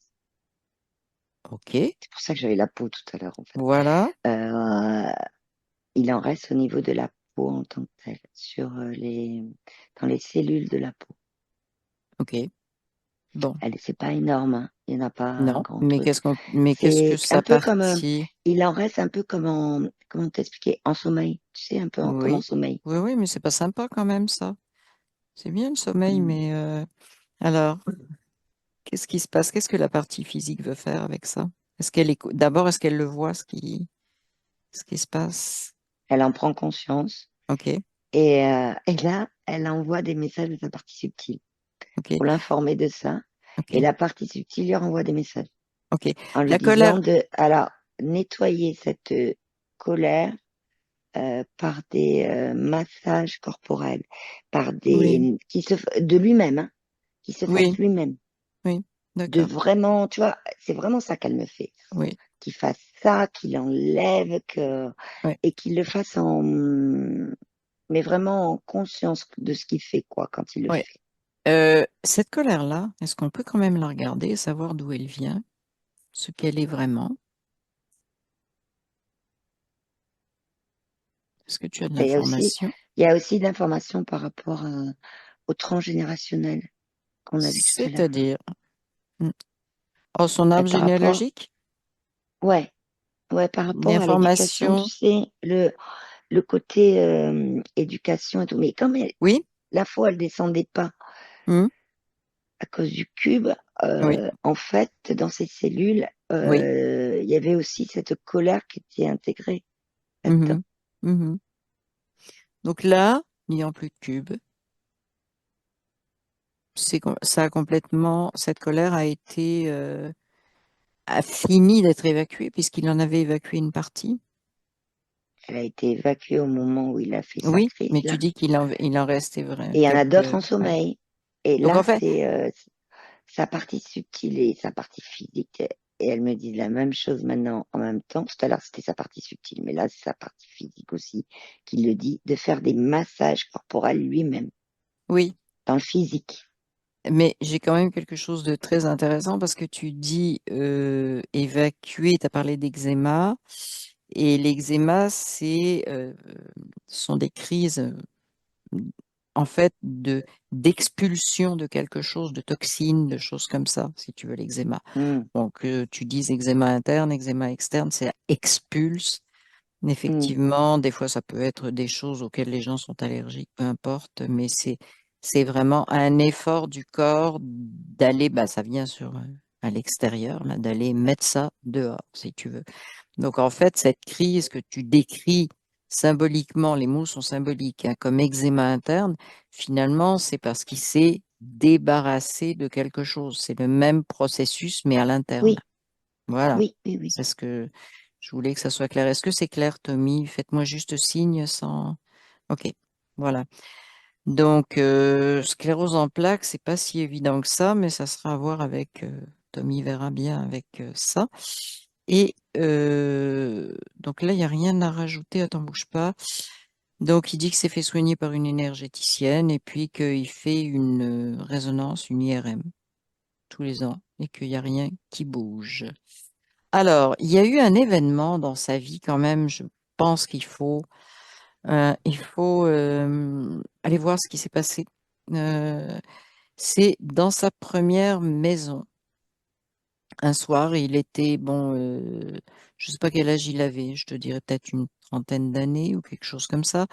[SPEAKER 1] Ok.
[SPEAKER 2] C'est pour ça que j'avais la peau tout à l'heure, en fait.
[SPEAKER 1] Voilà.
[SPEAKER 2] Euh, il en reste au niveau de la peau en tant que telle, dans les cellules de la peau.
[SPEAKER 1] Ok. Bon.
[SPEAKER 2] C'est pas énorme, hein. Il n'y en a pas un
[SPEAKER 1] Non.
[SPEAKER 2] grand
[SPEAKER 1] Mais
[SPEAKER 2] truc.
[SPEAKER 1] qu'est-ce que
[SPEAKER 2] C'est un
[SPEAKER 1] ça
[SPEAKER 2] peu comme,
[SPEAKER 1] partit?
[SPEAKER 2] il en reste un peu comme comment t'expliquer, en sommeil. Tu sais, un peu comme en
[SPEAKER 1] Oui.
[SPEAKER 2] sommeil.
[SPEAKER 1] Oui, oui, mais c'est pas sympa quand même, ça. C'est bien le sommeil,
[SPEAKER 2] Hmm.
[SPEAKER 1] mais alors, qu'est-ce qui se passe? Qu'est-ce que la partie physique veut faire avec ça? D'abord, est-ce qu'elle le voit, ce qui se passe?
[SPEAKER 2] Elle en prend conscience
[SPEAKER 1] Ok,
[SPEAKER 2] et là, elle envoie des messages de sa partie subtile
[SPEAKER 1] ok,
[SPEAKER 2] pour l'informer de ça. Et
[SPEAKER 1] ok,
[SPEAKER 2] la partie subtile lui renvoie des messages
[SPEAKER 1] ok.
[SPEAKER 2] en lui
[SPEAKER 1] La
[SPEAKER 2] disant
[SPEAKER 1] colère,
[SPEAKER 2] de, alors, nettoyer cette colère, par des massages corporels, par
[SPEAKER 1] Oui,
[SPEAKER 2] de lui-même, hein, qui se fasse
[SPEAKER 1] oui,
[SPEAKER 2] lui-même.
[SPEAKER 1] oui,
[SPEAKER 2] De
[SPEAKER 1] d'accord.
[SPEAKER 2] vraiment, tu vois, c'est vraiment ça qu'elle me fait.
[SPEAKER 1] Oui,
[SPEAKER 2] Qu'il fasse ça, qu'il enlève,
[SPEAKER 1] oui,
[SPEAKER 2] et qu'il le fasse mais vraiment en conscience de ce qu'il fait, quoi, quand il le
[SPEAKER 1] oui.
[SPEAKER 2] fait.
[SPEAKER 1] Cette colère-là, est-ce qu'on peut quand même la regarder et savoir d'où elle vient, ce qu'elle est vraiment? Est-ce que tu as de
[SPEAKER 2] Et
[SPEAKER 1] l'information?
[SPEAKER 2] il y a aussi de l'information par rapport au transgénérationnel qu'on a vu tout à l'heure.
[SPEAKER 1] C'est-à-dire, hmm, oh, son arbre
[SPEAKER 2] Par rapport,
[SPEAKER 1] généalogique?
[SPEAKER 2] ouais, ouais, par rapport à l'éducation, tu
[SPEAKER 1] L'information,
[SPEAKER 2] sais, le côté éducation et tout. Mais comme
[SPEAKER 1] oui,
[SPEAKER 2] la fois, elle descendait pas
[SPEAKER 1] hmm,
[SPEAKER 2] à cause du cube,
[SPEAKER 1] oui,
[SPEAKER 2] en fait, dans ces cellules,
[SPEAKER 1] oui,
[SPEAKER 2] il y avait aussi cette colère qui était intégrée là-dedans.
[SPEAKER 1] mhm, mhm. Donc là, n'ayant plus de cube, ça a complètement, cette colère a été, a fini d'être évacuée puisqu'il en avait évacué une partie.
[SPEAKER 2] Elle a été évacuée au moment où il a fait sa
[SPEAKER 1] Oui,
[SPEAKER 2] crise,
[SPEAKER 1] mais tu
[SPEAKER 2] là.
[SPEAKER 1] dis il en restait vrai,
[SPEAKER 2] Et il y en a d'autres
[SPEAKER 1] quelques,
[SPEAKER 2] en
[SPEAKER 1] ouais.
[SPEAKER 2] sommeil. Et
[SPEAKER 1] Donc
[SPEAKER 2] là,
[SPEAKER 1] en fait,
[SPEAKER 2] c'est sa partie subtile et sa partie physique. Et elle me dit la même chose maintenant en même temps. Tout à l'heure, c'était sa partie subtile, mais là, c'est sa partie physique aussi qui le dit, de faire des massages corporels lui-même,
[SPEAKER 1] oui,
[SPEAKER 2] dans le physique.
[SPEAKER 1] mais j'ai quand même quelque chose de très intéressant parce que tu dis évacuer, tu as parlé d'eczéma, et l'eczéma, ce sont des crises en fait d'expulsion de quelque chose, de toxines, de choses comme ça, si tu veux, l'eczéma.
[SPEAKER 2] Hum,
[SPEAKER 1] Donc tu dis eczéma interne, eczéma externe, c'est expulse.
[SPEAKER 2] hum,
[SPEAKER 1] Effectivement, des fois ça peut être des choses auxquelles les gens sont allergiques, peu importe, mais c'est vraiment un effort du corps d'aller, bah ça vient à l'extérieur, là, d'aller mettre ça dehors, si tu veux. Donc en fait, cette crise que tu décris symboliquement, les mots sont symboliques, hein, comme eczéma interne, finalement, c'est parce qu'il s'est débarrassé de quelque chose. C'est le même processus, mais à l'interne.
[SPEAKER 2] oui,
[SPEAKER 1] Voilà.
[SPEAKER 2] oui, oui, oui.
[SPEAKER 1] C'est ce que je voulais que ça soit clair. Est-ce que c'est clair, Tommy? Faites-moi juste signe sans. Ok. Voilà. Donc, sclérose en plaques, c'est pas si évident que ça, mais ça sera à voir avec. Tommy verra bien avec ça. Et donc là, il n'y a rien à rajouter. Attends, bouge pas. Donc, il dit que c'est fait soigner par une énergéticienne et puis qu'il fait une résonance, une IRM, tous les ans et qu'il n'y a rien qui bouge. Alors, il y a eu un événement dans sa vie quand même. Je pense qu'il faut aller voir ce qui s'est passé. Euh, c'est dans sa première maison. Un soir, il était, bon, je sais pas quel âge il avait, je te dirais peut-être une trentaine d'années ou quelque chose comme ça.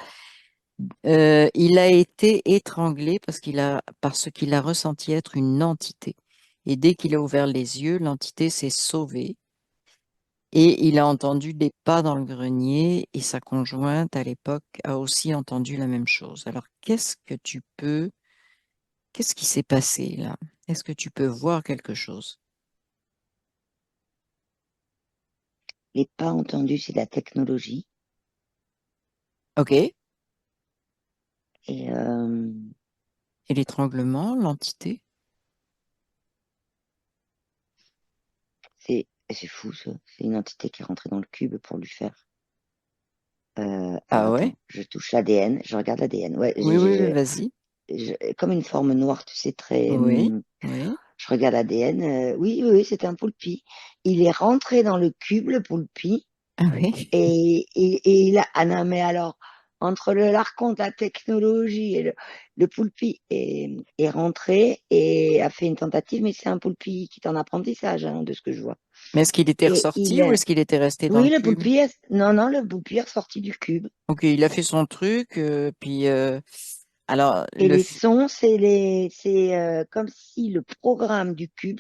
[SPEAKER 1] Il a été étranglé parce qu'il a ressenti être une entité. Et dès qu'il a ouvert les yeux, l'entité s'est sauvée. Et il a entendu des pas dans le grenier et sa conjointe à l'époque a aussi entendu la même chose. Alors, qu'est-ce qui s'est passé là? Est-ce que tu peux voir quelque chose?
[SPEAKER 2] Les pas entendus, c'est de la technologie.
[SPEAKER 1] Ok. Et
[SPEAKER 2] Et
[SPEAKER 1] l'étranglement, l'entité?
[SPEAKER 2] c'est fou, ça. C'est une entité qui est rentrée dans le cube pour lui faire. Alors
[SPEAKER 1] Ah ouais?
[SPEAKER 2] attends, je touche l'ADN, je regarde l'ADN. Ouais,
[SPEAKER 1] Oui, oui, oui, vas-y.
[SPEAKER 2] comme une forme noire, tu sais, très.
[SPEAKER 1] Oui, oui.
[SPEAKER 2] Je regarde l'ADN. Oui, oui, oui, c'était un poulpi. Il est rentré dans le cube, le poulpi,
[SPEAKER 1] Ah oui.
[SPEAKER 2] et il a. Ah non, mais alors, entre le larcon, la technologie et le poulpi est rentré et a fait une tentative, mais c'est un poulpi qui est en apprentissage, hein, de ce que je vois.
[SPEAKER 1] Mais est-ce qu'il était
[SPEAKER 2] Et
[SPEAKER 1] ressorti ou est-ce qu'il était resté dans le
[SPEAKER 2] oui,
[SPEAKER 1] cube?
[SPEAKER 2] non, non, le poulpi est sorti du cube.
[SPEAKER 1] Ok, il a fait son truc, puis alors
[SPEAKER 2] Et les sons, c'est comme si le programme du cube,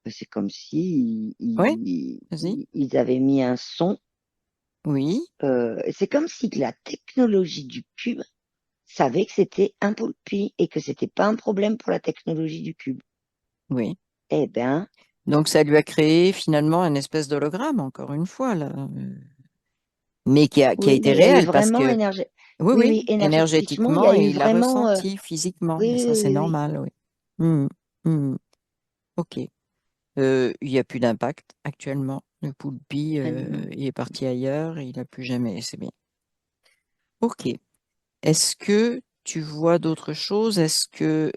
[SPEAKER 2] c'est comme si
[SPEAKER 1] oui, vas-y.
[SPEAKER 2] ils avaient mis un son.
[SPEAKER 1] Oui,
[SPEAKER 2] C'est comme si la technologie du cube savait que c'était un poulpi et que c'était pas un problème pour la technologie du cube.
[SPEAKER 1] oui.
[SPEAKER 2] Eh ben,
[SPEAKER 1] Donc ça lui a créé finalement un espèce d'hologramme, encore une fois, là. mais qui a
[SPEAKER 2] Oui,
[SPEAKER 1] été
[SPEAKER 2] mais il y a eu
[SPEAKER 1] réel parce
[SPEAKER 2] vraiment
[SPEAKER 1] que, oui,
[SPEAKER 2] oui,
[SPEAKER 1] oui,
[SPEAKER 2] oui, énergétiquement, il y
[SPEAKER 1] énergétiquement,
[SPEAKER 2] a eu
[SPEAKER 1] il l'a
[SPEAKER 2] vraiment
[SPEAKER 1] ressenti physiquement,
[SPEAKER 2] oui,
[SPEAKER 1] mais ça,
[SPEAKER 2] oui,
[SPEAKER 1] c'est
[SPEAKER 2] oui, oui.
[SPEAKER 1] normal, oui. Mhm. Ok. Il n'y a plus d'impact actuellement. Le Poulpi,
[SPEAKER 2] Ah non, non.
[SPEAKER 1] il est parti ailleurs et il n'a plus jamais. C'est bien. Ok. Est-ce que tu vois d'autres choses? Est-ce que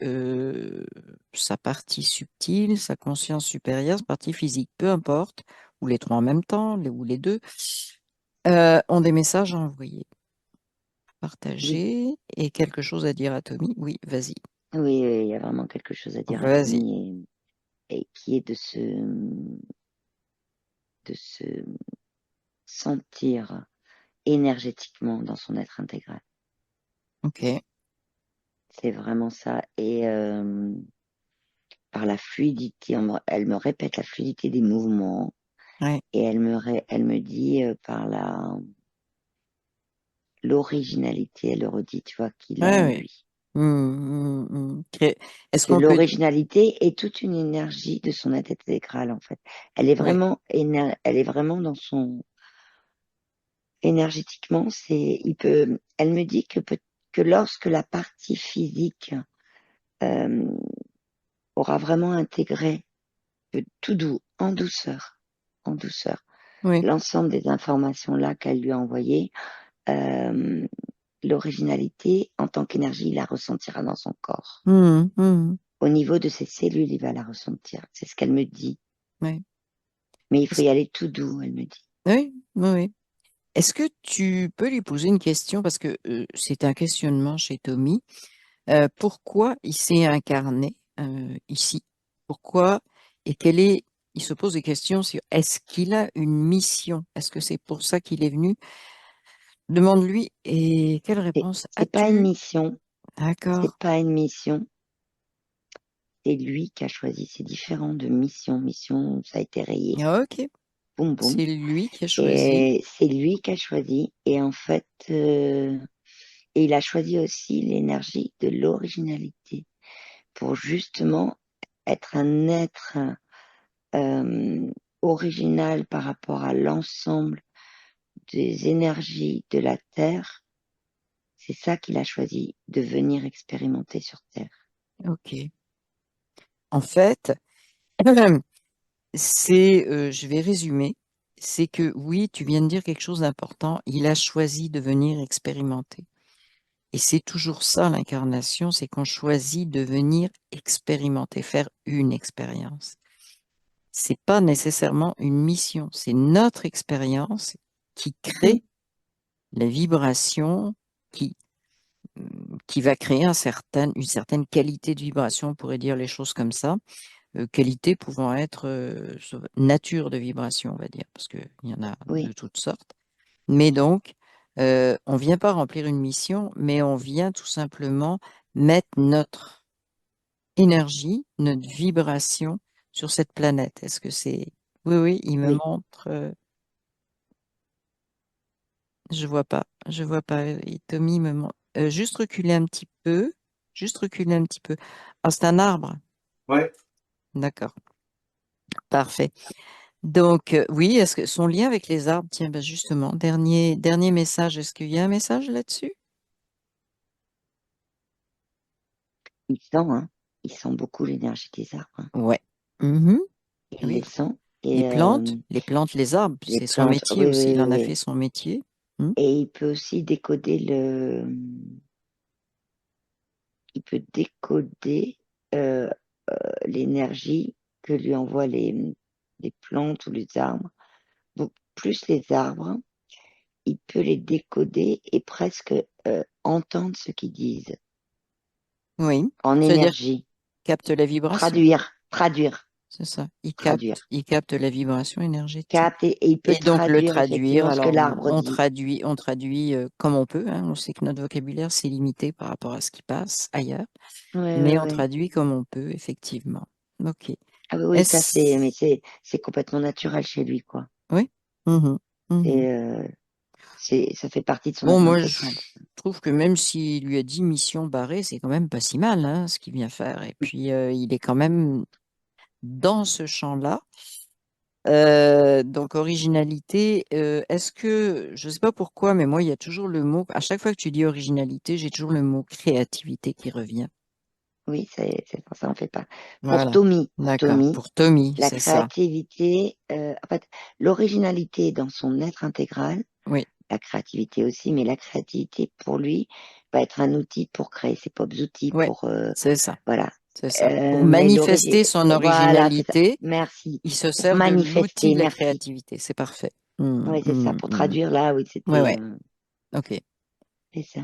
[SPEAKER 1] sa partie subtile, sa conscience supérieure, sa partie physique, peu importe, ou les trois en même temps, ou les deux, ont des messages à envoyer,
[SPEAKER 2] Oui,
[SPEAKER 1] partager et quelque chose à dire à Tommy? Oui, vas-y.
[SPEAKER 2] oui, oui, il y a vraiment quelque chose à dire à
[SPEAKER 1] Vas-y.
[SPEAKER 2] Tommy et qui est de se sentir énergétiquement dans son être intégral.
[SPEAKER 1] Ok.
[SPEAKER 2] C'est vraiment ça. Et par la fluidité, elle me répète la fluidité des mouvements
[SPEAKER 1] Ouais.
[SPEAKER 2] et elle me dit par l'originalité, elle le redit, tu vois, qu'il a
[SPEAKER 1] Ouais,
[SPEAKER 2] en
[SPEAKER 1] ouais.
[SPEAKER 2] lui. Et
[SPEAKER 1] Est-ce
[SPEAKER 2] que
[SPEAKER 1] qu'on peut...
[SPEAKER 2] l'originalité est toute une énergie de son être intégral, en fait. Elle est
[SPEAKER 1] Ouais.
[SPEAKER 2] vraiment, elle est vraiment dans son, énergétiquement, elle me dit que lorsque la partie physique, euh, aura vraiment intégré tout doux, en douceur,
[SPEAKER 1] Oui.
[SPEAKER 2] l'ensemble des informations là qu'elle lui a envoyées, euh, l'originalité en tant qu'énergie, il la ressentira dans son corps.
[SPEAKER 1] Mhm.
[SPEAKER 2] Au niveau de ses cellules, il va la ressentir. C'est ce qu'elle me dit.
[SPEAKER 1] Ouais.
[SPEAKER 2] Mais il faut
[SPEAKER 1] Est-ce-
[SPEAKER 2] y aller tout doux, elle me dit.
[SPEAKER 1] Oui, oui, oui. Est-ce que tu peux lui poser une question parce que c'est un questionnement chez Tommy. Pourquoi il s'est incarné ici? Pourquoi et quelle est... Il se pose des questions sur est-ce qu'il a une mission? Est-ce que c'est pour ça qu'il est venu? Demande-lui et quelle réponse
[SPEAKER 2] C'est pas une
[SPEAKER 1] as-tu?
[SPEAKER 2] mission. C'est
[SPEAKER 1] D'accord.
[SPEAKER 2] pas une mission. C'est lui qui a choisi. C'est différent de mission. Mission, ça a été rayé.
[SPEAKER 1] Ok.
[SPEAKER 2] Boum, boum.
[SPEAKER 1] C'est lui qui a choisi.
[SPEAKER 2] Et c'est lui qui a choisi. Et en fait, et il a choisi aussi l'énergie de l'originalité pour justement être un être euh, original par rapport à l'ensemble des énergies de la Terre. C'est ça qu'il a choisi de venir expérimenter sur Terre.
[SPEAKER 1] Ok. En fait, je vais résumer, c'est que oui, tu viens de dire quelque chose d'important. Il a choisi de venir expérimenter. Et c'est toujours ça, l'incarnation, c'est qu'on choisit de venir expérimenter, faire une expérience. C'est pas nécessairement une mission, c'est notre expérience qui
[SPEAKER 2] Oui,
[SPEAKER 1] crée la vibration, qui, qui va créer une certaine qualité de vibration, on pourrait dire les choses comme ça. Qualité pouvant être nature de vibration, on va dire, parce qu'il y en a de
[SPEAKER 2] oui,
[SPEAKER 1] toutes sortes. Mais donc, on vient pas remplir une mission, mais on vient tout simplement mettre notre énergie, notre vibration sur cette planète. Est-ce que c'est... Oui, oui, il me
[SPEAKER 2] oui.
[SPEAKER 1] montre... je vois pas. Et Tommy me montre... juste reculer un petit peu, juste reculer un petit peu. Ah, c'est un arbre.
[SPEAKER 3] Ouais.
[SPEAKER 1] D'accord, parfait. Donc, oui, est-ce que son lien avec les arbres, tiens, ben justement, dernier message, est-ce qu'il y a un message là-dessus?
[SPEAKER 2] Il sent, hein. Il sent beaucoup l'énergie des arbres, hein.
[SPEAKER 1] Ouais. Mhm.
[SPEAKER 2] Il les
[SPEAKER 1] Oui.
[SPEAKER 2] sent. Et
[SPEAKER 1] Les plantes, les arbres,
[SPEAKER 2] les
[SPEAKER 1] c'est son
[SPEAKER 2] plantes,
[SPEAKER 1] métier
[SPEAKER 2] oui,
[SPEAKER 1] aussi, il
[SPEAKER 2] oui,
[SPEAKER 1] en
[SPEAKER 2] oui,
[SPEAKER 1] a
[SPEAKER 2] oui.
[SPEAKER 1] fait son métier. Hmm.
[SPEAKER 2] Et il peut aussi il peut décoder euh, l'énergie que lui envoient les plantes ou les arbres. Donc, plus les arbres, il peut les décoder et presque entendre ce qu'ils disent
[SPEAKER 1] Oui.
[SPEAKER 2] en
[SPEAKER 1] C'est-à-dire
[SPEAKER 2] énergie.
[SPEAKER 1] capte la vibration,
[SPEAKER 2] Traduire,
[SPEAKER 1] c'est ça.
[SPEAKER 2] traduire.
[SPEAKER 1] Il capte la vibration énergétique.
[SPEAKER 2] Capte et il peut
[SPEAKER 1] Et donc le
[SPEAKER 2] traduire
[SPEAKER 1] traduire,
[SPEAKER 2] effectivement ce que
[SPEAKER 1] alors
[SPEAKER 2] l'arbre dit.
[SPEAKER 1] on traduit comme on peut, hein. On sait que notre vocabulaire, c'est limité par rapport à ce qui passe ailleurs,
[SPEAKER 2] Oui,
[SPEAKER 1] mais
[SPEAKER 2] oui,
[SPEAKER 1] on
[SPEAKER 2] oui.
[SPEAKER 1] traduit comme on peut, effectivement. Ok.
[SPEAKER 2] Ah oui, oui, ça
[SPEAKER 1] Est-ce...
[SPEAKER 2] c'est complètement naturel chez lui, quoi.
[SPEAKER 1] Oui. Mhm. Mhm.
[SPEAKER 2] Et ça fait partie de son
[SPEAKER 1] Bon,
[SPEAKER 2] être
[SPEAKER 1] moi, je
[SPEAKER 2] intégral.
[SPEAKER 1] trouve que même s'il lui a dit mission barrée, c'est quand même pas si mal, hein, ce qu'il vient faire. Et puis, il est quand même dans ce champ-là. Donc, originalité, est-ce que, je ne sais pas pourquoi, mais moi, il y a toujours le mot, à chaque fois que tu dis originalité, j'ai toujours le mot créativité qui revient.
[SPEAKER 2] Oui, ça en fait pas.
[SPEAKER 1] Voilà,
[SPEAKER 2] Pour
[SPEAKER 1] d'accord.
[SPEAKER 2] Tommy,
[SPEAKER 1] Pour Tommy,
[SPEAKER 2] la
[SPEAKER 1] c'est ça.
[SPEAKER 2] créativité, en fait, l'originalité dans son être intégral,
[SPEAKER 1] Oui,
[SPEAKER 2] la créativité aussi, mais la créativité pour lui va être un outil pour créer ses propres outils,
[SPEAKER 1] ouais,
[SPEAKER 2] pour
[SPEAKER 1] c'est ça,
[SPEAKER 2] voilà.
[SPEAKER 1] c'est ça. Pour
[SPEAKER 2] Mais
[SPEAKER 1] manifester son
[SPEAKER 2] voilà, c'est ça.
[SPEAKER 1] originalité,
[SPEAKER 2] Merci.
[SPEAKER 1] il se
[SPEAKER 2] Pour
[SPEAKER 1] sert de l'outil
[SPEAKER 2] manifester,
[SPEAKER 1] de la
[SPEAKER 2] merci.
[SPEAKER 1] créativité. C'est parfait.
[SPEAKER 2] Oui, c'est ça. Pour traduire là, oui,
[SPEAKER 1] Ouais,
[SPEAKER 2] c'était
[SPEAKER 1] ouais, ok.
[SPEAKER 2] c'est ça.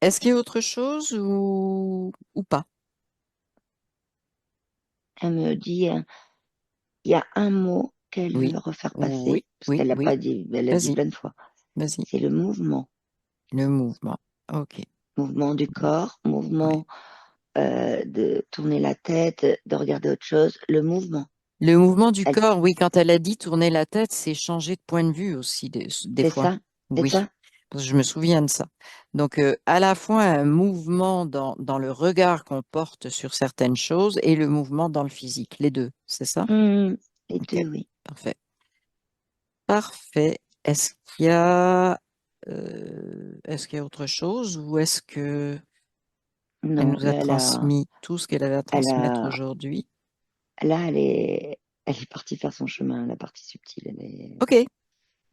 [SPEAKER 1] Est-ce qu'il y a autre chose ou pas?
[SPEAKER 2] Elle me dit, il y a un mot qu'elle
[SPEAKER 1] Oui,
[SPEAKER 2] veut refaire passer,
[SPEAKER 1] oui,
[SPEAKER 2] parce
[SPEAKER 1] oui,
[SPEAKER 2] qu'elle l'a
[SPEAKER 1] oui.
[SPEAKER 2] pas dit, elle l'a dit
[SPEAKER 1] Vas-y,
[SPEAKER 2] plein de fois.
[SPEAKER 1] vas-y.
[SPEAKER 2] C'est le mouvement.
[SPEAKER 1] Le mouvement. Ok.
[SPEAKER 2] Mouvement du corps,
[SPEAKER 1] Ouais.
[SPEAKER 2] mouvement de tourner la tête, de regarder autre chose, le mouvement.
[SPEAKER 1] Le mouvement du
[SPEAKER 2] Elle-
[SPEAKER 1] corps, oui, quand elle a dit tourner la tête, c'est changer de point de vue aussi, des
[SPEAKER 2] C'est
[SPEAKER 1] fois.
[SPEAKER 2] ça, c'est
[SPEAKER 1] Oui,
[SPEAKER 2] ça.
[SPEAKER 1] parce que je me souviens de ça. Donc, à la fois un mouvement dans le regard qu'on porte sur certaines choses et le mouvement dans le physique, les deux, c'est ça?
[SPEAKER 2] Hmm, les
[SPEAKER 1] Ok,
[SPEAKER 2] deux, oui.
[SPEAKER 1] parfait. Parfait. Est-ce qu'il y a autre chose ou est-ce que elle
[SPEAKER 2] Non,
[SPEAKER 1] nous a transmis tout ce qu'elle avait à
[SPEAKER 2] elle
[SPEAKER 1] transmettre
[SPEAKER 2] a,
[SPEAKER 1] aujourd'hui?
[SPEAKER 2] là, elle est partie faire son chemin, la partie subtile.
[SPEAKER 1] Ok,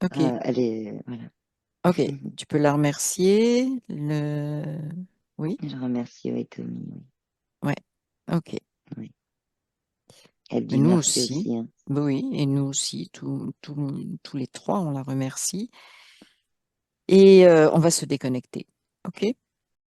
[SPEAKER 1] ok.
[SPEAKER 2] Elle est, voilà.
[SPEAKER 1] Ok, tu peux la remercier. Oui,
[SPEAKER 2] Je remercie, oui, Tommy, oui.
[SPEAKER 1] ouais, ok.
[SPEAKER 2] Oui. Elle
[SPEAKER 1] Mais
[SPEAKER 2] dit
[SPEAKER 1] nous
[SPEAKER 2] merci
[SPEAKER 1] aussi,
[SPEAKER 2] aussi, hein.
[SPEAKER 1] oui, et nous aussi, tous les trois, on la remercie. Et on va se déconnecter. Ok?